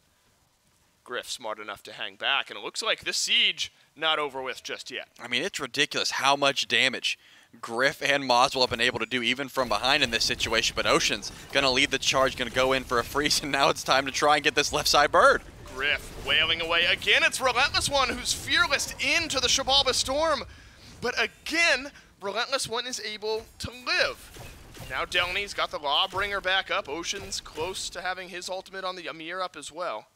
Griff smart enough to hang back, and it looks like this siege not over with just yet. I mean, it's ridiculous how much damage Griff and Moswell have been able to do even from behind in this situation, but Ocean's going to lead the charge, going to go in for a freeze, and now it's time to try and get this left side bird. Griff wailing away. Again, it's Relentless One who's fearless into the Xibalba Storm, but again, Relentless One is able to live. Now Delny's got the Lawbringer back up. Ocean's close to having his ultimate on the Amir up as well.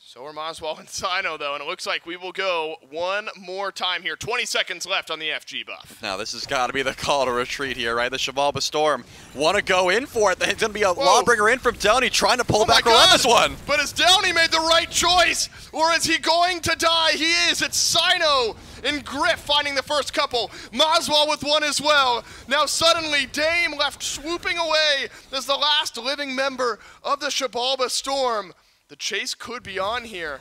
So are Moswell and Sino, though, and it looks like we will go one more time here. 20 seconds left on the FG buff. Now, this has got to be the call to retreat here, right? The Xibalba Storm want to go in for it. There's going to be a Lawbringer in from Downey trying to pull back Relentless One. But has Downey made the right choice, or is he going to die? He is. It's Sino and Griff finding the first couple. Moswell with one as well. Now suddenly Dame left swooping away as the last living member of the Xibalba Storm. The chase could be on here.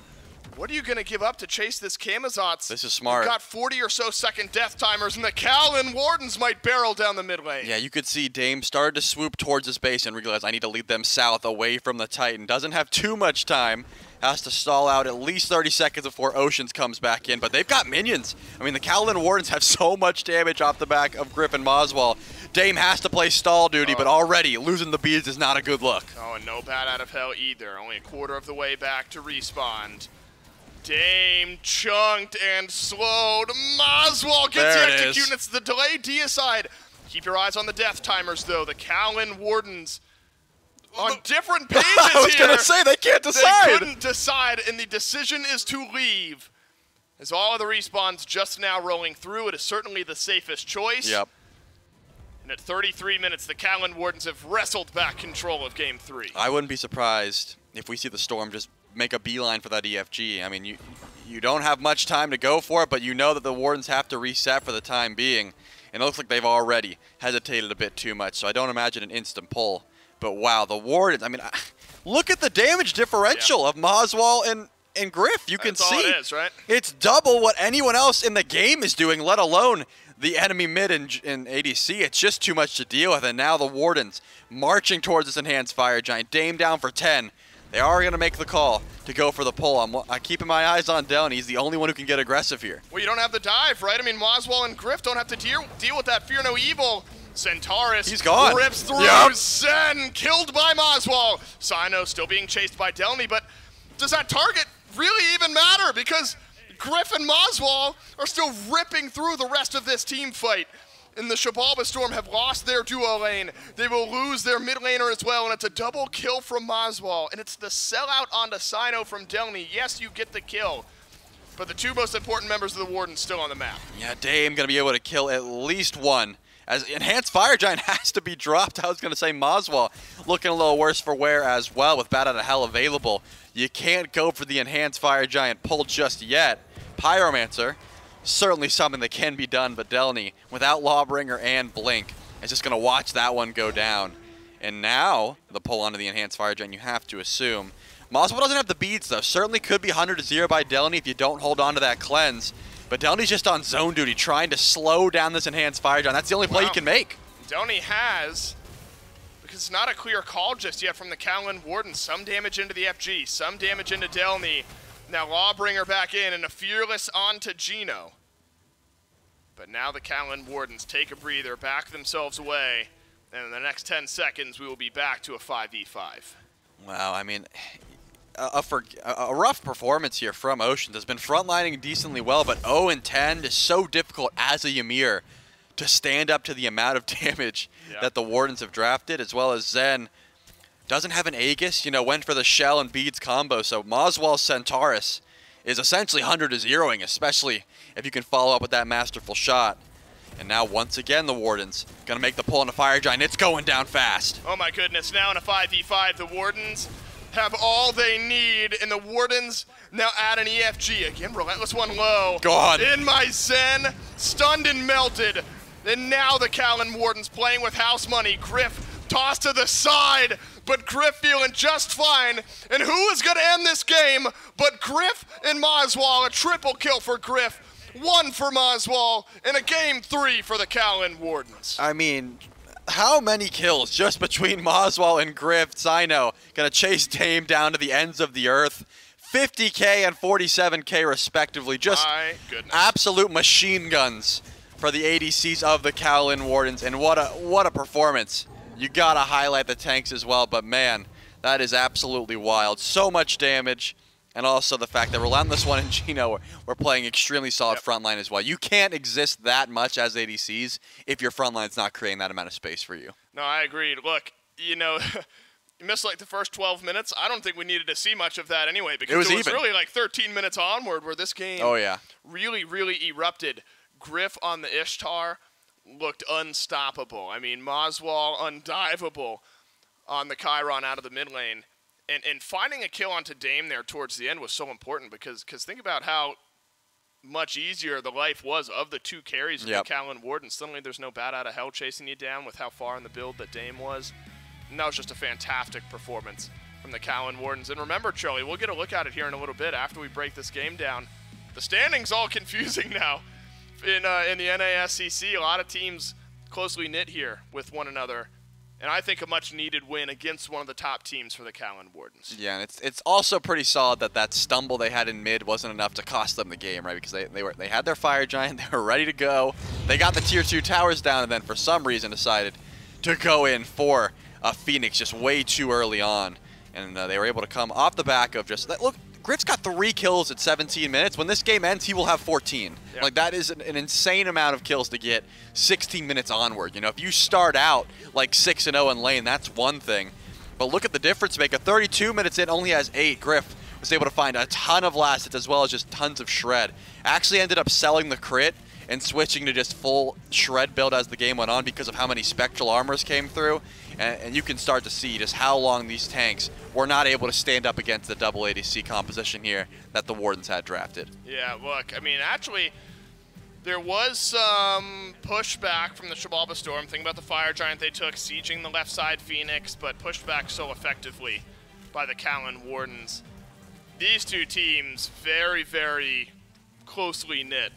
What are you going to give up to chase this Camazotz? This is smart. We've got 40 or so second death timers, and the Kaolin Wardens might barrel down the mid lane. Yeah, you could see Dame started to swoop towards his base and realize I need to lead them south away from the Titan. Doesn't have too much time. Has to stall out at least 30 seconds before Oceans comes back in, but they've got minions. I mean, the Kaolin Wardens have so much damage off the back of Griff and Moswell. Dame has to play stall duty, but already losing the beads is not a good look. Oh, and no bat out of hell either. Only a quarter of the way back to respawn. Dame chunked and slowed. Moswell gets the execute, and it's the delay deicide. Keep your eyes on the death timers, though. The Kaolin Wardens on different pages here. I was going to say, they can't decide. They couldn't decide, and the decision is to leave. As all of the respawns just now rolling through, it is certainly the safest choice. Yep. And at 33 minutes, the Kaolin Wardens have wrestled back control of Game 3. I wouldn't be surprised if we see the Storm just make a beeline for that EFG. I mean, you don't have much time to go for it, but you know that the Wardens have to reset for the time being. And it looks like they've already hesitated a bit too much, so I don't imagine an instant pull. But wow, the Wardens, I mean, look at the damage differential of Moswell and Griff. You can see all it is, right? It's double what anyone else in the game is doing, let alone the enemy mid in ADC. It's just too much to deal with, and now the Wardens marching towards this enhanced fire giant. Dame down for 10. They are going to make the call to go for the pull. I'm keeping my eyes on Down. He's the only one who can get aggressive here. Well, you don't have the dive, right? I mean, Moswell and Griff don't have to deal with that Fear No Evil. Centaurus He's gone. Rips through. Sen killed by Moswell. Sino still being chased by Delny, but does that target really even matter? Because Griff and Moswell are still ripping through the rest of this team fight. And the Xibalba Storm have lost their duo lane. They will lose their mid laner as well, and it's a double kill from Moswell. And it's the sellout onto Sino from Delny. Yes, you get the kill, but the two most important members of the Wardens still on the map. Yeah, Dame going to be able to kill at least one. As Enhanced Fire Giant has to be dropped. I was going to say Moswell looking a little worse for wear as well with Bat Out of Hell available. You can't go for the Enhanced Fire Giant pull just yet. Pyromancer, certainly something that can be done, but Delny, without Lawbringer and Blink, is just going to watch that one go down. And now, the pull onto the Enhanced Fire Giant, you have to assume. Moswell doesn't have the beads, though. Certainly could be 100-0 by Delny if you don't hold on to that cleanse. But Delny's just on zone duty, trying to slow down this Enhanced Fire Giant. That's the only play you can make. Delny has, because it's not a clear call just yet from the Kaolin Warden. Some damage into the FG, some damage into Delny. Now Lawbringer back in, and a Fearless onto Gino. But now the Kaolin Wardens take a breather, back themselves away. And in the next 10 seconds, we will be back to a 5v5. Wow, I mean, a rough performance here from Oceans. Has been frontlining decently well, but 0-10 is so difficult as a Ymir to stand up to the amount of damage that the Wardens have drafted, as well as Zen doesn't have an Aegis, you know, went for the Shell and Beads combo, so Moswell's Centaurus is essentially 100-0ing, especially if you can follow up with that masterful shot. And now, once again, the Wardens gonna make the pull on the Fire Giant. It's going down fast. Oh my goodness, now in a 5v5, the Wardens have all they need, and the Wardens now add an EFG. Again, Relentless one low. God. In my Zen, stunned and melted. And now the Kaolin Wardens playing with house money. Griff tossed to the side, but Griff feeling just fine. And who is gonna end this game but Griff and Moswell? A triple kill for Griff. 1 for Moswell, and a game 3 for the Kaolin Wardens. I mean, how many kills just between Moswell and Griff? Sino gonna chase Dame down to the ends of the earth. 50K and 47K respectively. Just absolute machine guns for the ADCs of the Kaolin Wardens, and what a performance. You gotta highlight the tanks as well, but man, that is absolutely wild. So much damage. And also the fact that Relentless One and Gino were playing extremely solid frontline as well. You can't exist that much as ADCs if your frontline's not creating that amount of space for you. No, I agree. Look, you know, you missed like the first 12 minutes. I don't think we needed to see much of that anyway, because it was really like 13 minutes onward where this game really, really erupted. Griff on the Ishtar looked unstoppable. I mean, Moswell undiveable on the Chiron out of the mid lane. And finding a kill onto Dame there towards the end was so important, because think about how much easier the life was of the 2 carries of the Kaolin Wardens. Suddenly there's no bat out of hell chasing you down with how far in the build that Dame was. And that was just a fantastic performance from the Kaolin Wardens. And remember, Charlie, we'll get a look at it here in a little bit after we break this game down. The standings all confusing now in the NASCC. A lot of teams closely knit here with one another. And I think a much-needed win against one of the top teams for the Kaolin Wardens. Yeah, and it's also pretty solid that stumble they had in mid wasn't enough to cost them the game, right? Because they had their Fire Giant, they were ready to go. They got the Tier 2 towers down, and then for some reason decided to go in for a Phoenix just way too early on. And they were able to come off the back of just look. Griff's got 3 kills at 17 minutes. When this game ends, he will have 14. Yep. Like, that is an insane amount of kills to get 16 minutes onward. You know, if you start out like 6-0 in lane, that's one thing. But look at the difference maker. 32 minutes in, only has 8. Griff was able to find a ton of last hits as well as just tons of shred. Actually ended up selling the crit and switching to just full shred build as the game went on because of how many spectral armors came through. And you can start to see just how long these tanks were not able to stand up against the double ADC composition here that the Wardens had drafted. Yeah, look, I mean, actually, there was some pushback from the Xibalba Storm. Think about the Fire Giant they took, sieging the left side Phoenix, but pushed back so effectively by the Kaolin Wardens. These 2 teams, very, very closely knit.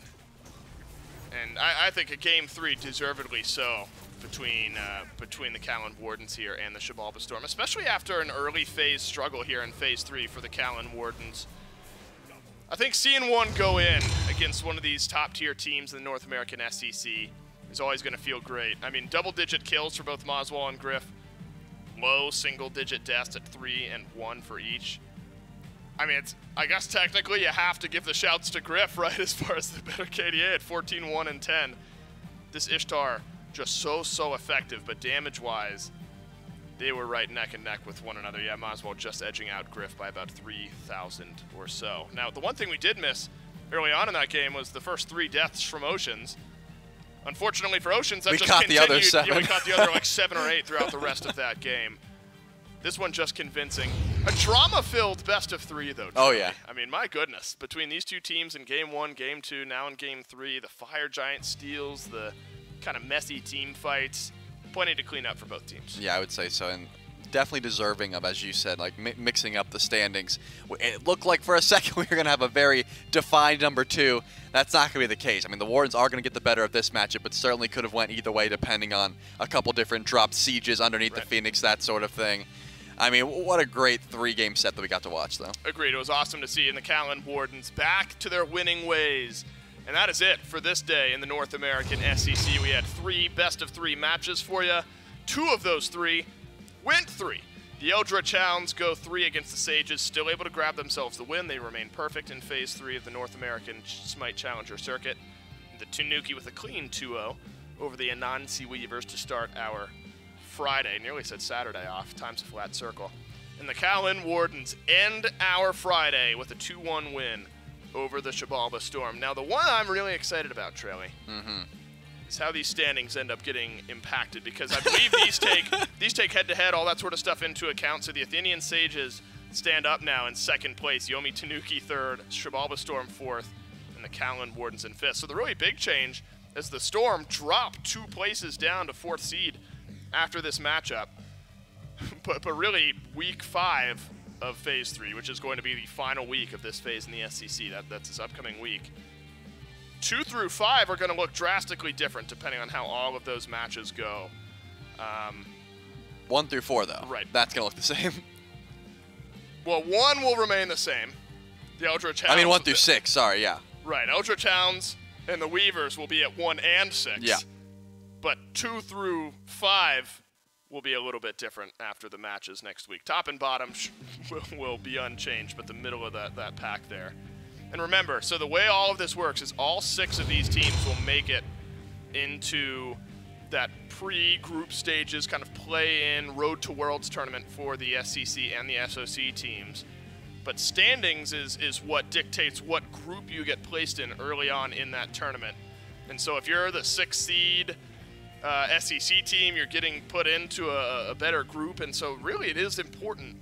And I think a game 3 deservedly so between the Kaolin Wardens here and the Xibalba Storm, especially after an early phase struggle here in phase 3 for the Kaolin Wardens. I think seeing one go in against one of these top-tier teams in the North American SEC is always going to feel great. I mean, double-digit kills for both Moswell and Griff, low single-digit deaths at 3 and 1 for each. I mean, I guess technically you have to give the shouts to Griff, right, as far as the better KDA at 14, 1, and 10. This Ishtar just so effective, but damage-wise, they were right neck and neck with one another. Yeah, Moswell just edging out Griff by about 3,000 or so. Now, the one thing we did miss early on in that game was the first 3 deaths from Oceans. Unfortunately for Oceans, that just continued. The other 7. Yeah, we caught the other like 7 or 8 throughout the rest of that game. This one just convincing. A drama-filled best of 3, though. Oh, yeah. I mean, my goodness. Between these 2 teams in Game 1, Game 2, now in Game 3, the Fire Giant steals, the kind of messy team fights. Plenty to clean up for both teams. Yeah, I would say so. And definitely deserving of, as you said, like mixing up the standings. It looked like for a second we were going to have a very defined number 2. That's not going to be the case. I mean, the Wardens are going to get the better of this matchup, but certainly could have went either way depending on a couple different dropped sieges underneath the Phoenix, that sort of thing. I mean, what a great 3-game set that we got to watch, though. Agreed. It was awesome to see in the Kaolin Wardens back to their winning ways. And that is it for this day in the North American SEC. We had 3 best-of-3 matches for you. 2 of those 3 went 3. The Eldritch Hounds go 3 against the Sages, still able to grab themselves the win. They remain perfect in Phase 3 of the North American SMITE Challenger Circuit. The Tanuki with a clean 2-0 over the Anansi Weavers to start our Friday, nearly said Saturday off, time's a flat circle. And the Kaolin Wardens end our Friday with a 2-1 win over the Xibalba Storm. Now, the one I'm really excited about, Trelly, is how these standings end up getting impacted, because I believe these take head-to-head, all that sort of stuff into account. So the Athenian Sages stand up now in 2nd place, Yomi Tanuki 3rd, Xibalba Storm 4th, and the Kaolin Wardens in 5th. So the really big change is the Storm drop 2 places down to 4th seed after this matchup. but really, week 5 of Phase 3, which is going to be the final week of this phase in the SEC. That's this upcoming week. 2 through 5 are going to look drastically different depending on how all of those matches go. 1 through 4, though. Right. That's going to look the same. Well, 1 will remain the same. The Eldritch Hounds. I mean, 1 through 6. Sorry, yeah. Right. Eldritch Hounds and the Weavers will be at 1 and 6. Yeah. But 2 through 5 will be a little bit different after the matches next week. Top and bottom will be unchanged, but the middle of that pack there. And remember, so the way all of this works is all 6 of these teams will make it into that pre-group stages, kind of play-in Road to Worlds tournament for the SEC and the SOC teams. But standings is what dictates what group you get placed in early on in that tournament. And so if you're the 6th seed SEC team, you're getting put into a better group. And so really it is important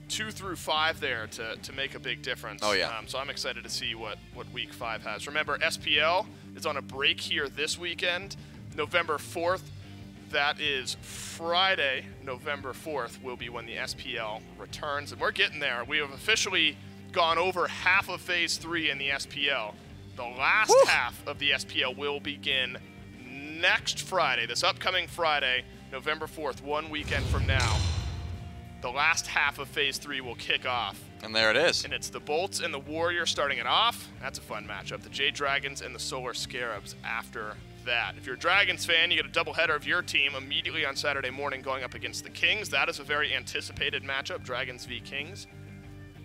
2 through 5 there to make a big difference. Oh, yeah. So I'm excited to see what week 5 has. Remember, SPL is on a break here this weekend, November 4th. That is Friday, November 4th, will be when the SPL returns. And we're getting there. We have officially gone over half of Phase 3 in the SPL. The last half of the SPL will begin next Friday, this upcoming Friday, November 4th, 1 weekend from now. The last half of Phase 3 will kick off. And there it is. And it's the Bolts and the Warriors starting it off. That's a fun matchup. The Jade Dragons and the Solar Scarabs after that. If you're a Dragons fan, you get a doubleheader of your team immediately on Saturday morning going up against the Kings. That is a very anticipated matchup, Dragons v. Kings.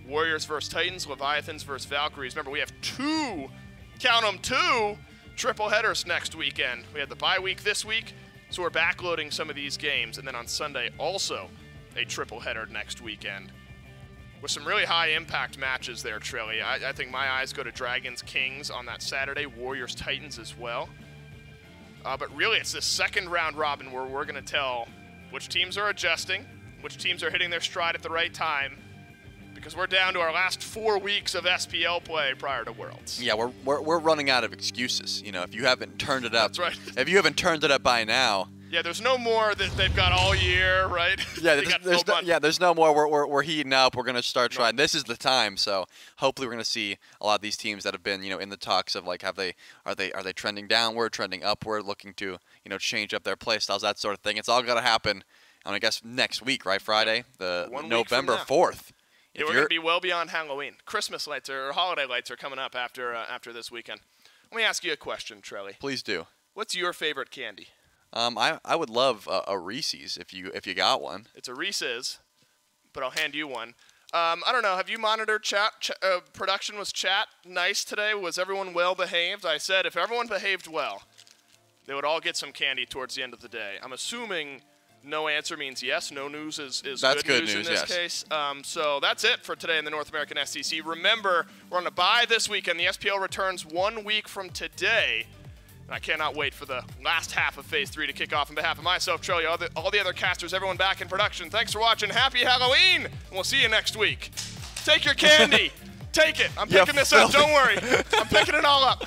Warriors versus Titans, Leviathans versus Valkyries. Remember, we have 2, count them, 2 triple headers next weekend. We had the bye week this week, so we're backloading some of these games. And then on Sunday, also a triple header next weekend with some really high impact matches there, Trilly. I think my eyes go to Dragons Kings on that Saturday, Warriors Titans as well. But really, it's this second round robin where we're going to tell which teams are adjusting, which teams are hitting their stride at the right time, because we're down to our last 4 weeks of SPL play prior to Worlds. Yeah, we're running out of excuses. You know, if you haven't turned it up, that's right. If you haven't turned it up by now. Yeah, there's no more that they've got all year, right? Yeah, there's no more. We're heating up. We're gonna start trying. This is the time. So hopefully we're gonna see a lot of these teams that have been, in the talks of like, are they trending downward, trending upward, looking to change up their play styles, that sort of thing. It's all gonna happen. And I guess next week, right? Friday, the November 4th. Yeah, we're gonna be well beyond Halloween. Christmas lights or holiday lights are coming up after this weekend. Let me ask you a question, Trelly. Please do. What's your favorite candy? I would love a Reese's if you got one. It's a Reese's, but I'll hand you one. I don't know. Have you monitored chat? Production, was chat nice today? Was everyone well behaved? I said if everyone behaved well, they would all get some candy towards the end of the day. I'm assuming no answer means yes. No news is that's good news in this case. So that's it for today in the North American SEC. Remember, we're on a bye this weekend. The SPL returns 1 week from today. I cannot wait for the last half of Phase 3 to kick off. On behalf of myself, Charlie, all the other casters, everyone back in production, thanks for watching. Happy Halloween, and we'll see you next week. Take your candy. Take it. I'm picking this up. Don't worry. I'm picking it all up.